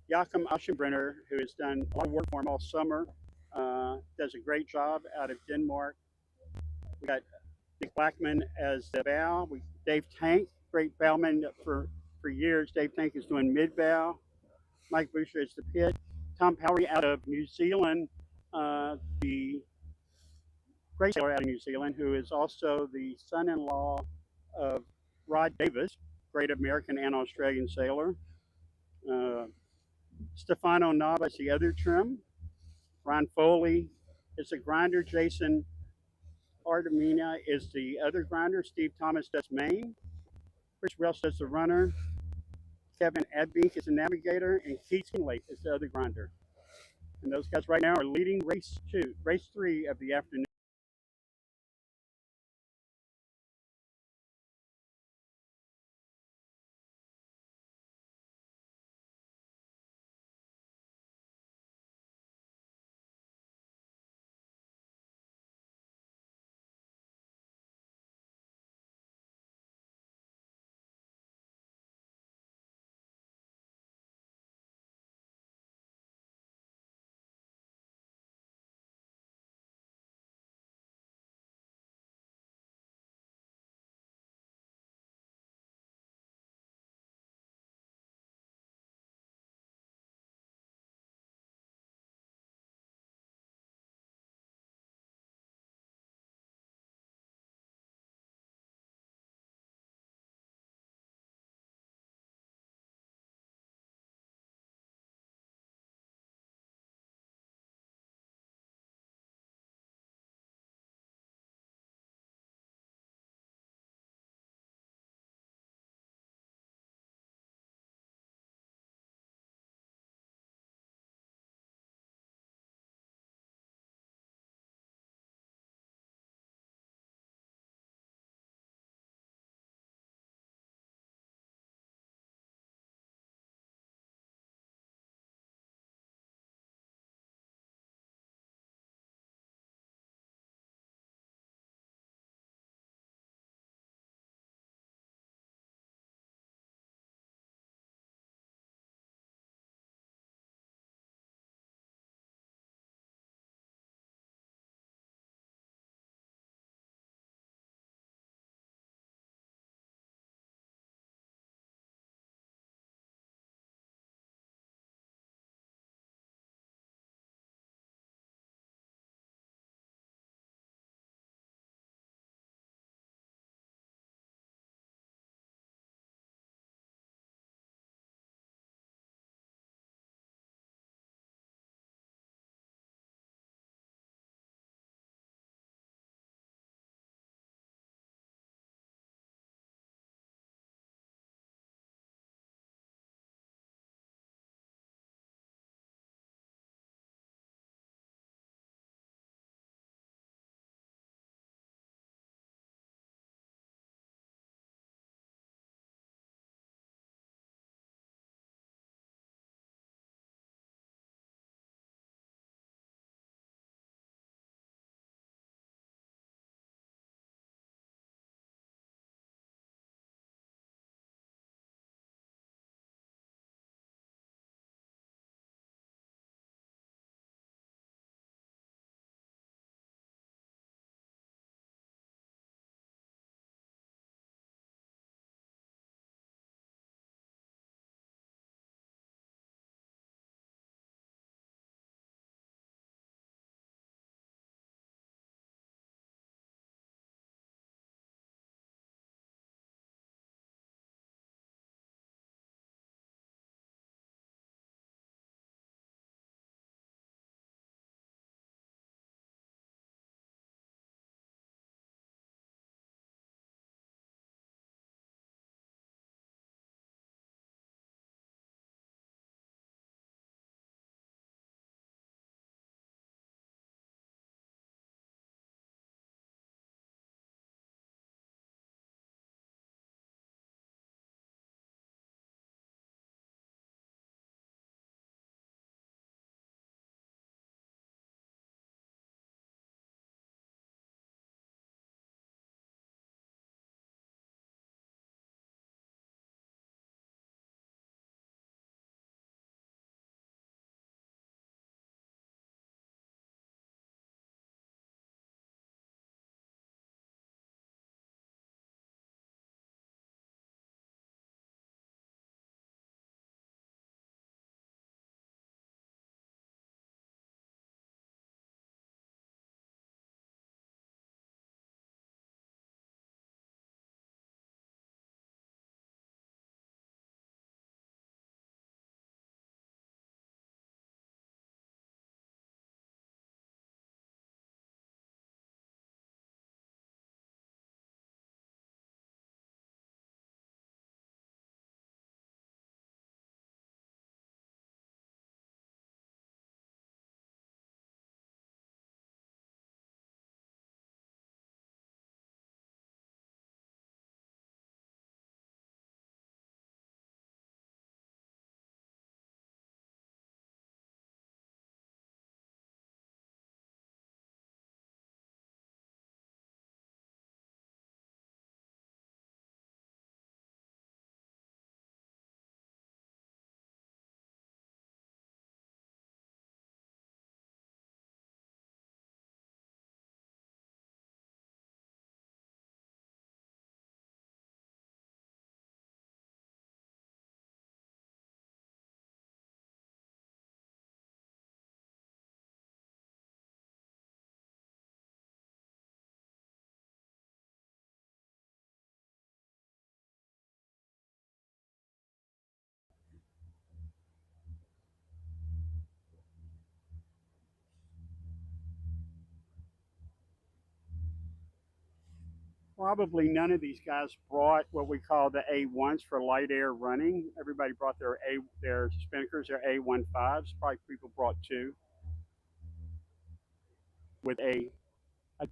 Joachim Aschenbrenner, who has done a lot of work for him all summer, does a great job out of Denmark. We got Nick Blackman as the bow. Dave Tank, great bowman for years. Dave Tank is doing mid bow. Mike Boucher is the pit. Tom Powery out of New Zealand, the great sailor out of New Zealand, who is also the son-in-law of Rod Davis, great American and Australian sailor. Stefano Nava is the other trim. Ron Foley is the grinder. Jason Artemina is the other grinder. Steve Thomas does main. Chris Welsh does the runner. Kevin Adbink is the navigator, and Keith Kinley is the other grinder. And those guys right now are leading race 3 of the afternoon. probably none of these guys brought what we call the A1s for light air running. Everybody brought their spinnakers, their A15s. Probably people brought two with a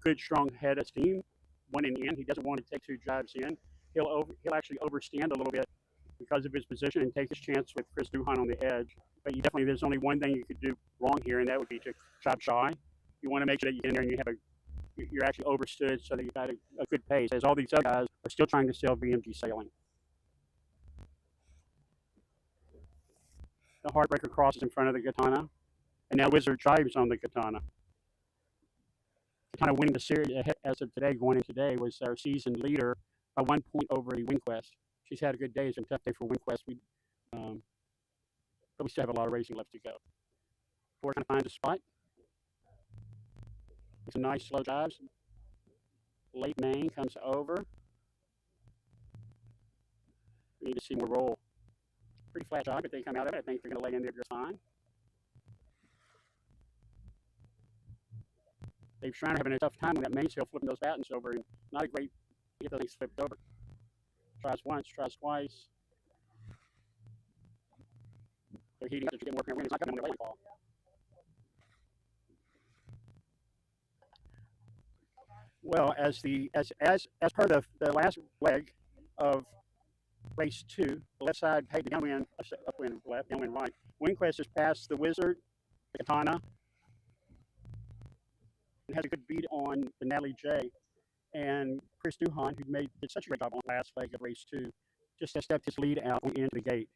good strong head of steam, one in the end. He doesn't want to take two jives in. He'll actually overstand a little bit because of his position and take his chance with Chris Duhon on the edge. But there's only one thing you could do wrong here, and that would be to jive shy. You want to make sure that you get in there and you're actually overstood so that you've got a good pace, as all these other guys are still trying to sell VMG sailing. The Heartbreaker crosses in front of the Katana, and now Wizard jives on the Katana. Katana winning the series as of today, going in today, was our season leader by 1 point over a WinQuest. She's had a good day. It's been a tough day for WinQuest. But we still have a lot of racing left to go. Ford kind of finds a spot. Some nice slow jives. Late main comes over. We need to see more roll. Pretty flat jive, but they come out of it. I think they're going to lay in there just fine. Dave Schreiner having a tough time on that mainsail, flipping those battens over, and not a great get those things flipped over. Tries once, tries twice. They're heating up to get more apparent wind. It's not coming on their late ball. Well, as part of the last leg of race 2, the left side paid the downwind, upwind left, downwind right. WinQuest has passed the Wizard, the Katana, and has a good beat on the Natalie J. And Chris Duhon, who did such a great job on the last leg of race 2, just has stepped his lead out into the gate.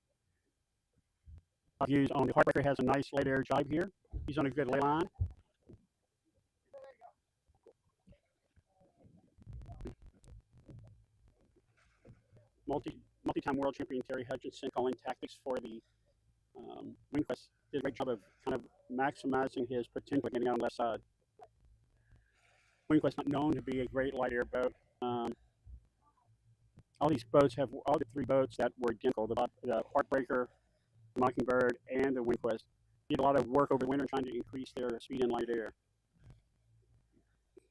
Views on the Heartbreaker has a nice late air jibe here. He's on a good lay line. Multi-time world champion Terry Hutchinson calling tactics for the WinQuest. Did a great job of kind of maximizing his potential getting out on the left side. WinQuest not known to be a great light air boat. All these boats have, all the 3 boats that were identical, the Heartbreaker, the Mockingbird, and the WinQuest, did a lot of work over the winter trying to increase their speed in light air.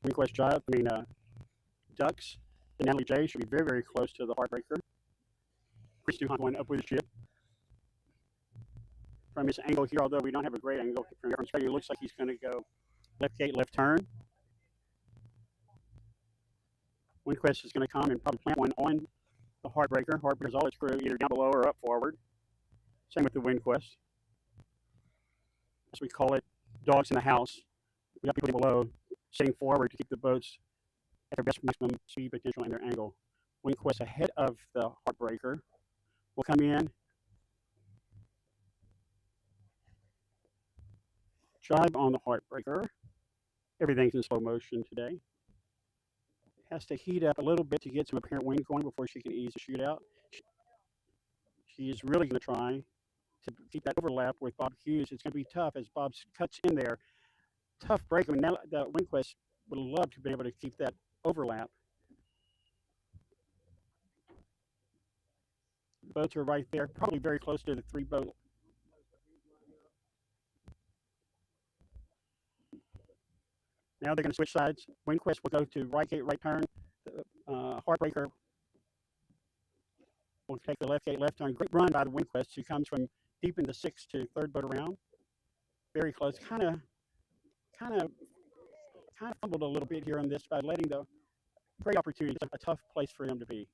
WinQuest ducks. The Natalie J should be very, very close to the Heartbreaker. Chris Duhon going up with the ship. From his angle here, although we don't have a great angle from Australia, it looks like he's going to go left gate, left turn. WinQuest is going to come and probably plant one on the Heartbreaker. Heartbreaker's all its crew, either down below or up forward. Same with the WinQuest. As we call it, dogs in the house. We got people below sitting forward to keep the boats at their best maximum speed potential and their angle. WinQuest ahead of the Heartbreaker will come in. Jibe on the Heartbreaker. Everything's in slow motion today. Has to heat up a little bit to get some apparent wind going before she can ease the shootout. She is really going to try to keep that overlap with Bob Hughes. It's going to be tough as Bob cuts in there. Tough break. I mean, now the WinQuest would love to be able to keep that overlap. Boats are right there, probably very close to the 3 boat. Now they're going to switch sides. WinQuest will go to right gate, right turn. The Heartbreaker will take the left gate, left turn. Great run by the WinQuest, who comes from deep in the 6th to 3rd boat around. Very close. Kind of fumbled a little bit here on this by letting the great opportunity. It's a tough place for him to be.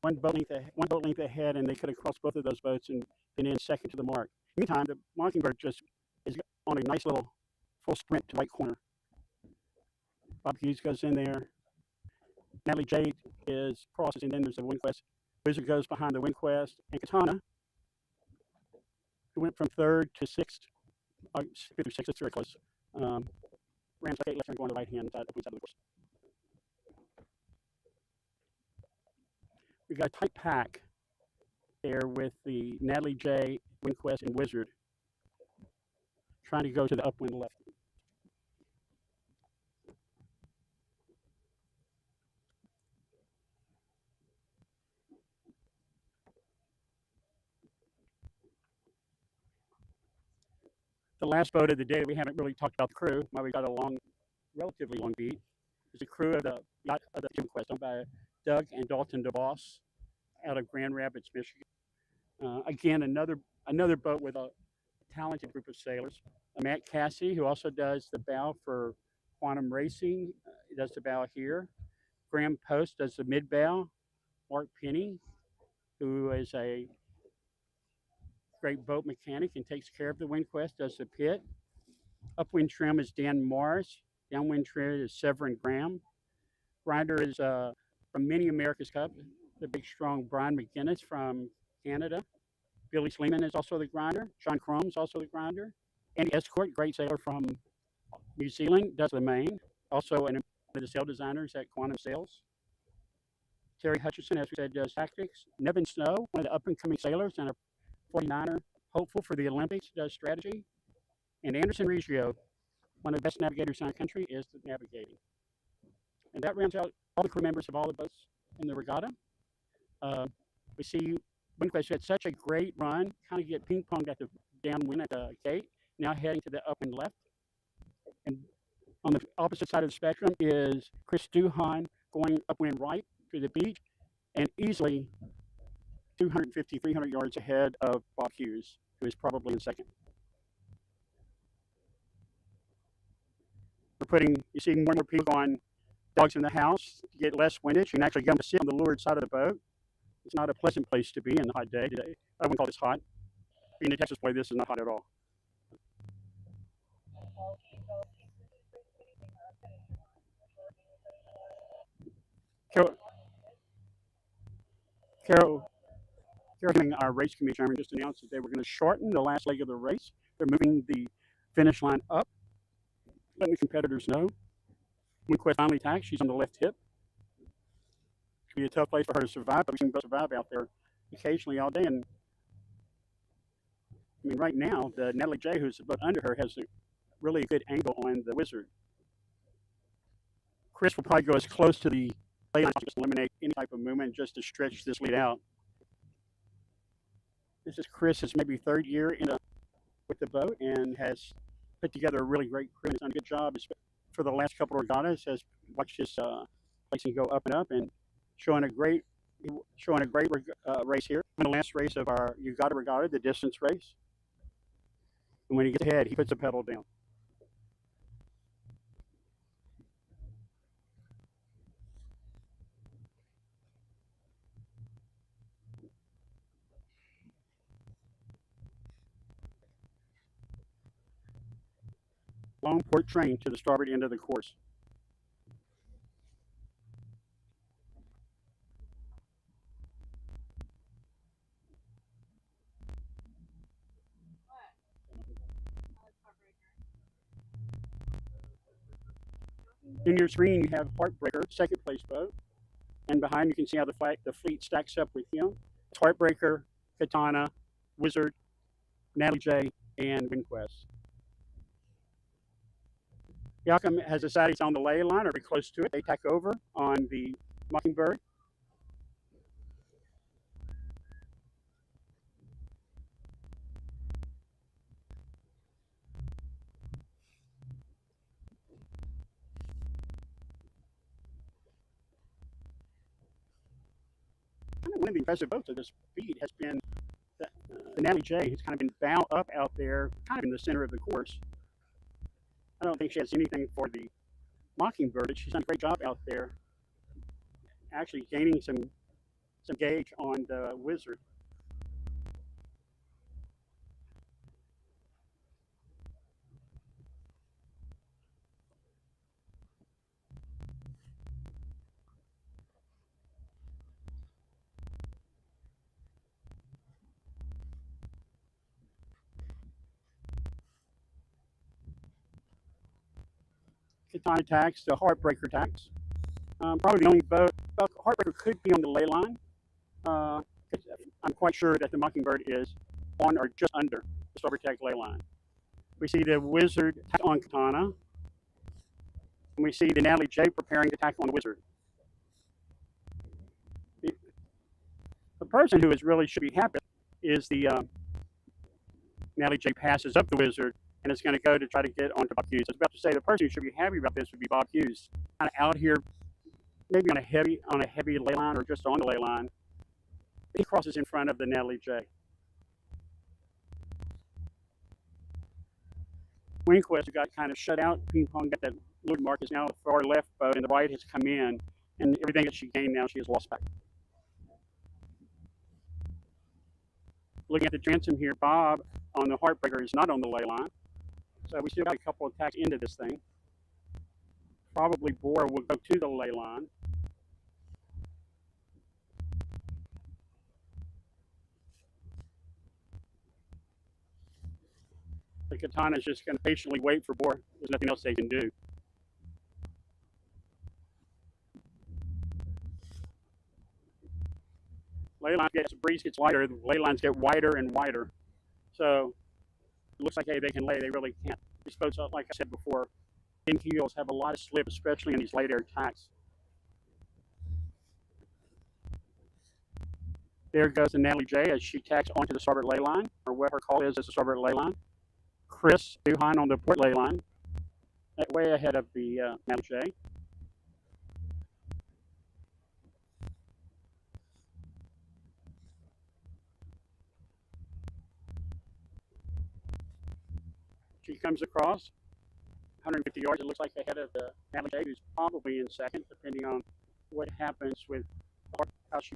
One boat length ahead, and they could have crossed both of those boats and been in second to the mark. Meantime, the Mockingbird just is on a nice little full sprint to right corner. Bob Hughes goes in there. Natalie J crosses, and then there's the WinQuest. Wizard goes behind the WinQuest, and Katana, who went from 3rd to 6th, 5th or 6th, it's very close. Ran left and going to the right hand side, open side of the course. We've got a tight pack there with the Natalie J, WinQuest, and Wizard trying to go to the upwind left. The last boat of the day, we haven't really talked about the crew. Well, we got a relatively long beat. is the crew of the yacht of the Conquest, owned by Doug and Dalton DeVos out of Grand Rapids, Michigan. Again, another boat with a talented group of sailors. Matt Cassie, who also does the bow for Quantum Racing, he does the bow here. Graham Post does the mid bow. Mark Penny, who is a great boat mechanic and takes care of the WindQuest, does the pit. Upwind trim is Dan Mars. Downwind trim is Severin Graham. Grinder is from Mini America's Cup, the big strong Brian McGinnis from Canada. Billy Sleeman is also the grinder. Sean Crome is also the grinder. Andy Escort, great sailor from New Zealand, does the main. Also one of the sail designers at Quantum Sails. Terry Hutchison, as we said, does tactics. Nevin Snow, one of the up-and-coming sailors and a 49er hopeful for the Olympics, does strategy. And Anderson Reggio, one of the best navigators in our country, is the navigating. And that rounds out all the crew members of all the boats in the regatta. We see WindQuest had such a great run, kind of get ping-ponged at the downwind at the gate, now heading to the upwind left. And on the opposite side of the spectrum is Chris Duhan going upwind right to the beach and easily 250, 300 yards ahead of Bob Hughes, who is probably in second. You see more and more people on dogs in the house to get less windage. You can actually come to sit on the leeward side of the boat. It's not a pleasant place to be in the hot day today. I wouldn't call this hot. Being a Texas play, this is not hot at all. Carol Hemming, our race committee chairman, just announced that they were going to shorten the last leg of the race. They're moving the finish line up, letting the competitors know. WindQuest finally tacked. She's on the left hip. It's going to be a tough place for her to survive, but we can survive out there occasionally all day. And I mean, right now, the Natalie J, who's a boat under her, has a really good angle on the Wizard. Chris will probably go as close to the lay line, just eliminate any type of movement just to stretch this lead out. This is Chris's maybe third year with the boat and has put together a really great crew and has done a good job for the last couple of regattas. Has watched his placing go up and up and showing a great race here. In the last race of our regatta, the distance race. And when he gets ahead, he puts the pedal down. Long port train to the starboard end of the course. In your screen, you have Heartbreaker, second place boat. And behind you can see how the fleet stacks up with him. It's Heartbreaker, Katana, Wizard, Natalie J, and WindQuest. Yakum has decided he's on the lay line or very close to it. They tack over on the Mockingbird. One of the impressive boats of this speed has been the Natalie J, who's kind of been bow up out there, kind of in the center of the course. I don't think she has anything for the Mockingbird, but she's done a great job out there, actually gaining some gauge on the Wizard. Katana tacks, the Heartbreaker tacks. Probably the only boat. Heartbreaker could be on the lay line. I'm quite sure that the Mockingbird is on or just under the starboard tack lay line. We see the Wizard tack on Katana. And we see the Natalie J preparing to tack on the Wizard. The person who should be happy is the Natalie J passes up the Wizard and it's going to go to try to get onto Bob Hughes. I was about to say the person who should be happy about this would be Bob Hughes. kind of out here, maybe on a heavy ley line or just on the ley line. He crosses in front of the Natalie J. Windquest got kind of shut out. Ping Pong got that load mark is now the far left boat, and the right has come in, and everything that she gained now she has lost back. Looking at the transom here, Bob on the Heartbreaker is not on the ley line, so we still got a couple of tacks into this thing. Probably Bora will go to the ley line. The Katana is just going to patiently wait for Bora. There's nothing else they can do. Ley line gets, the breeze gets lighter, the ley lines get wider and wider. So it looks like, hey, they can lay, they really can't. These boats, like I said before, thin keels have a lot of slip, especially in these light air tacks. There goes the Natalie J as she tacks onto the starboard ley line, or what her call is as the starboard ley line. Chris behind on the port ley line, way ahead of the Natalie J. She comes across 150 yards, it looks like, ahead of the Natalie J, who's probably in second, depending on what happens with how she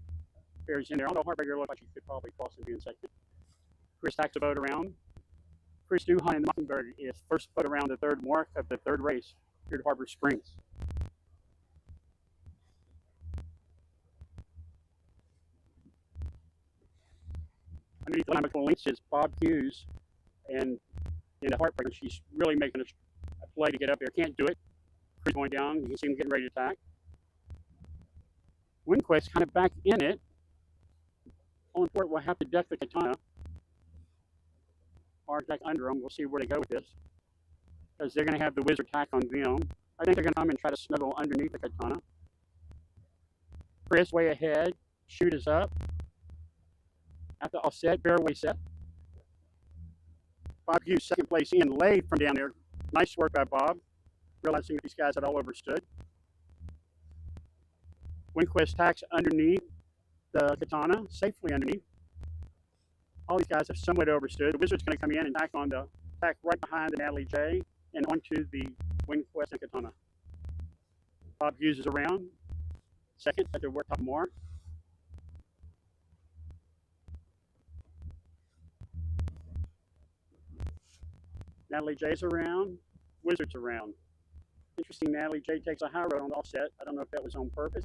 fares in there. Although Heartbreaker looks like she could probably cross and be in second. Chris tacks the boat around. Chris Duhan in the Mockingbird is first boat around the third mark of the third race here at Harbor Springs. Underneath the dynamical links is Bob Hughes, and in the Heartbreaker, she's really making a play to get up there. Can't do it. Chris going down. You can see him getting ready to attack. Windquest kind of back in it. On port will have to deck the Katana. Or deck under them. We'll see where they go with this. Because they're going to have the Wizard tack on them. I think they're going to come and try to snuggle underneath the Katana. Chris way ahead. Shoot is up. After offset, barrel set. Bob Hughes second place in, laid from down there. Nice work by Bob, realizing that these guys had all overstood. Windquest tacks underneath the Katana, safely underneath. All these guys have somewhat overstood. The Wizard's going to come in and tack right behind the Natalie J and onto the Windquest and Katana. Bob Hughes is around, second at the top mark. Natalie J's around, Wizard's around. Interesting, Natalie J takes a high road on the offset. I don't know if that was on purpose.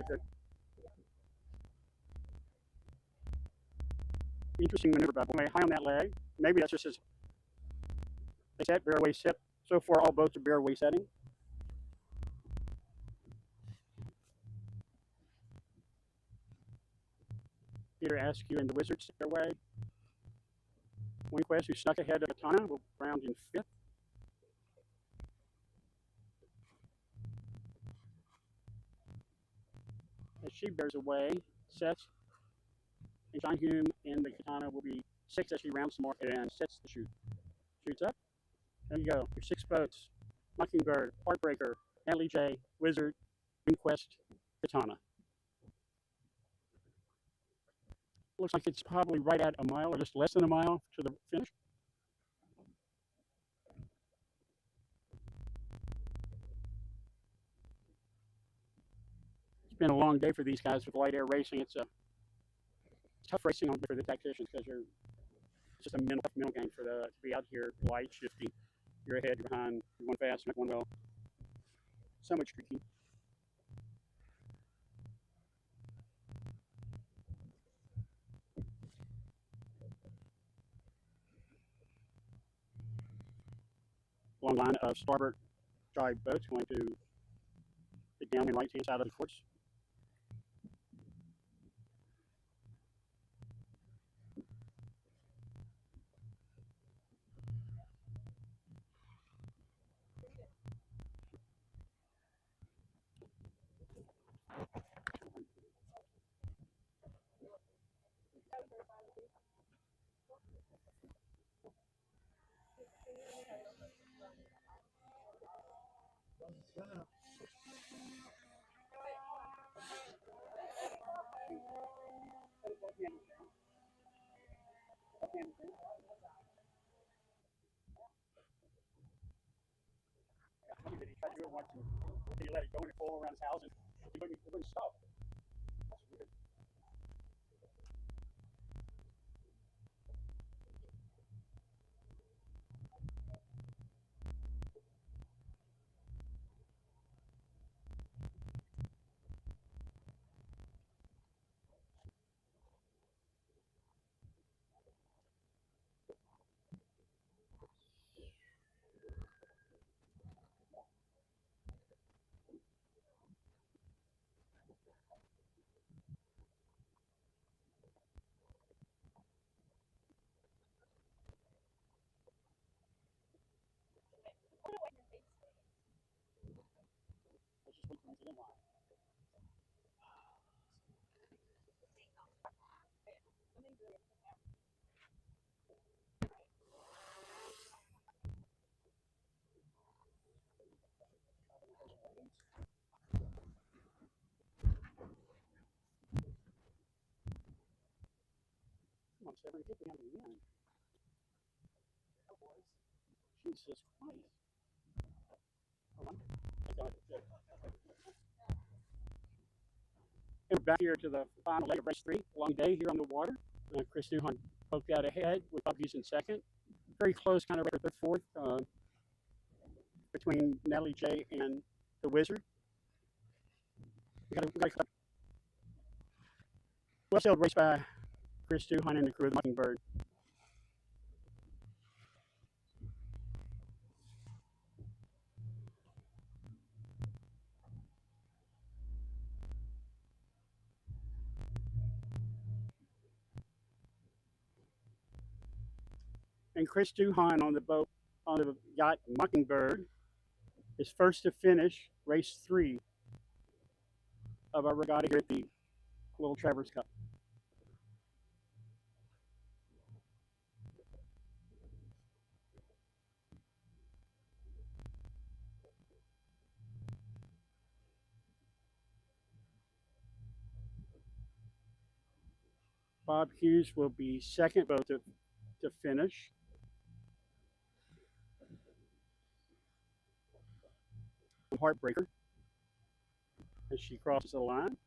Interesting maneuver by Boy, high on that leg. Maybe that's just his set, barrel set. So far, all boats are barrel setting. Peter Askew and the Wizards their way. Windquest, who snuck ahead of Katana, will round in fifth. As she bears away, sets, and John Hume in the Katana will be sixth as she rounds the mark and sets the chute. Shoots up. There you go. Your six boats. Mockingbird, Heartbreaker, Natalie J, Wizard, Windquest, Katana. Looks like it's probably right at a mile or just less than a mile to the finish. It's been a long day for these guys with light air racing. It's tough racing for the tacticians because it's just a mental game for to be out here light, shifty. You're ahead, you're behind, you're going fast, you're not going well. So much tricky. Long line of starboard drive boats going to the downwind right hand side of the course. He tried to do it once and he let it go and it fall around his house and it wouldn't stop. That's weird. Let's just wait for him to get in line. Come on, Severin, get down to the end. Jesus Christ. Hold on. I got it. And we're back here to the final leg of race 3. Long day here on the water. Chris Duhon poked out ahead with Bob Hughes in second. Very close, kind of right at fourth, between Natalie J and the Wizard. We got a well-sailed race by Chris Duhon and the crew of the Mockingbird. And Chris Duhon on the boat, on the yacht Mockingbird, is first to finish race 3 of our regatta here at the Little Traverse Cup. Bob Hughes will be second boat to finish. Heartbreaker as she crosses the line.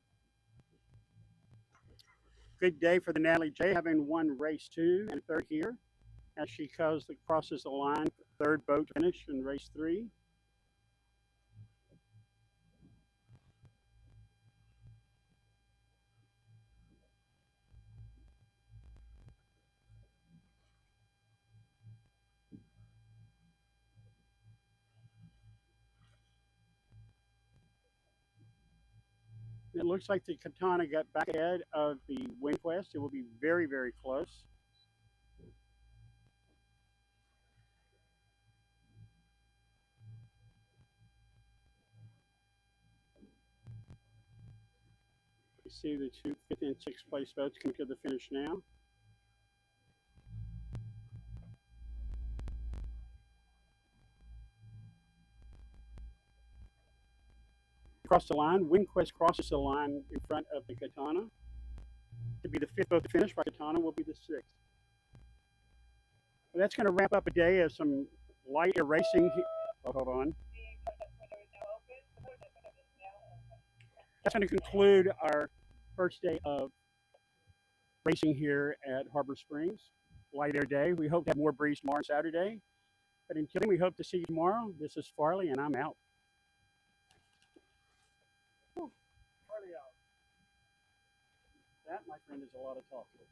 Good day for the Natalie J, having won race 2 and third here as she crosses the line, third boat to finish in race 3. It looks like the Katana got back ahead of the WindQuest. It will be very, very close. You see the 2 5th and 6th place boats come to the finish now. Across the line, WindQuest crosses the line in front of the Katana. To be the 5th boat to finish by Katana will be the 6th. And that's going to wrap up a day of some light air racing. Oh, hold on. That's going to conclude our first day of racing here at Harbor Springs. Light air day. We hope to have more breeze tomorrow and Saturday. But until then, we hope to see you tomorrow. This is Farley, and I'm out. Farley out. That, my friend, is a lot of talking.